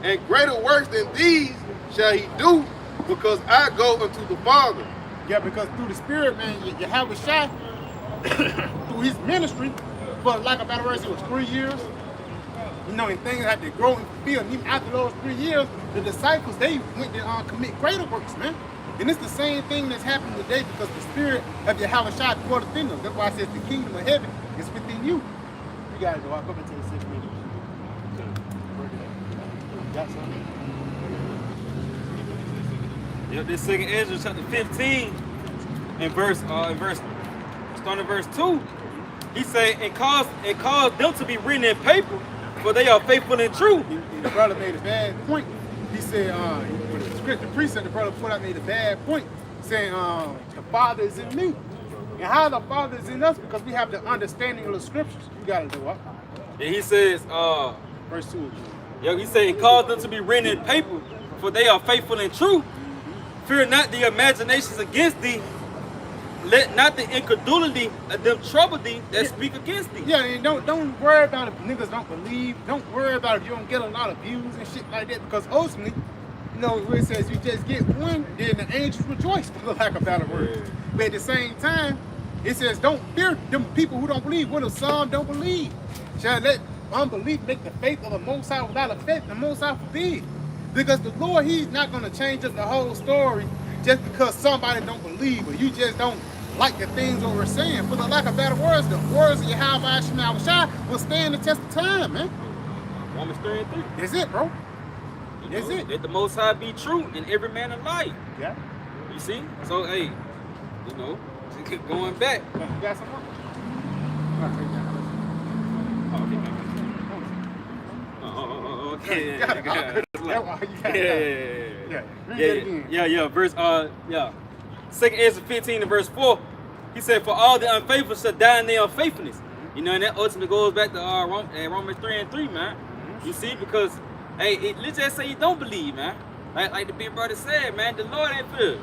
[SPEAKER 5] and greater works than these shall he do, because I go unto the Father."
[SPEAKER 2] Yeah, because through the Spirit, man, you have a shot through his ministry. For lack of better words, it was 3 years. You know, and things had to grow and fulfill. And even after those 3 years, the disciples, they went to commit greater works, man. And it's the same thing that's happening today because the Spirit of Yahushua dwelleth within them. That's why it says the kingdom of heaven is within you. You gotta go up into the 6 minutes. Got something?
[SPEAKER 4] Yep, this second Ezra chapter 15 and starting at verse 2. He say, and cause them to be written in paper, for they are faithful and true.
[SPEAKER 2] And the brother made a bad point. He said, the precept the brother put out made a bad point, saying the Father is in me. And how the Father is in us? Because we have the understanding of the scriptures. You gotta do what?
[SPEAKER 4] And he says,
[SPEAKER 2] Verse 2.
[SPEAKER 4] yeah, he said, and cause them to be written in paper, for they are faithful and true. Fear not the imaginations against thee. Let not the incredulity of them trouble thee that speak against thee.
[SPEAKER 2] Yeah, and don't worry about if niggas don't believe. Don't worry about if you don't get a lot of views and shit like that. Because ultimately, you know, where it says you just get one, then the angels rejoice, for lack of better words. But at the same time, it says don't fear them people who don't believe. What if some don't believe? Shall let unbelief make the faith of the Most High without a faith? The Most High forbid. Because the Lord, he's not going to change up the whole story just because somebody don't believe or you just don't like the things that we're saying. For the lack of better words, the words of Yahweh Shai will stand the test of time, man.
[SPEAKER 4] Romans 3 and 3.
[SPEAKER 2] That's it, bro. That's it.
[SPEAKER 4] Let the Most High be true and every man a liar.
[SPEAKER 2] Yeah.
[SPEAKER 4] You see? So, hey, you know, going back.
[SPEAKER 2] You got some more?
[SPEAKER 4] Okay. Verse, Second Ezra 15 and verse 4. He said, for all the unfaithful shall die in their unfaithfulness. You know, and that ultimately goes back to Romans 3 and 3, man. You see, because, hey, let's just say you don't believe, man. Like the big brother said, man, the Lord ain't fair.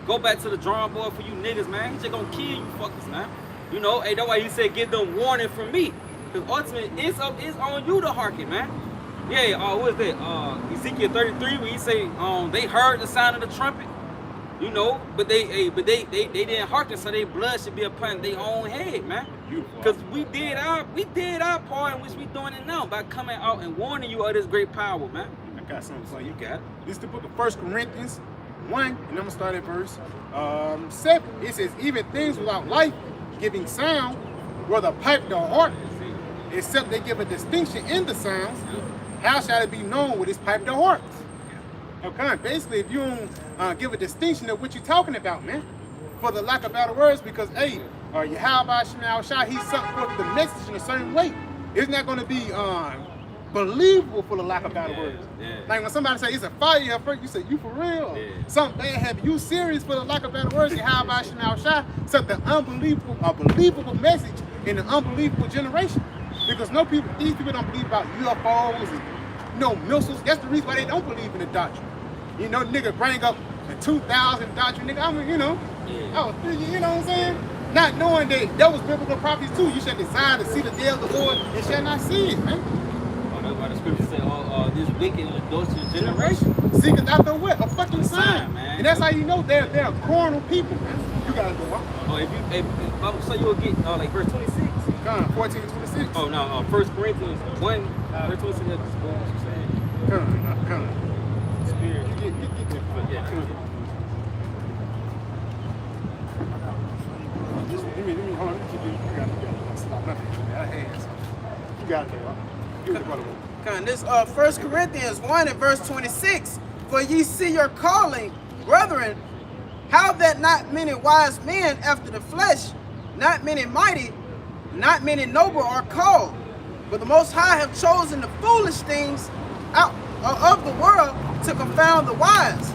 [SPEAKER 4] Go back to the drawing board for you niggas, man. He just gonna kill you fuckers, man. You know, hey, that's why he said give them warning from me. Because ultimately, it's on you to hearken, man. Yeah, what is that? Ezekiel 33, where he say, they heard the sound of the trumpet, you know, but they didn't hearken, so their blood should be upon their own head, man. Because we did our part, in which we doing it now by coming out and warning you of this great power, man.
[SPEAKER 2] I got something for you.
[SPEAKER 4] Got it.
[SPEAKER 2] This is the book of 1 Corinthians 1, and I'm gonna start at verse 7. It says, even things without life giving sound, whether pipe or harp, except they give a distinction in the sounds, how shall it be known with this pipe or harp? Okay, basically, if you don't give a distinction of what you're talking about, man, for the lack of better words, because hey, Yahweh Shai, he sent forth the message in a certain way. It's not going to be believable for the lack of better words.
[SPEAKER 4] Yeah.
[SPEAKER 2] Like when somebody say it's a fire here first, you say you for real.
[SPEAKER 4] Yeah.
[SPEAKER 2] Something bad happened. You serious for the lack of better words? Yahweh Shai sent the believable message in an unbelievable generation. Because these people don't believe about UFOs and missiles. That's the reason why they don't believe in the doctrine. You know, nigga bring up the 2000 doctrine, nigga. I mean, you know, I was thinking, you know what I'm saying? Not knowing that was biblical prophecies too. You shall desire to see the day of the Lord and shall not see it, man.
[SPEAKER 4] That's why the scripture say, this wicked and adulterous generation.
[SPEAKER 2] Seeking after what? A fucking sign,
[SPEAKER 4] man.
[SPEAKER 2] And that's how you know they're carnal people, man. You gotta go.
[SPEAKER 4] Oh, if so you'll get like verse 26.
[SPEAKER 2] Come on, 14 to 26.
[SPEAKER 4] Oh no, 1 Corinthians 1, verse 26. That's what you're saying.
[SPEAKER 2] Come on.
[SPEAKER 4] Spirit.
[SPEAKER 2] Get there.
[SPEAKER 4] Yeah.
[SPEAKER 2] Let me hold on. You got it. Stop nothing. You got it, bro. Give it, brother.
[SPEAKER 7] This 1 Corinthians 1 and verse 26. For ye see your calling, brethren, how that not many wise men after the flesh, not many mighty, not many noble are called, but the Most High have chosen the foolish things out of the world to confound the wise.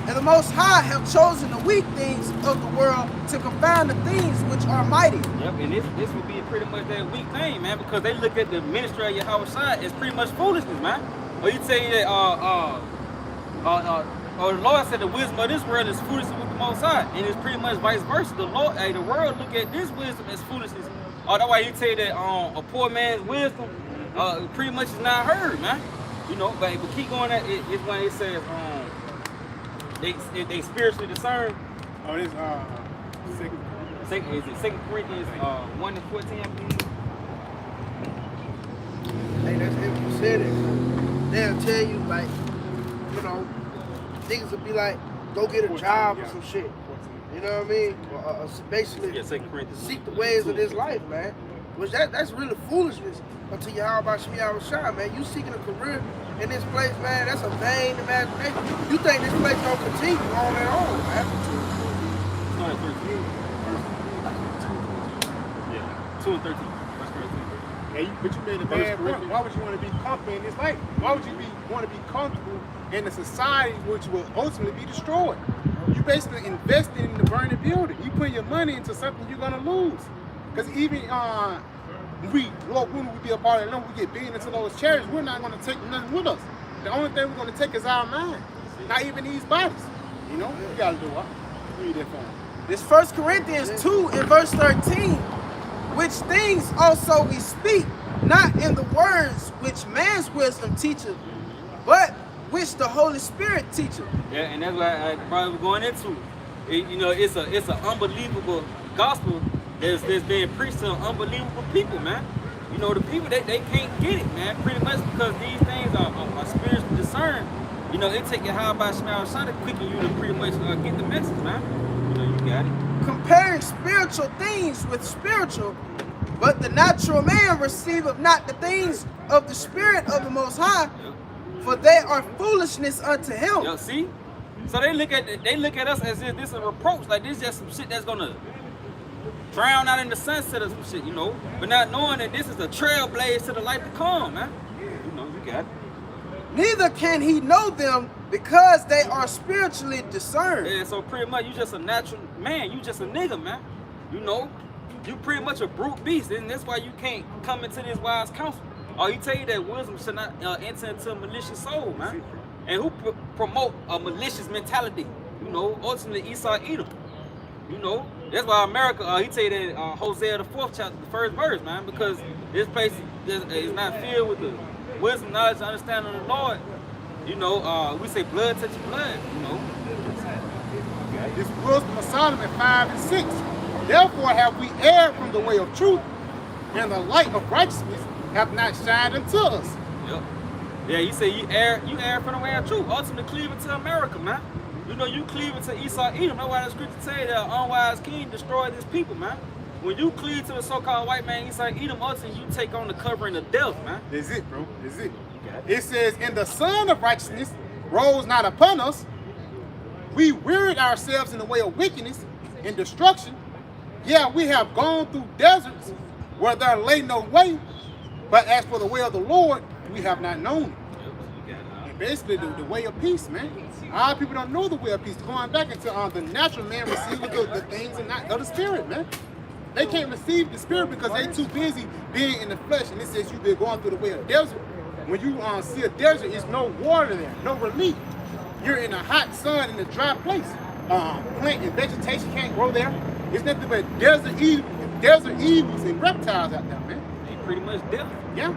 [SPEAKER 7] And the Most High have chosen the weak things of the world to confound the things which are mighty.
[SPEAKER 4] Yep, and this would be pretty much that weak thing, man, because they look at the ministry of Yahweh Shai as pretty much foolishness, man. Or you tell you that the Lord said the wisdom of this world is foolishness with the Most High, and it's pretty much vice versa. The world look at this wisdom as foolishness. That's why he tell you that a poor man's wisdom pretty much is not heard, man. You know, but keep going at it. It's when it says they spiritually discern.
[SPEAKER 2] Oh, this
[SPEAKER 4] Is it 2 Corinthians 1 and 14, I believe?
[SPEAKER 1] Hey, that's if you said it. They'll tell you, like, you know, niggas will be like, go get a job or some shit. You know what I mean? Or basically,
[SPEAKER 4] Yeah, 2 Corinthians.
[SPEAKER 1] seek the ways of this life, man. Which that's really foolishness until you how about Shemiah Shai, man. You seeking a career in this place, man, that's a vain imagination. You think this place gonna continue on and on, man.
[SPEAKER 4] Yeah, 2 and 13.
[SPEAKER 2] Hey, but you made a bad point. Why would you want to be comfortable in this life? Why would you want to be comfortable in a society which will ultimately be destroyed? You basically invested in the burning building. You put your money into something you're gonna lose. Because even Lord, when we be a part of it, we get being into those charities, we're not gonna take nothing with us. The only thing we're gonna take is our mind. Not even these bodies. You know, you gotta do what? Read that for me.
[SPEAKER 7] This 1 Corinthians 2 and verse 13. Which things also we speak, not in the words which man's wisdom teacheth, but which the Holy Spirit teacheth.
[SPEAKER 4] Yeah, and that's what I probably was going into. You know, it's an unbelievable gospel that's being preached to unbelievable people, man. You know, the people they can't get it, man. Pretty much because these things are spiritually discerned. You know, it take you high by Shemiah Shai to quicken you to pretty much get the message, man. You know, you got it.
[SPEAKER 7] Comparing spiritual things with spiritual, but the natural man receiveth not the things of the Spirit of the Most High, for they are foolishness unto him.
[SPEAKER 4] Yo, see? So they look at us as if this is a reproach, like this is just some shit that's gonna drown out in the sunset or some shit, you know. But not knowing that this is a trailblaze to the life to come, man. You know, you got it.
[SPEAKER 7] Neither can he know them because they are spiritually discerned.
[SPEAKER 4] Yeah, so pretty much you just a natural man, you just a nigga, man. You know, you pretty much a brute beast, and that's why you can't come into this wise counsel. Or he tell you that wisdom should not enter into a malicious soul, man. And who promote a malicious mentality? You know, ultimately Esau Edom. You know, that's why America, he tell you that Hosea the 4th chapter, the 1st verse, man, because this place is not filled with the wisdom, knowledge, and understanding of the Lord. You know, we say blood touches blood, you know.
[SPEAKER 2] This wisdom of Solomon 5 and 6. Therefore have we erred from the way of truth, and the light of righteousness have not shined unto us.
[SPEAKER 4] Yep. Yeah, you say you err from the way of truth. Ultimately cleaving to America, man. You know, you cleaving to Esau Edom. That's why the scripture say that unwise king destroyed his people, man. When you cleave to the so-called white man Esau Edom, ultimately you take on the covering of death, man.
[SPEAKER 2] That's it, bro. That's it. It says, and the Son of Righteousness rose not upon us. We wearied ourselves in the way of wickedness and destruction. Yeah, we have gone through deserts where there lay no way. But as for the way of the Lord, we have not known it. And basically, the way of peace, man. A lot of people don't know the way of peace. Going back into the natural man receiving the things and not of the spirit, man. They can't receive the spirit because they too busy being in the flesh. And it says you've been going through the way of desert. When you see a desert, there's no water there, no relief. You're in a hot sun in a dry place. Plant and vegetation can't grow there. It's nothing but desert evils and reptiles out there, man.
[SPEAKER 4] They pretty much death.
[SPEAKER 2] Yeah.
[SPEAKER 4] You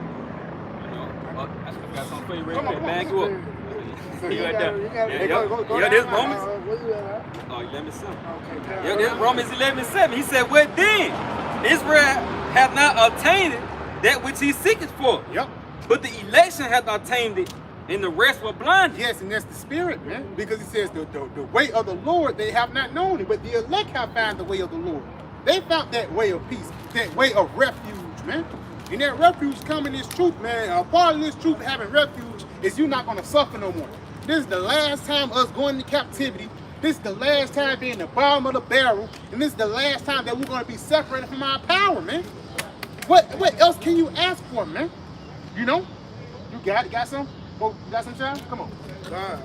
[SPEAKER 4] know, I got something for you right
[SPEAKER 2] Come on,
[SPEAKER 4] there.
[SPEAKER 2] come on.
[SPEAKER 4] Bag you up. You right there.
[SPEAKER 1] You got it.
[SPEAKER 4] Yeah, this Romans.
[SPEAKER 1] Where you at?
[SPEAKER 4] Oh, 11:7.
[SPEAKER 1] Okay,
[SPEAKER 4] Yeah, this Romans 11:7. He said, "What then? Israel hath not obtained that which he seeketh for.
[SPEAKER 2] Yep.
[SPEAKER 4] But the election hath obtained it, and the rest were blinded."
[SPEAKER 2] Yes, and that's the spirit, man. Because it says the way of the Lord, they have not known it, but the elect have found the way of the Lord. They found that way of peace, that way of refuge, man. And that refuge coming in this truth, man. A part of this truth, having refuge, is you not going to suffer no more. This is the last time us going into captivity. This is the last time being the bottom of the barrel. And this is the last time that we're going to be separated from our power, man. What else can you ask for, man? You know? You got it? Got some? Oh, you got some, Sean? Come on.
[SPEAKER 1] God,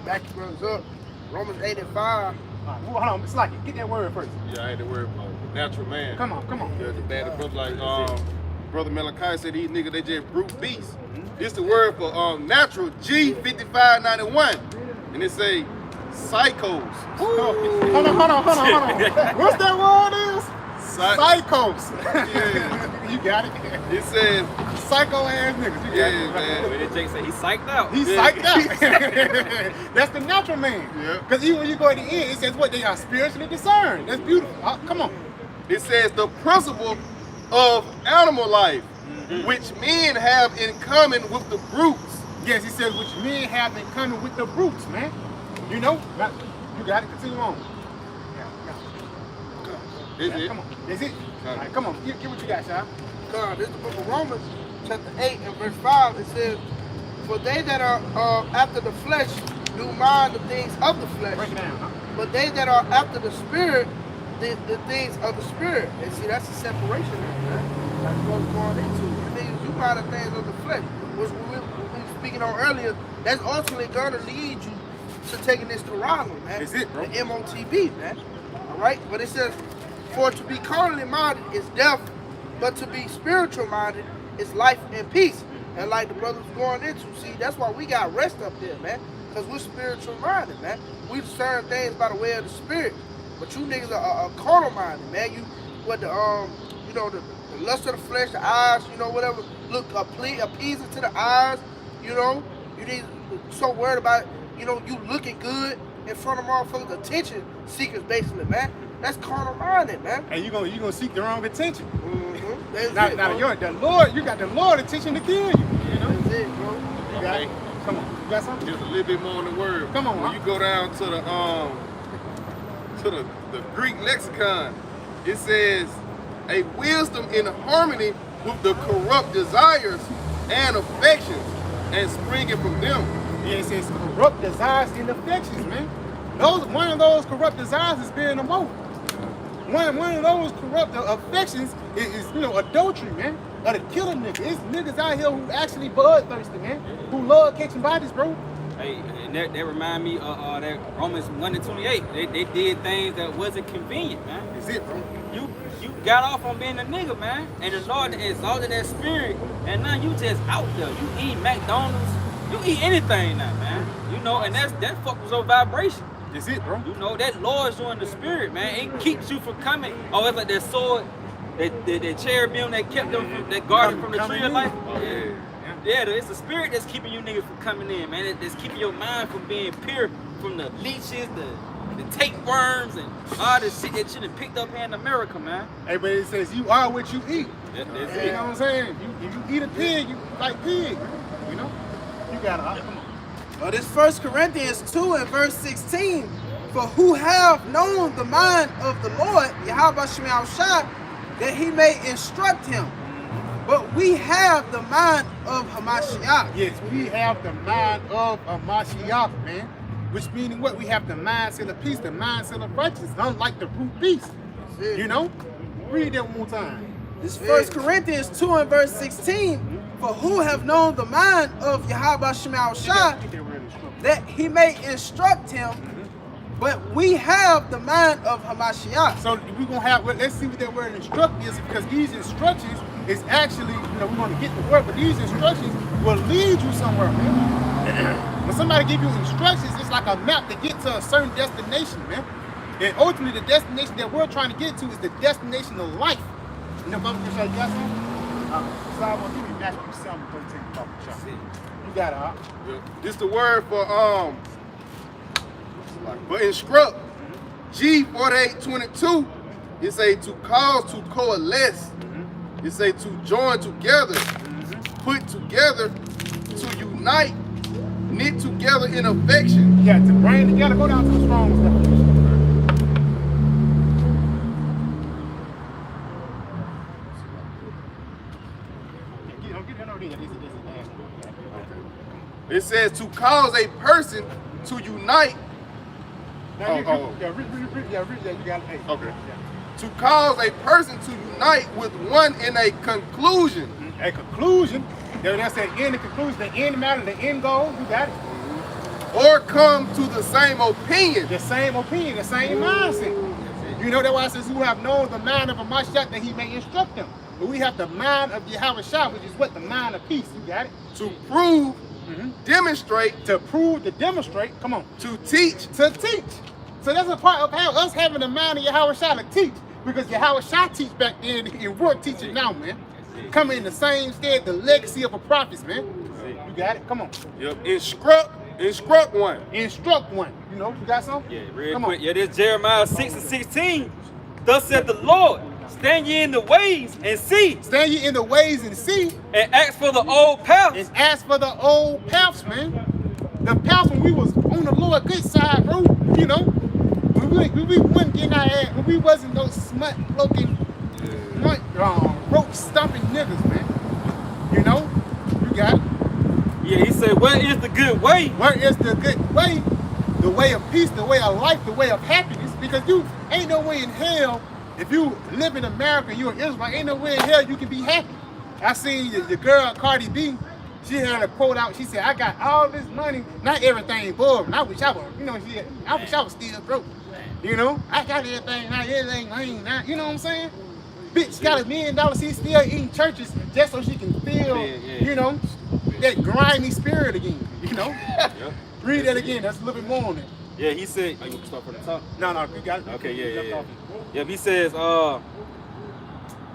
[SPEAKER 1] back your brothers up. Romans 8:5.
[SPEAKER 2] Hold on, it's like it. Get that word first.
[SPEAKER 5] Yeah, I had to worry about natural man.
[SPEAKER 2] Come on, come on.
[SPEAKER 5] Yeah, the bad brother like Brother Malachi said these niggas they just brute beasts. This the word for natural G5591. And it say psychos.
[SPEAKER 2] Hold on. What's that word is? Psychos.
[SPEAKER 5] Yeah.
[SPEAKER 2] You got it.
[SPEAKER 5] It says
[SPEAKER 2] Psycho ass niggas. You got it.
[SPEAKER 5] man.
[SPEAKER 4] When Jake said he psyched out.
[SPEAKER 2] He's psyched out. That's the natural man.
[SPEAKER 5] Yeah.
[SPEAKER 2] Because even when you go to the end, it says what? They are spiritually discerned. That's beautiful. Come on.
[SPEAKER 5] It says the principle of animal life, which men have in common with the brutes.
[SPEAKER 2] Yes, he says which men have in common with the brutes, man. You know? You got it. Continue on. Come on. That's it. All right, come on. Get what you got, Sean.
[SPEAKER 1] God, this is the book of Romans, chapter 8 and verse 5. It says, "For they that are after the flesh do mind the things of the flesh,
[SPEAKER 2] Break it down, huh?
[SPEAKER 1] but they that are after the spirit, the things of the spirit." And see, that's the separation there, man. That's what we're going into. The things you mind the things of the flesh, which we were speaking on earlier. That's ultimately going to lead you to taking this Corralo, man.
[SPEAKER 2] That's it, bro.
[SPEAKER 1] The MOTB, man. All right, but it says, "For to be carnally minded is death, but to be spiritual minded is life and peace." And like the brothers going into, see, that's why we got rest up there, man. Because we're spiritual minded, man. We discern things by the way of the spirit. But you niggas are carnal minded, man. You what the you know, the lust of the flesh, the eyes, you know, whatever, look appeasing to the eyes, you know. You need so worried about, you know, you looking good in front of motherfuckers, attention seekers basically, man. That's carnal minded, man.
[SPEAKER 2] And you gonna seek the wrong attention.
[SPEAKER 1] That's
[SPEAKER 2] Now,
[SPEAKER 1] it,
[SPEAKER 2] now
[SPEAKER 1] bro.
[SPEAKER 2] you got the Lord attention to kill you. You know?
[SPEAKER 1] That's it, bro.
[SPEAKER 2] You got it. Come on. You got something?
[SPEAKER 5] There's a little bit more in the word.
[SPEAKER 2] Come on,
[SPEAKER 5] When
[SPEAKER 2] huh?
[SPEAKER 5] you go down to the Greek lexicon, it says a wisdom in harmony with the corrupt desires and affections and springing from them.
[SPEAKER 2] Yeah, it says corrupt desires and affections, man. One of those corrupt desires is being a motive. One of those corrupt affections is you know, adultery, man. Or the killing niggas. It's niggas out here who actually bloodthirsty, man. Who love catching bodies, bro.
[SPEAKER 4] Hey, and that remind me of that Romans 1:28. They did things that wasn't convenient, man.
[SPEAKER 2] That's it, bro.
[SPEAKER 4] You got off on being a nigga, man. And the Lord exalted that spirit. And now you just out there. You eat McDonald's. You eat anything now, man. You know, and that fuck was on vibration.
[SPEAKER 2] That's it, bro.
[SPEAKER 4] You know, that Lord's you in the spirit, man. It keeps you from coming. Oh, it's like that sword, that cherubim that kept them from, that guarded from the tree of life. Yeah, it's the spirit that's keeping you niggas from coming in, man. That's keeping your mind from being pure from the leeches, the tapeworms, and all the shit that you done picked up here in America, man.
[SPEAKER 2] Hey, but it says you are what you eat.
[SPEAKER 4] That's
[SPEAKER 2] You
[SPEAKER 4] it.
[SPEAKER 2] know what I'm saying? If you eat a pig, you like pig. You know? You got it. Come on.
[SPEAKER 7] Well, this 1 Corinthians 2 and verse 16. "For who have known the mind of the Lord, Yahweh Shemel Shah, that he may instruct him. But we have the mind of Hamashiach."
[SPEAKER 2] Yes, we have the mind of a Mashiach, man. Which meaning what? We have the mindset of peace, the mindset of righteousness, unlike the brute beast. You know? Read that one more time.
[SPEAKER 7] This 1 Corinthians 2 and verse 16. "For who have known the mind of Yahweh Shemel Shah,
[SPEAKER 2] Get that word instruction.
[SPEAKER 7] that he may instruct him. But we have the mind of Hamashiach."
[SPEAKER 2] So we're gonna have, let's see what that word instruct is, because these instructions is actually, you know, we're gonna get the word, but these instructions will lead you somewhere, man. When somebody give you instructions, it's like a map to get to a certain destination, man. And ultimately, the destination that we're trying to get to is the destination of life. You know, Mama, you got something? So I want to give you Matthew 7:13.
[SPEAKER 4] That's it.
[SPEAKER 3] got it, huh?
[SPEAKER 5] This the word for instruct. G4822. It say to cause to coalesce. It say to join together, put together, to unite, knit together in affection.
[SPEAKER 3] Yeah, to bring together, go down to the Strong's definition.
[SPEAKER 5] It says to cause a person to unite.
[SPEAKER 3] Now, you got it. Hey.
[SPEAKER 5] Okay. To cause a person to unite with one in a conclusion.
[SPEAKER 3] A conclusion. That's that end, the conclusion, the end matter, the end goal. You got it.
[SPEAKER 5] Or come to the same opinion.
[SPEAKER 3] The same opinion, the same mindset. You know, that's why it says, who have known the mind of a Mashiach that he may instruct them. But we have the mind of Yahweh Shah, which is what? The mind of peace. You got it?
[SPEAKER 5] To prove, demonstrate.
[SPEAKER 3] To prove, to demonstrate. Come on.
[SPEAKER 5] To teach.
[SPEAKER 3] To teach. So that's a part of how us having the mind of Yahweh Shah to teach. Because Yahweh Shah teach back then and we're teaching now, man. Coming in the same stead, the legacy of a prophet, man. You got it? Come on.
[SPEAKER 5] Yep. Instruct one.
[SPEAKER 3] Instruct one. You know, you got something?
[SPEAKER 4] Yeah, real quick. Yeah, this Jeremiah 6:16. Thus said the Lord, stand ye in the ways and see.
[SPEAKER 3] Stand ye in the ways and see.
[SPEAKER 4] And ask for the old paths.
[SPEAKER 3] And ask for the old paths, man. The paths when we was on the Lord good side, bro. You know, when we wasn't getting our ass, when we wasn't those smut looking, roach stomping niggas, man. You know, you got it.
[SPEAKER 4] Yeah, he said, where is the good way?
[SPEAKER 3] Where is the good way? The way of peace, the way of life, the way of happiness. Because you ain't no way in hell, if you live in America, you're an Israelite, ain't no way in hell you can be happy. I seen your girl Cardi B, she had a quote out, she said, I got all this money, not everything above, and I wish I was, you know, I wish I was still broke. You know, I got everything, not everything lame, not, you know what I'm saying? Bitch got $1 million, she's still eating churches just so she can feel, you know, that grimy spirit again, you know? Read that again, that's a little bit more on it.
[SPEAKER 4] Yeah, he said, you can start from the top.
[SPEAKER 3] No, you got it.
[SPEAKER 4] Okay, yeah. Yep, he says,
[SPEAKER 3] Start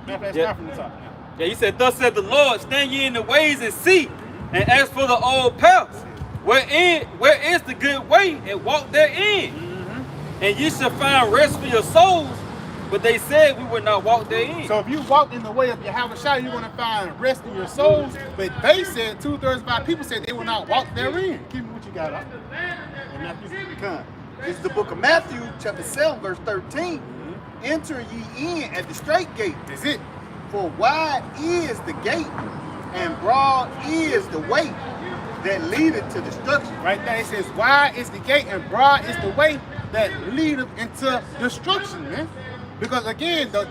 [SPEAKER 3] from the top.
[SPEAKER 4] yeah, he said, thus said the Lord, stand ye in the ways and see, and ask for the old paths. Where is the good way, and walk therein. And ye shall find rest for your souls. But they said we would not walk therein.
[SPEAKER 3] So if you walk in the way of Yahweh Shah, you're going to find rest in your souls. But they said 2/3 of our people said they will not walk therein. Keep me what you got up.
[SPEAKER 7] It's the book of Matthew, chapter 7, verse 13. Enter ye in at the straight gate.
[SPEAKER 3] That's it.
[SPEAKER 7] For wide is the gate, and broad is the way that leadeth to destruction.
[SPEAKER 3] Right there it says, wide is the gate and broad is the way that leadeth into destruction, man. Because again, the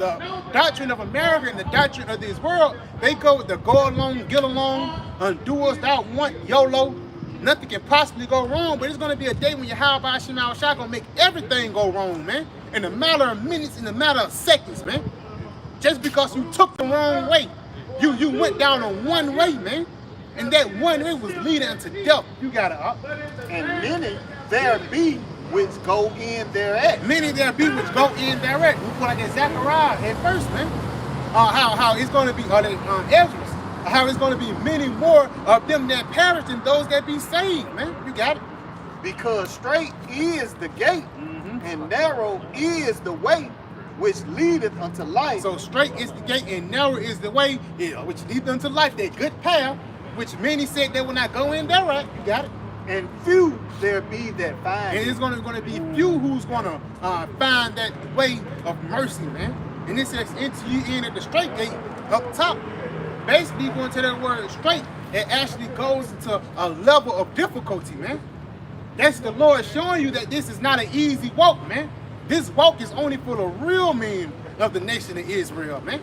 [SPEAKER 3] doctrine of America and the doctrine of this world, they go with the go along, get along, undo us, thou want, YOLO. Nothing can possibly go wrong, but it's going to be a day when Yahweh Shema Shah going to make everything go wrong, man. In a matter of minutes, in a matter of seconds, man. Just because you took the wrong way. You went down on one way, man. And that one way was leading into death. You got it up.
[SPEAKER 7] And many there be which go in thereat.
[SPEAKER 3] Many there be which go in thereat. We put like that Zechariah at first, man. How it's going to be, Ezra. How it's going to be many more of them that perish than those that be saved, man. You got it.
[SPEAKER 7] Because straight is the gate, and narrow is the way which leadeth unto life.
[SPEAKER 3] So straight is the gate and narrow is the way which leadeth unto life, that good path, which many said they will not go in there, right? You got it.
[SPEAKER 7] And few there be that find.
[SPEAKER 3] And it's going to be few who's going to find that way of mercy, man. And it says, enter you in at the straight gate up top. Basically, going to that word straight, it actually goes into a level of difficulty, man. That's the Lord showing you that this is not an easy walk, man. This walk is only for the real men of the nation of Israel, man.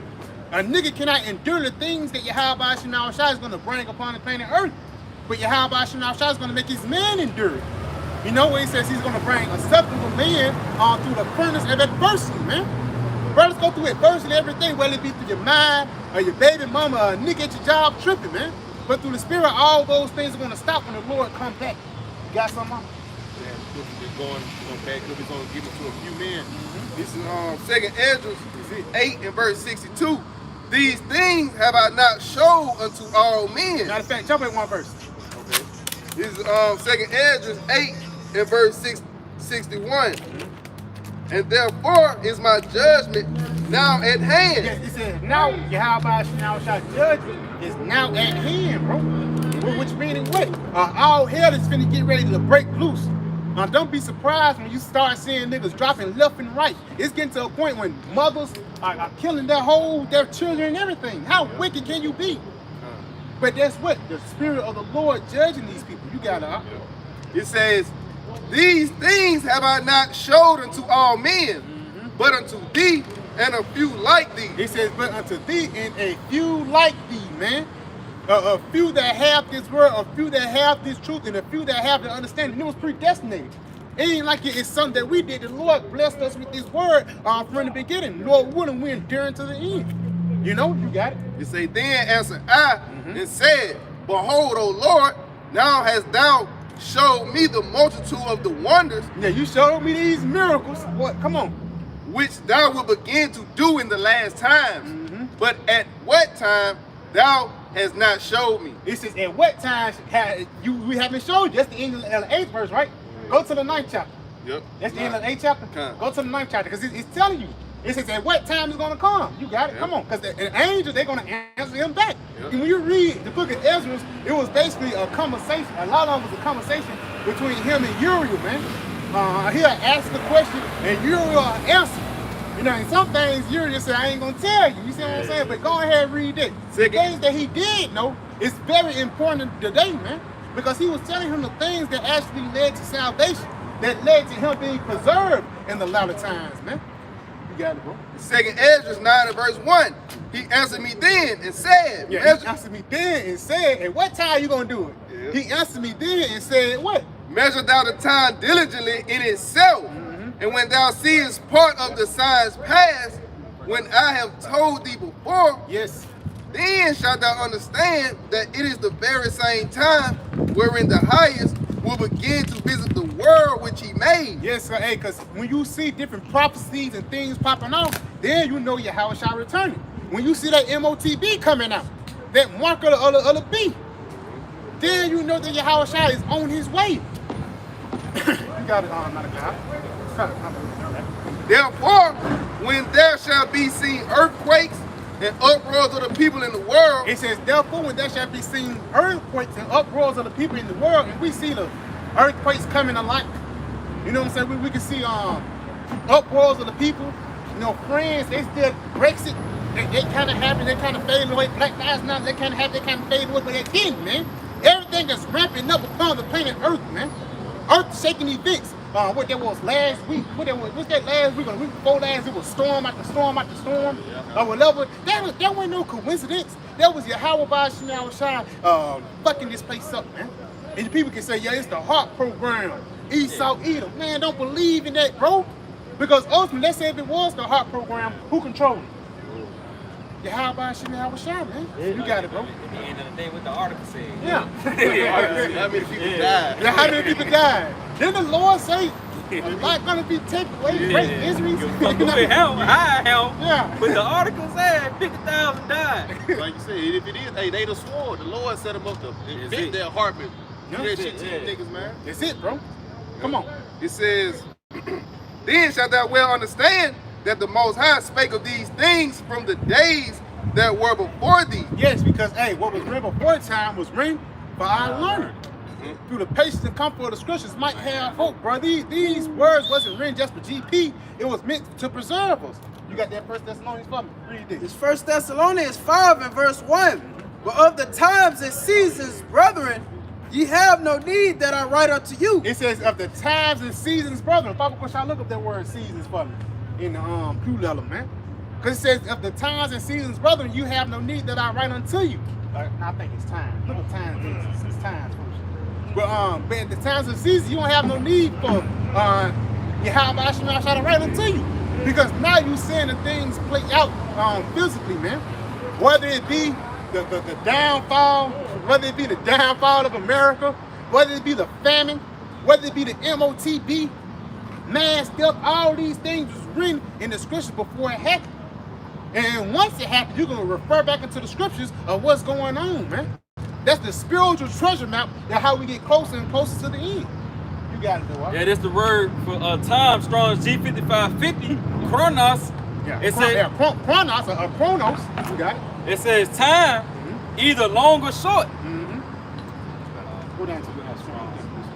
[SPEAKER 3] A nigga cannot endure the things that Yahweh Shema Shah is going to bring upon the planet Earth. But Yahweh Shema Shah is going to make his man endure it. You know where he says he's going to bring acceptable man through the furnace of adversity, man. Brothers go through adversity and everything, whether it be through your mind or your baby mama or a nigga at your job tripping, man. But through the spirit, all those things are going to stop when the Lord comes back. You got something, Mama?
[SPEAKER 5] Going back up, it's only given to a few men. This is 2nd Ezra 8 and verse 62. These things have I not showed unto all men.
[SPEAKER 3] Matter of fact, jump at one verse.
[SPEAKER 5] Okay. This is 2nd Esdras 8 and verse 61. And therefore is my judgment now at hand.
[SPEAKER 2] Yes, it says now Yahweh Shah judgment is now at hand, bro. Which meaning what? All hell is finna get ready to break loose. Don't be surprised when you start seeing niggas dropping left and right. It's getting to a point when mothers are killing their children and everything. How wicked can you be? But that's what? The Spirit of the Lord judging these people. You gotta.
[SPEAKER 5] It says, these things have I not showed unto all men, but unto thee and a few like thee.
[SPEAKER 2] It says, but unto thee and a few like thee, man. A few that have this word, a few that have this truth, and a few that have the understanding. It was predestinated. It ain't like it's something that we did. The Lord blessed us with this word from the beginning. Lord willing, we endure to the end. You know, you got it.
[SPEAKER 5] It say, then answered I and said, behold, O Lord, now hast thou showed me the multitude of the wonders.
[SPEAKER 2] Yeah, you showed me these miracles. What? Come on.
[SPEAKER 5] Which thou will begin to do in the last times. But at what time thou hast not showed me.
[SPEAKER 2] It says, at what time we haven't showed you? That's the end of the 8th verse, right? Go to the 9th chapter.
[SPEAKER 5] Yep.
[SPEAKER 2] That's the end of the 8th chapter. Go to the 9th chapter, because it's telling you. It says, at what time it's going to come? You got it. Yep. Come on. Because the angels, they're going to answer him back. Yep. And when you read the book of Ezra, it was basically a conversation. A lot of it was a conversation between him and Uriel, man. He'll ask the question, and Uriel will answer. You know, and some things Uriel just said, I ain't going to tell you. You see what I'm saying? But go ahead and read it. The things that he did know is very important today, man. Because he was telling him the things that actually led to salvation, that led to him being preserved in the latter times, man. You got it, bro.
[SPEAKER 5] 2nd Esdras 9 and verse 1. He answered me then and said.
[SPEAKER 2] Yeah, he answered me then and said, at what time you going to do it? Yeah. He answered me then and said, what?
[SPEAKER 5] Measure thou the time diligently in itself. And when thou seest part of the signs past, when I have told thee before,
[SPEAKER 2] yes,
[SPEAKER 5] then shalt thou understand that it is the very same time wherein the highest will begin to visit the world which he made.
[SPEAKER 2] Yes, sir. Hey, because when you see different prophecies and things popping off, then you know Yahweh shall return it. When you see that MOTB coming out, that marker of the B, then you know that Yahweh shall is on his way. You got it on, not a guy.
[SPEAKER 5] Therefore, when there shall be seen earthquakes and uproars of the people in the world.
[SPEAKER 2] It says, therefore, when there shall be seen earthquakes and uproars of the people in the world, and we see the earthquakes coming a lot. You know what I'm saying? We can see uproars of the people. You know, France, they still Brexit. They kind of happy, they kind of fade away. Black Lives Matter, they kind of happy, they kind of fade away, but they didn't, man. Everything is ramping up upon the planet Earth, man. Earth-shaking events. What that was last week? What's that last week? Or the week before last, it was storm after storm after storm. Or whatever. That wasn't no coincidence. That was Yahweh Shai fucking this place up, man. And people can say, yeah, it's the HARP program. Esau Edom. Man, don't believe in that, bro. Because ultimately, let's say if it was the HARP program, who controlled it? Yahweh Shai, man. Yeah, you got it, bro.
[SPEAKER 4] At the end of the day, what the article said.
[SPEAKER 2] Yeah.
[SPEAKER 5] How many people died?
[SPEAKER 2] Yeah, how many people died? Didn't the Lord say a lot gonna be taken away? Great miseries.
[SPEAKER 4] Yeah. But the article said 50,000 died.
[SPEAKER 5] Like you said, if it is, hey, they done swore. The Lord set them up to invent their harping. Do that shit to you niggas, man.
[SPEAKER 2] That's it, bro. Come on.
[SPEAKER 5] It says, then shalt thou well understand that the Most High spake of these things from the days that were before thee.
[SPEAKER 2] Yes, because, hey, what was written before time was written for our learning. Through the patience and comfort of the scriptures might have hope, bro. These words wasn't written just for GP. It was meant to preserve us. You got that 1 Thessalonians for me? Read this.
[SPEAKER 7] It's 1 Thessalonians 5 and verse 1. But of the times and seasons, brethren, ye have no need that I write unto you.
[SPEAKER 2] It says of the times and seasons, brethren. Papa, of course, I look up that word seasons for me in the plural, man. Because it says of the times and seasons, brethren, you have no need that I write unto you. I think it's time. Look what time it is. It's time. But at the times of season, you don't have no need for Yahweh shall to write unto you. Because now you're seeing the things play out physically, man. Whether it be the downfall, whether it be the downfall of America, whether it be the famine, whether it be the MOTB, mass death, all these things was written in the scriptures before it happened. And once it happened, you're going to refer back into the scriptures of what's going on, man. That's the spiritual treasure map. That's how we get closer and closer to the end. You got it, though.
[SPEAKER 4] Yeah, that's the word for time. Strong's G5550. Chronos.
[SPEAKER 2] Yeah.
[SPEAKER 4] It says
[SPEAKER 2] Chronos or Chronos. You got it.
[SPEAKER 4] it says time, either long or short.
[SPEAKER 2] Go down to that strong definition.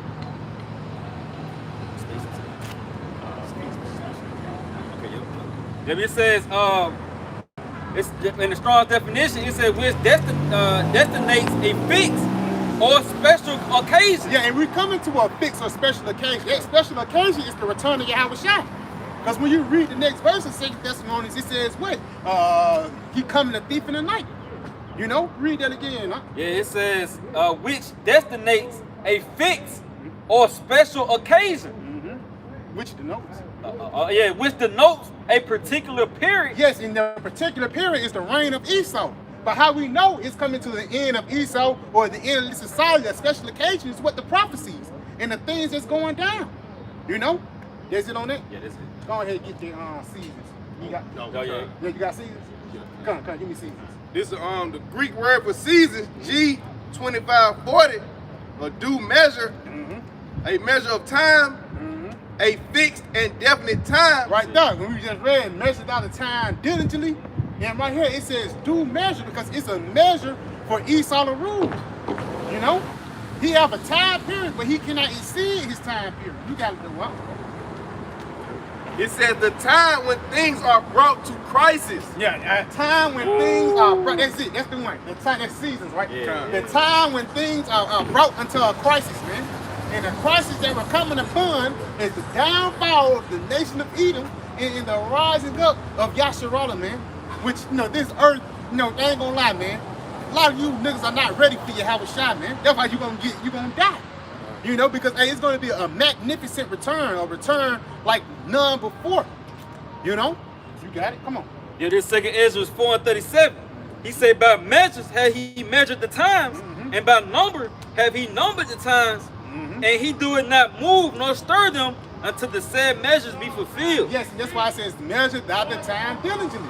[SPEAKER 4] If it says it's in the Strong's definition, it says which destinates a fixed or special occasion.
[SPEAKER 2] Yeah, and we're coming to a fixed or special occasion. That special occasion is the return of Yahweh Shai. Because when you read the next verse in 2 Thessalonians, it says what? He coming a thief in the night. You know? Read that again, huh?
[SPEAKER 4] Yeah, it says which destinates a fixed or special occasion.
[SPEAKER 2] Which denotes.
[SPEAKER 4] Which denotes a particular period.
[SPEAKER 2] Yes, in the particular period is the reign of Esau. But how we know it's coming to the end of Esau or the end of the society, a special occasion is what the prophecies and the things that's going down. You know? Is it on that?
[SPEAKER 4] Yeah, that's it.
[SPEAKER 2] Go ahead and get the seasons. You got
[SPEAKER 4] yeah.
[SPEAKER 2] Yeah, you got seasons? Come, give me seasons.
[SPEAKER 5] This is the Greek word for seasons, G2540, a due measure, a measure of time, a fixed and definite time.
[SPEAKER 2] Right there, when we just read, measured out the time diligently, and right here it says due measure because it's a measure for Esau to rule. You know? He have a time period, but he cannot exceed his time period. You got to do what?
[SPEAKER 5] It says the time when things are brought to crisis.
[SPEAKER 2] Yeah, a time when things are brought. That's it. That's the one. The time. That's seasons, right?
[SPEAKER 4] Yeah.
[SPEAKER 2] The time when things are brought into a crisis, man. And the crisis that we're coming upon is the downfall of the nation of Edom and the rising up of Yasharallah, man. Which, you know, this earth, you know, I ain't gonna lie, man. A lot of you niggas are not ready for your Yahweh Shai, man. That's why you gonna die. You know, because hey, it's gonna be a magnificent return, a return like none before. You know? You got it? Come on.
[SPEAKER 4] Yeah, this 2 Ezra 4:37. He said, by measures have he measured the times, and by number have he numbered the times, and he do it not move nor stir them until the said measures be fulfilled.
[SPEAKER 2] Yes, and that's why it says measured out the time diligently.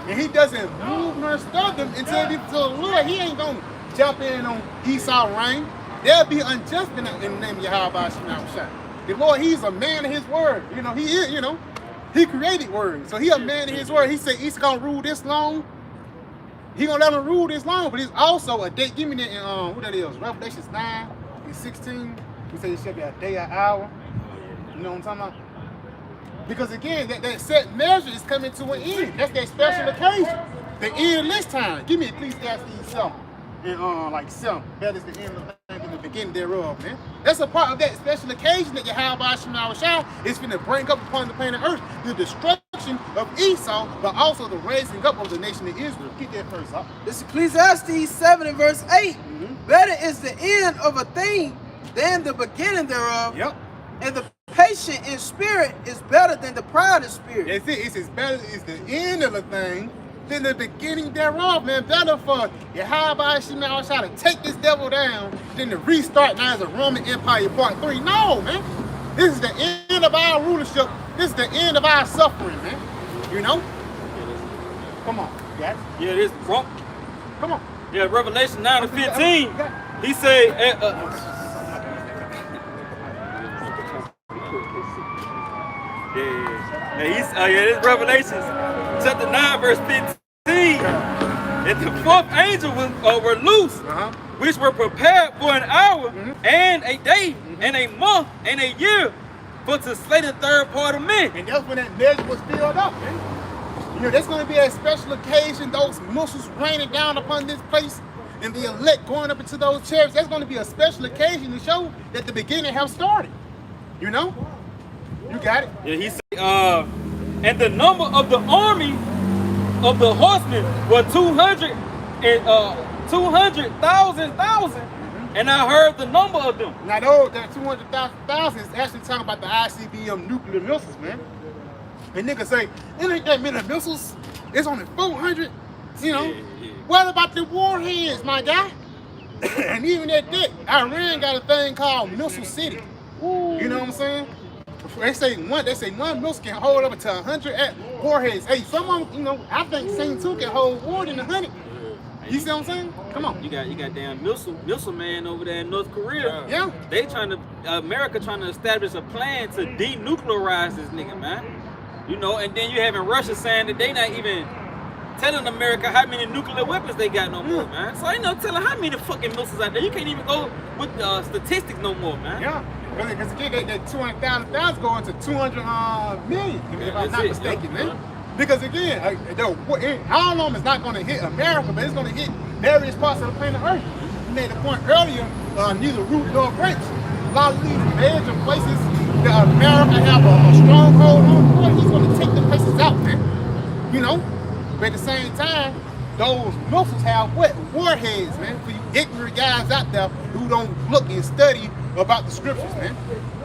[SPEAKER 2] And he doesn't move nor stir them until the Lord, he ain't gonna jump in on Esau reign. There'll be unjust in the name of Yahweh Shai. The Lord, he's a man of his word. You know, he is, you know, he created word. So he a man of his word. He said he's gonna rule this long. He gonna let him rule this long, but it's also a day. Give me that in what that is, Revelations 9 and 16. We say it should be a day, an hour. You know what I'm talking about? Because again, that set measure is coming to an end. That's that special occasion. The end of this time. Give me Ecclesiastes 7. And like 7. That is the end of the thing and the beginning thereof, man. That's a part of that special occasion that Yahweh Shai is going to bring up upon the planet Earth. The destruction of Esau, but also the raising up of the nation of Israel. Get that first up.
[SPEAKER 7] This Ecclesiastes 7 and verse 8. Better is the end of a thing than the beginning thereof.
[SPEAKER 2] Yep.
[SPEAKER 7] And the patient in spirit is better than the proud in spirit.
[SPEAKER 2] That's it. It's as better as the end of a thing than the beginning thereof, man. Better for Yahweh Shai to take this devil down than to restart now as a Roman Empire part 3. No, man. This is the end of our rulership. This is the end of our suffering, man. You know? Come on, guys.
[SPEAKER 4] Yeah, this wrong.
[SPEAKER 2] Come on.
[SPEAKER 4] Yeah, Revelation 9 and 15. He said, this Revelations chapter 9 verse 15. And the fourth angel were loose, which were prepared for an hour and a day and a month and a year for to slay the third part of men.
[SPEAKER 2] And that's when that measure was filled up, man. You know, there's going to be a special occasion, those missiles raining down upon this place and the elect going up into those chariots. That's going to be a special occasion to show that the beginning has started. You know? You got it?
[SPEAKER 4] Yeah, he said, and the number of the army of the horsemen were 200,000, and I heard the number of them.
[SPEAKER 2] Now, that 200,000 is actually talking about the ICBM nuclear missiles, man. And niggas say, it ain't that many missiles. It's only 400. You know, what about the warheads, my guy? And even at that, Iran got a thing called Missile City. You know what I'm saying? They say one missile can hold up to 100 warheads. Hey, some of them, you know, I think Saint 2 can hold more than 100. You see what I'm saying? Come on.
[SPEAKER 4] You got damn missile man over there in North Korea.
[SPEAKER 2] Yeah.
[SPEAKER 4] They America trying to establish a plan to denuclearize this nigga, man. You know, and then you having Russia saying that they not even telling America how many nuclear weapons they got no more, man. So ain't no telling how many fucking missiles out there. You can't even go with the statistics no more, man.
[SPEAKER 2] Yeah. Because again, that 200,000 going to 200 million, if I'm not mistaken, man. Because again, how long is not going to hit America, but it's going to hit various parts of the planet Earth. You made the point earlier, neither root nor branch. A lot of these major places that America have a stronghold on, boy, he's going to take the places out, man. You know? But at the same time, those missiles have what? Warheads, man. For you ignorant guys out there who don't look and study about the scriptures, man.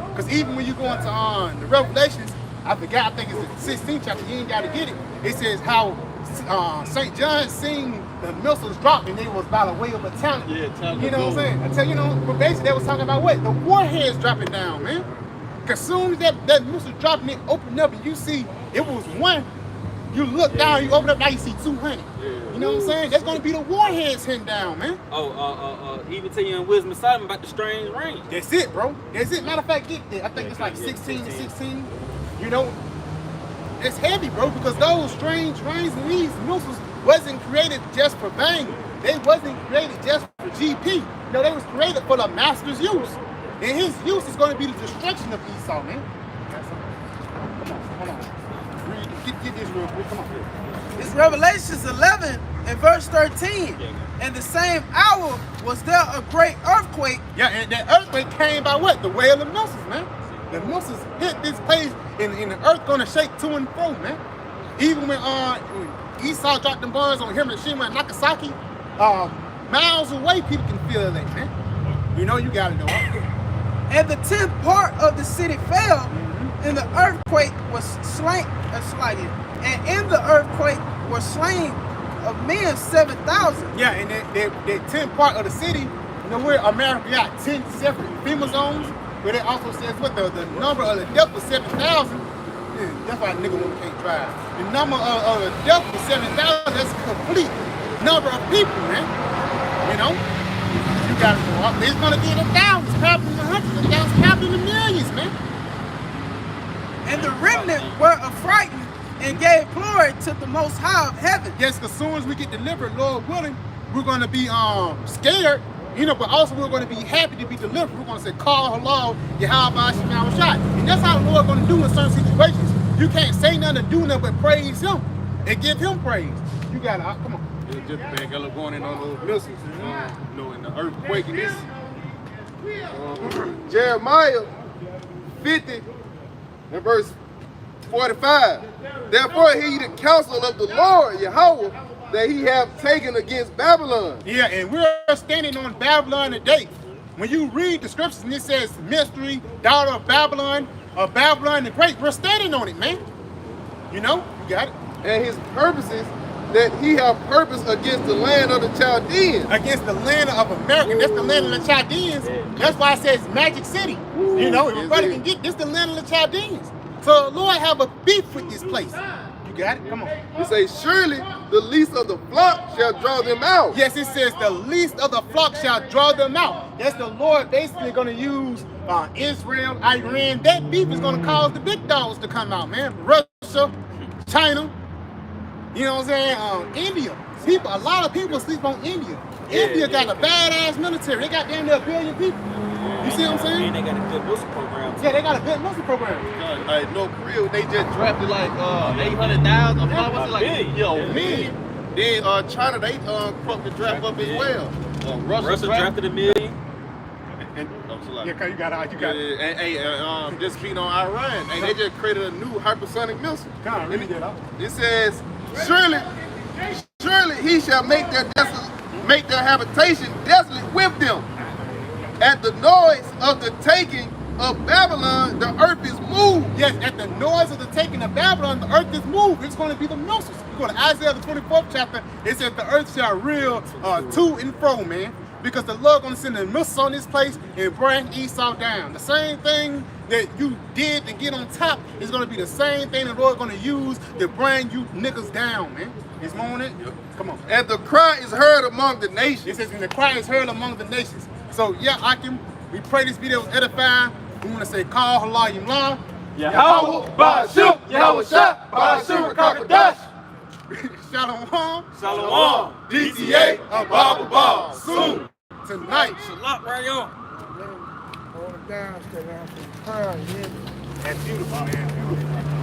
[SPEAKER 2] Because even when you go into the Revelations, I think it's the 16th chapter, you ain't got to get it. It says how St. John seen the missiles drop and they was by the way of a talent.
[SPEAKER 5] Yeah,
[SPEAKER 2] you know what I'm saying? I tell you, but basically they was talking about what? The warheads dropping down, man. Because soon as that missile dropping, it opened up and you see it was one. You look down, you open up, now you see 200. You know what I'm saying? That's gonna be the warheads hitting down, man.
[SPEAKER 4] Even tell you in Wisdom of Solomon about the strange rain.
[SPEAKER 2] That's it, bro. That's it. Matter of fact, I think it's like 16 to 16. You know, it's heavy, bro, because those strange rains and these missiles wasn't created just for bang. They wasn't created just for GP. No, they was created for the master's use. And his use is going to be the destruction of Esau, man. Come on, hold on. Get this real quick. Come on.
[SPEAKER 7] It's Revelations 11 and verse 13. And the same hour was there a great earthquake.
[SPEAKER 2] Yeah, and that earthquake came by what? The way of the missiles, man. The missiles hit this place, and the earth gonna shake to and fro, man. Even when Esau dropped them bombs on Hiroshima and Nagasaki, miles away, people can feel that, man. You know, you gotta know.
[SPEAKER 7] And the 10th part of the city fell, and the earthquake was slain. And in the earthquake were slain of men 7,000.
[SPEAKER 2] Yeah, and that 10th part of the city, you know, where America got 10 separate FEMA zones, where it also says what the number of the death was 7,000. That's why a nigga can't drive. The number of the death was 7,000. That's a complete number of people, man. You know, you gotta go up. It's gonna be in the thousands, probably in the hundreds of thousands, probably in the millions, man.
[SPEAKER 7] And the remnant were affrighted and gave glory to the Most High of heaven.
[SPEAKER 2] Yes, because as soon as we get delivered, Lord willing, we're gonna be scared. You know, but also we're going to be happy to be delivered. We're going to say, call halal, Yahweh Shema Shot. And that's how the Lord going to do in certain situations. You can't say nothing or do nothing but praise him and give him praise. You got to, come on.
[SPEAKER 5] It's just bad girl going in on those missiles, you know, in the earthquake and this. Jeremiah 50 and verse 45. Therefore hear the counsel of the Lord, Yahweh, that he have taken against Babylon.
[SPEAKER 2] Yeah, and we're standing on Babylon today. When you read the scriptures and it says mystery, daughter of Babylon the Great, we're standing on it, man. You know, you got it.
[SPEAKER 5] And his purposes that he have purposed against the land of the Chaldeans.
[SPEAKER 2] Against the land of America. That's the land of the Chaldeans. That's why it says Magic City. You know, everybody can get this the land of the Chaldeans. So the Lord have a beef with this place. Got it? Come on.
[SPEAKER 5] It says, surely the least of the flock shall draw them out.
[SPEAKER 2] Yes, it says the least of the flock shall draw them out. That's the Lord basically going to use Israel, Iran. That beef is going to cause the big dogs to come out, man. Russia, China, you know what I'm saying? India. A lot of people sleep on India. India got a badass military. They got damn near 1 billion people. You see what I'm saying?
[SPEAKER 4] And they got a good missile program.
[SPEAKER 2] Yeah, they got a good missile program.
[SPEAKER 5] Like North Korea, they just drafted like 800,000. Was it like million? Then China, they cropped the draft up as well.
[SPEAKER 4] Russia drafted 1 million.
[SPEAKER 2] Yeah, you got it.
[SPEAKER 5] And just beat on Iran. Hey, they just created a new hypersonic missile.
[SPEAKER 2] Come on, read it up.
[SPEAKER 5] It says, surely he shall make their habitation desolate with them. At the noise of the taking of Babylon, the earth is moved.
[SPEAKER 2] Yes, at the noise of the taking of Babylon, the earth is moved. It's going to be the missiles. You go to Isaiah the 24th chapter, it says the earth shall reel to and fro, man. Because the Lord going to send a missile on this place and bring Esau down. The same thing that you did to get on top is going to be the same thing the Lord going to use to bring you niggas down, man. It's moaning. Come on.
[SPEAKER 5] And the cry is heard among the nations.
[SPEAKER 2] It says, and the cry is heard among the nations. So, yeah, Akim, we pray this video was edifying. We want to say, call Allah Yimlah.
[SPEAKER 4] Yahweh, Ba'ashuk, Yahweh Shah, Ba'ashuk, Kakadash.
[SPEAKER 2] Shalom.
[SPEAKER 4] Shalom.
[SPEAKER 5] DTA, Abba, soon.
[SPEAKER 2] Tonight.
[SPEAKER 4] Shalom, right on.
[SPEAKER 1] Hold it down, stay down for the crown, yeah.
[SPEAKER 2] That's beautiful, man.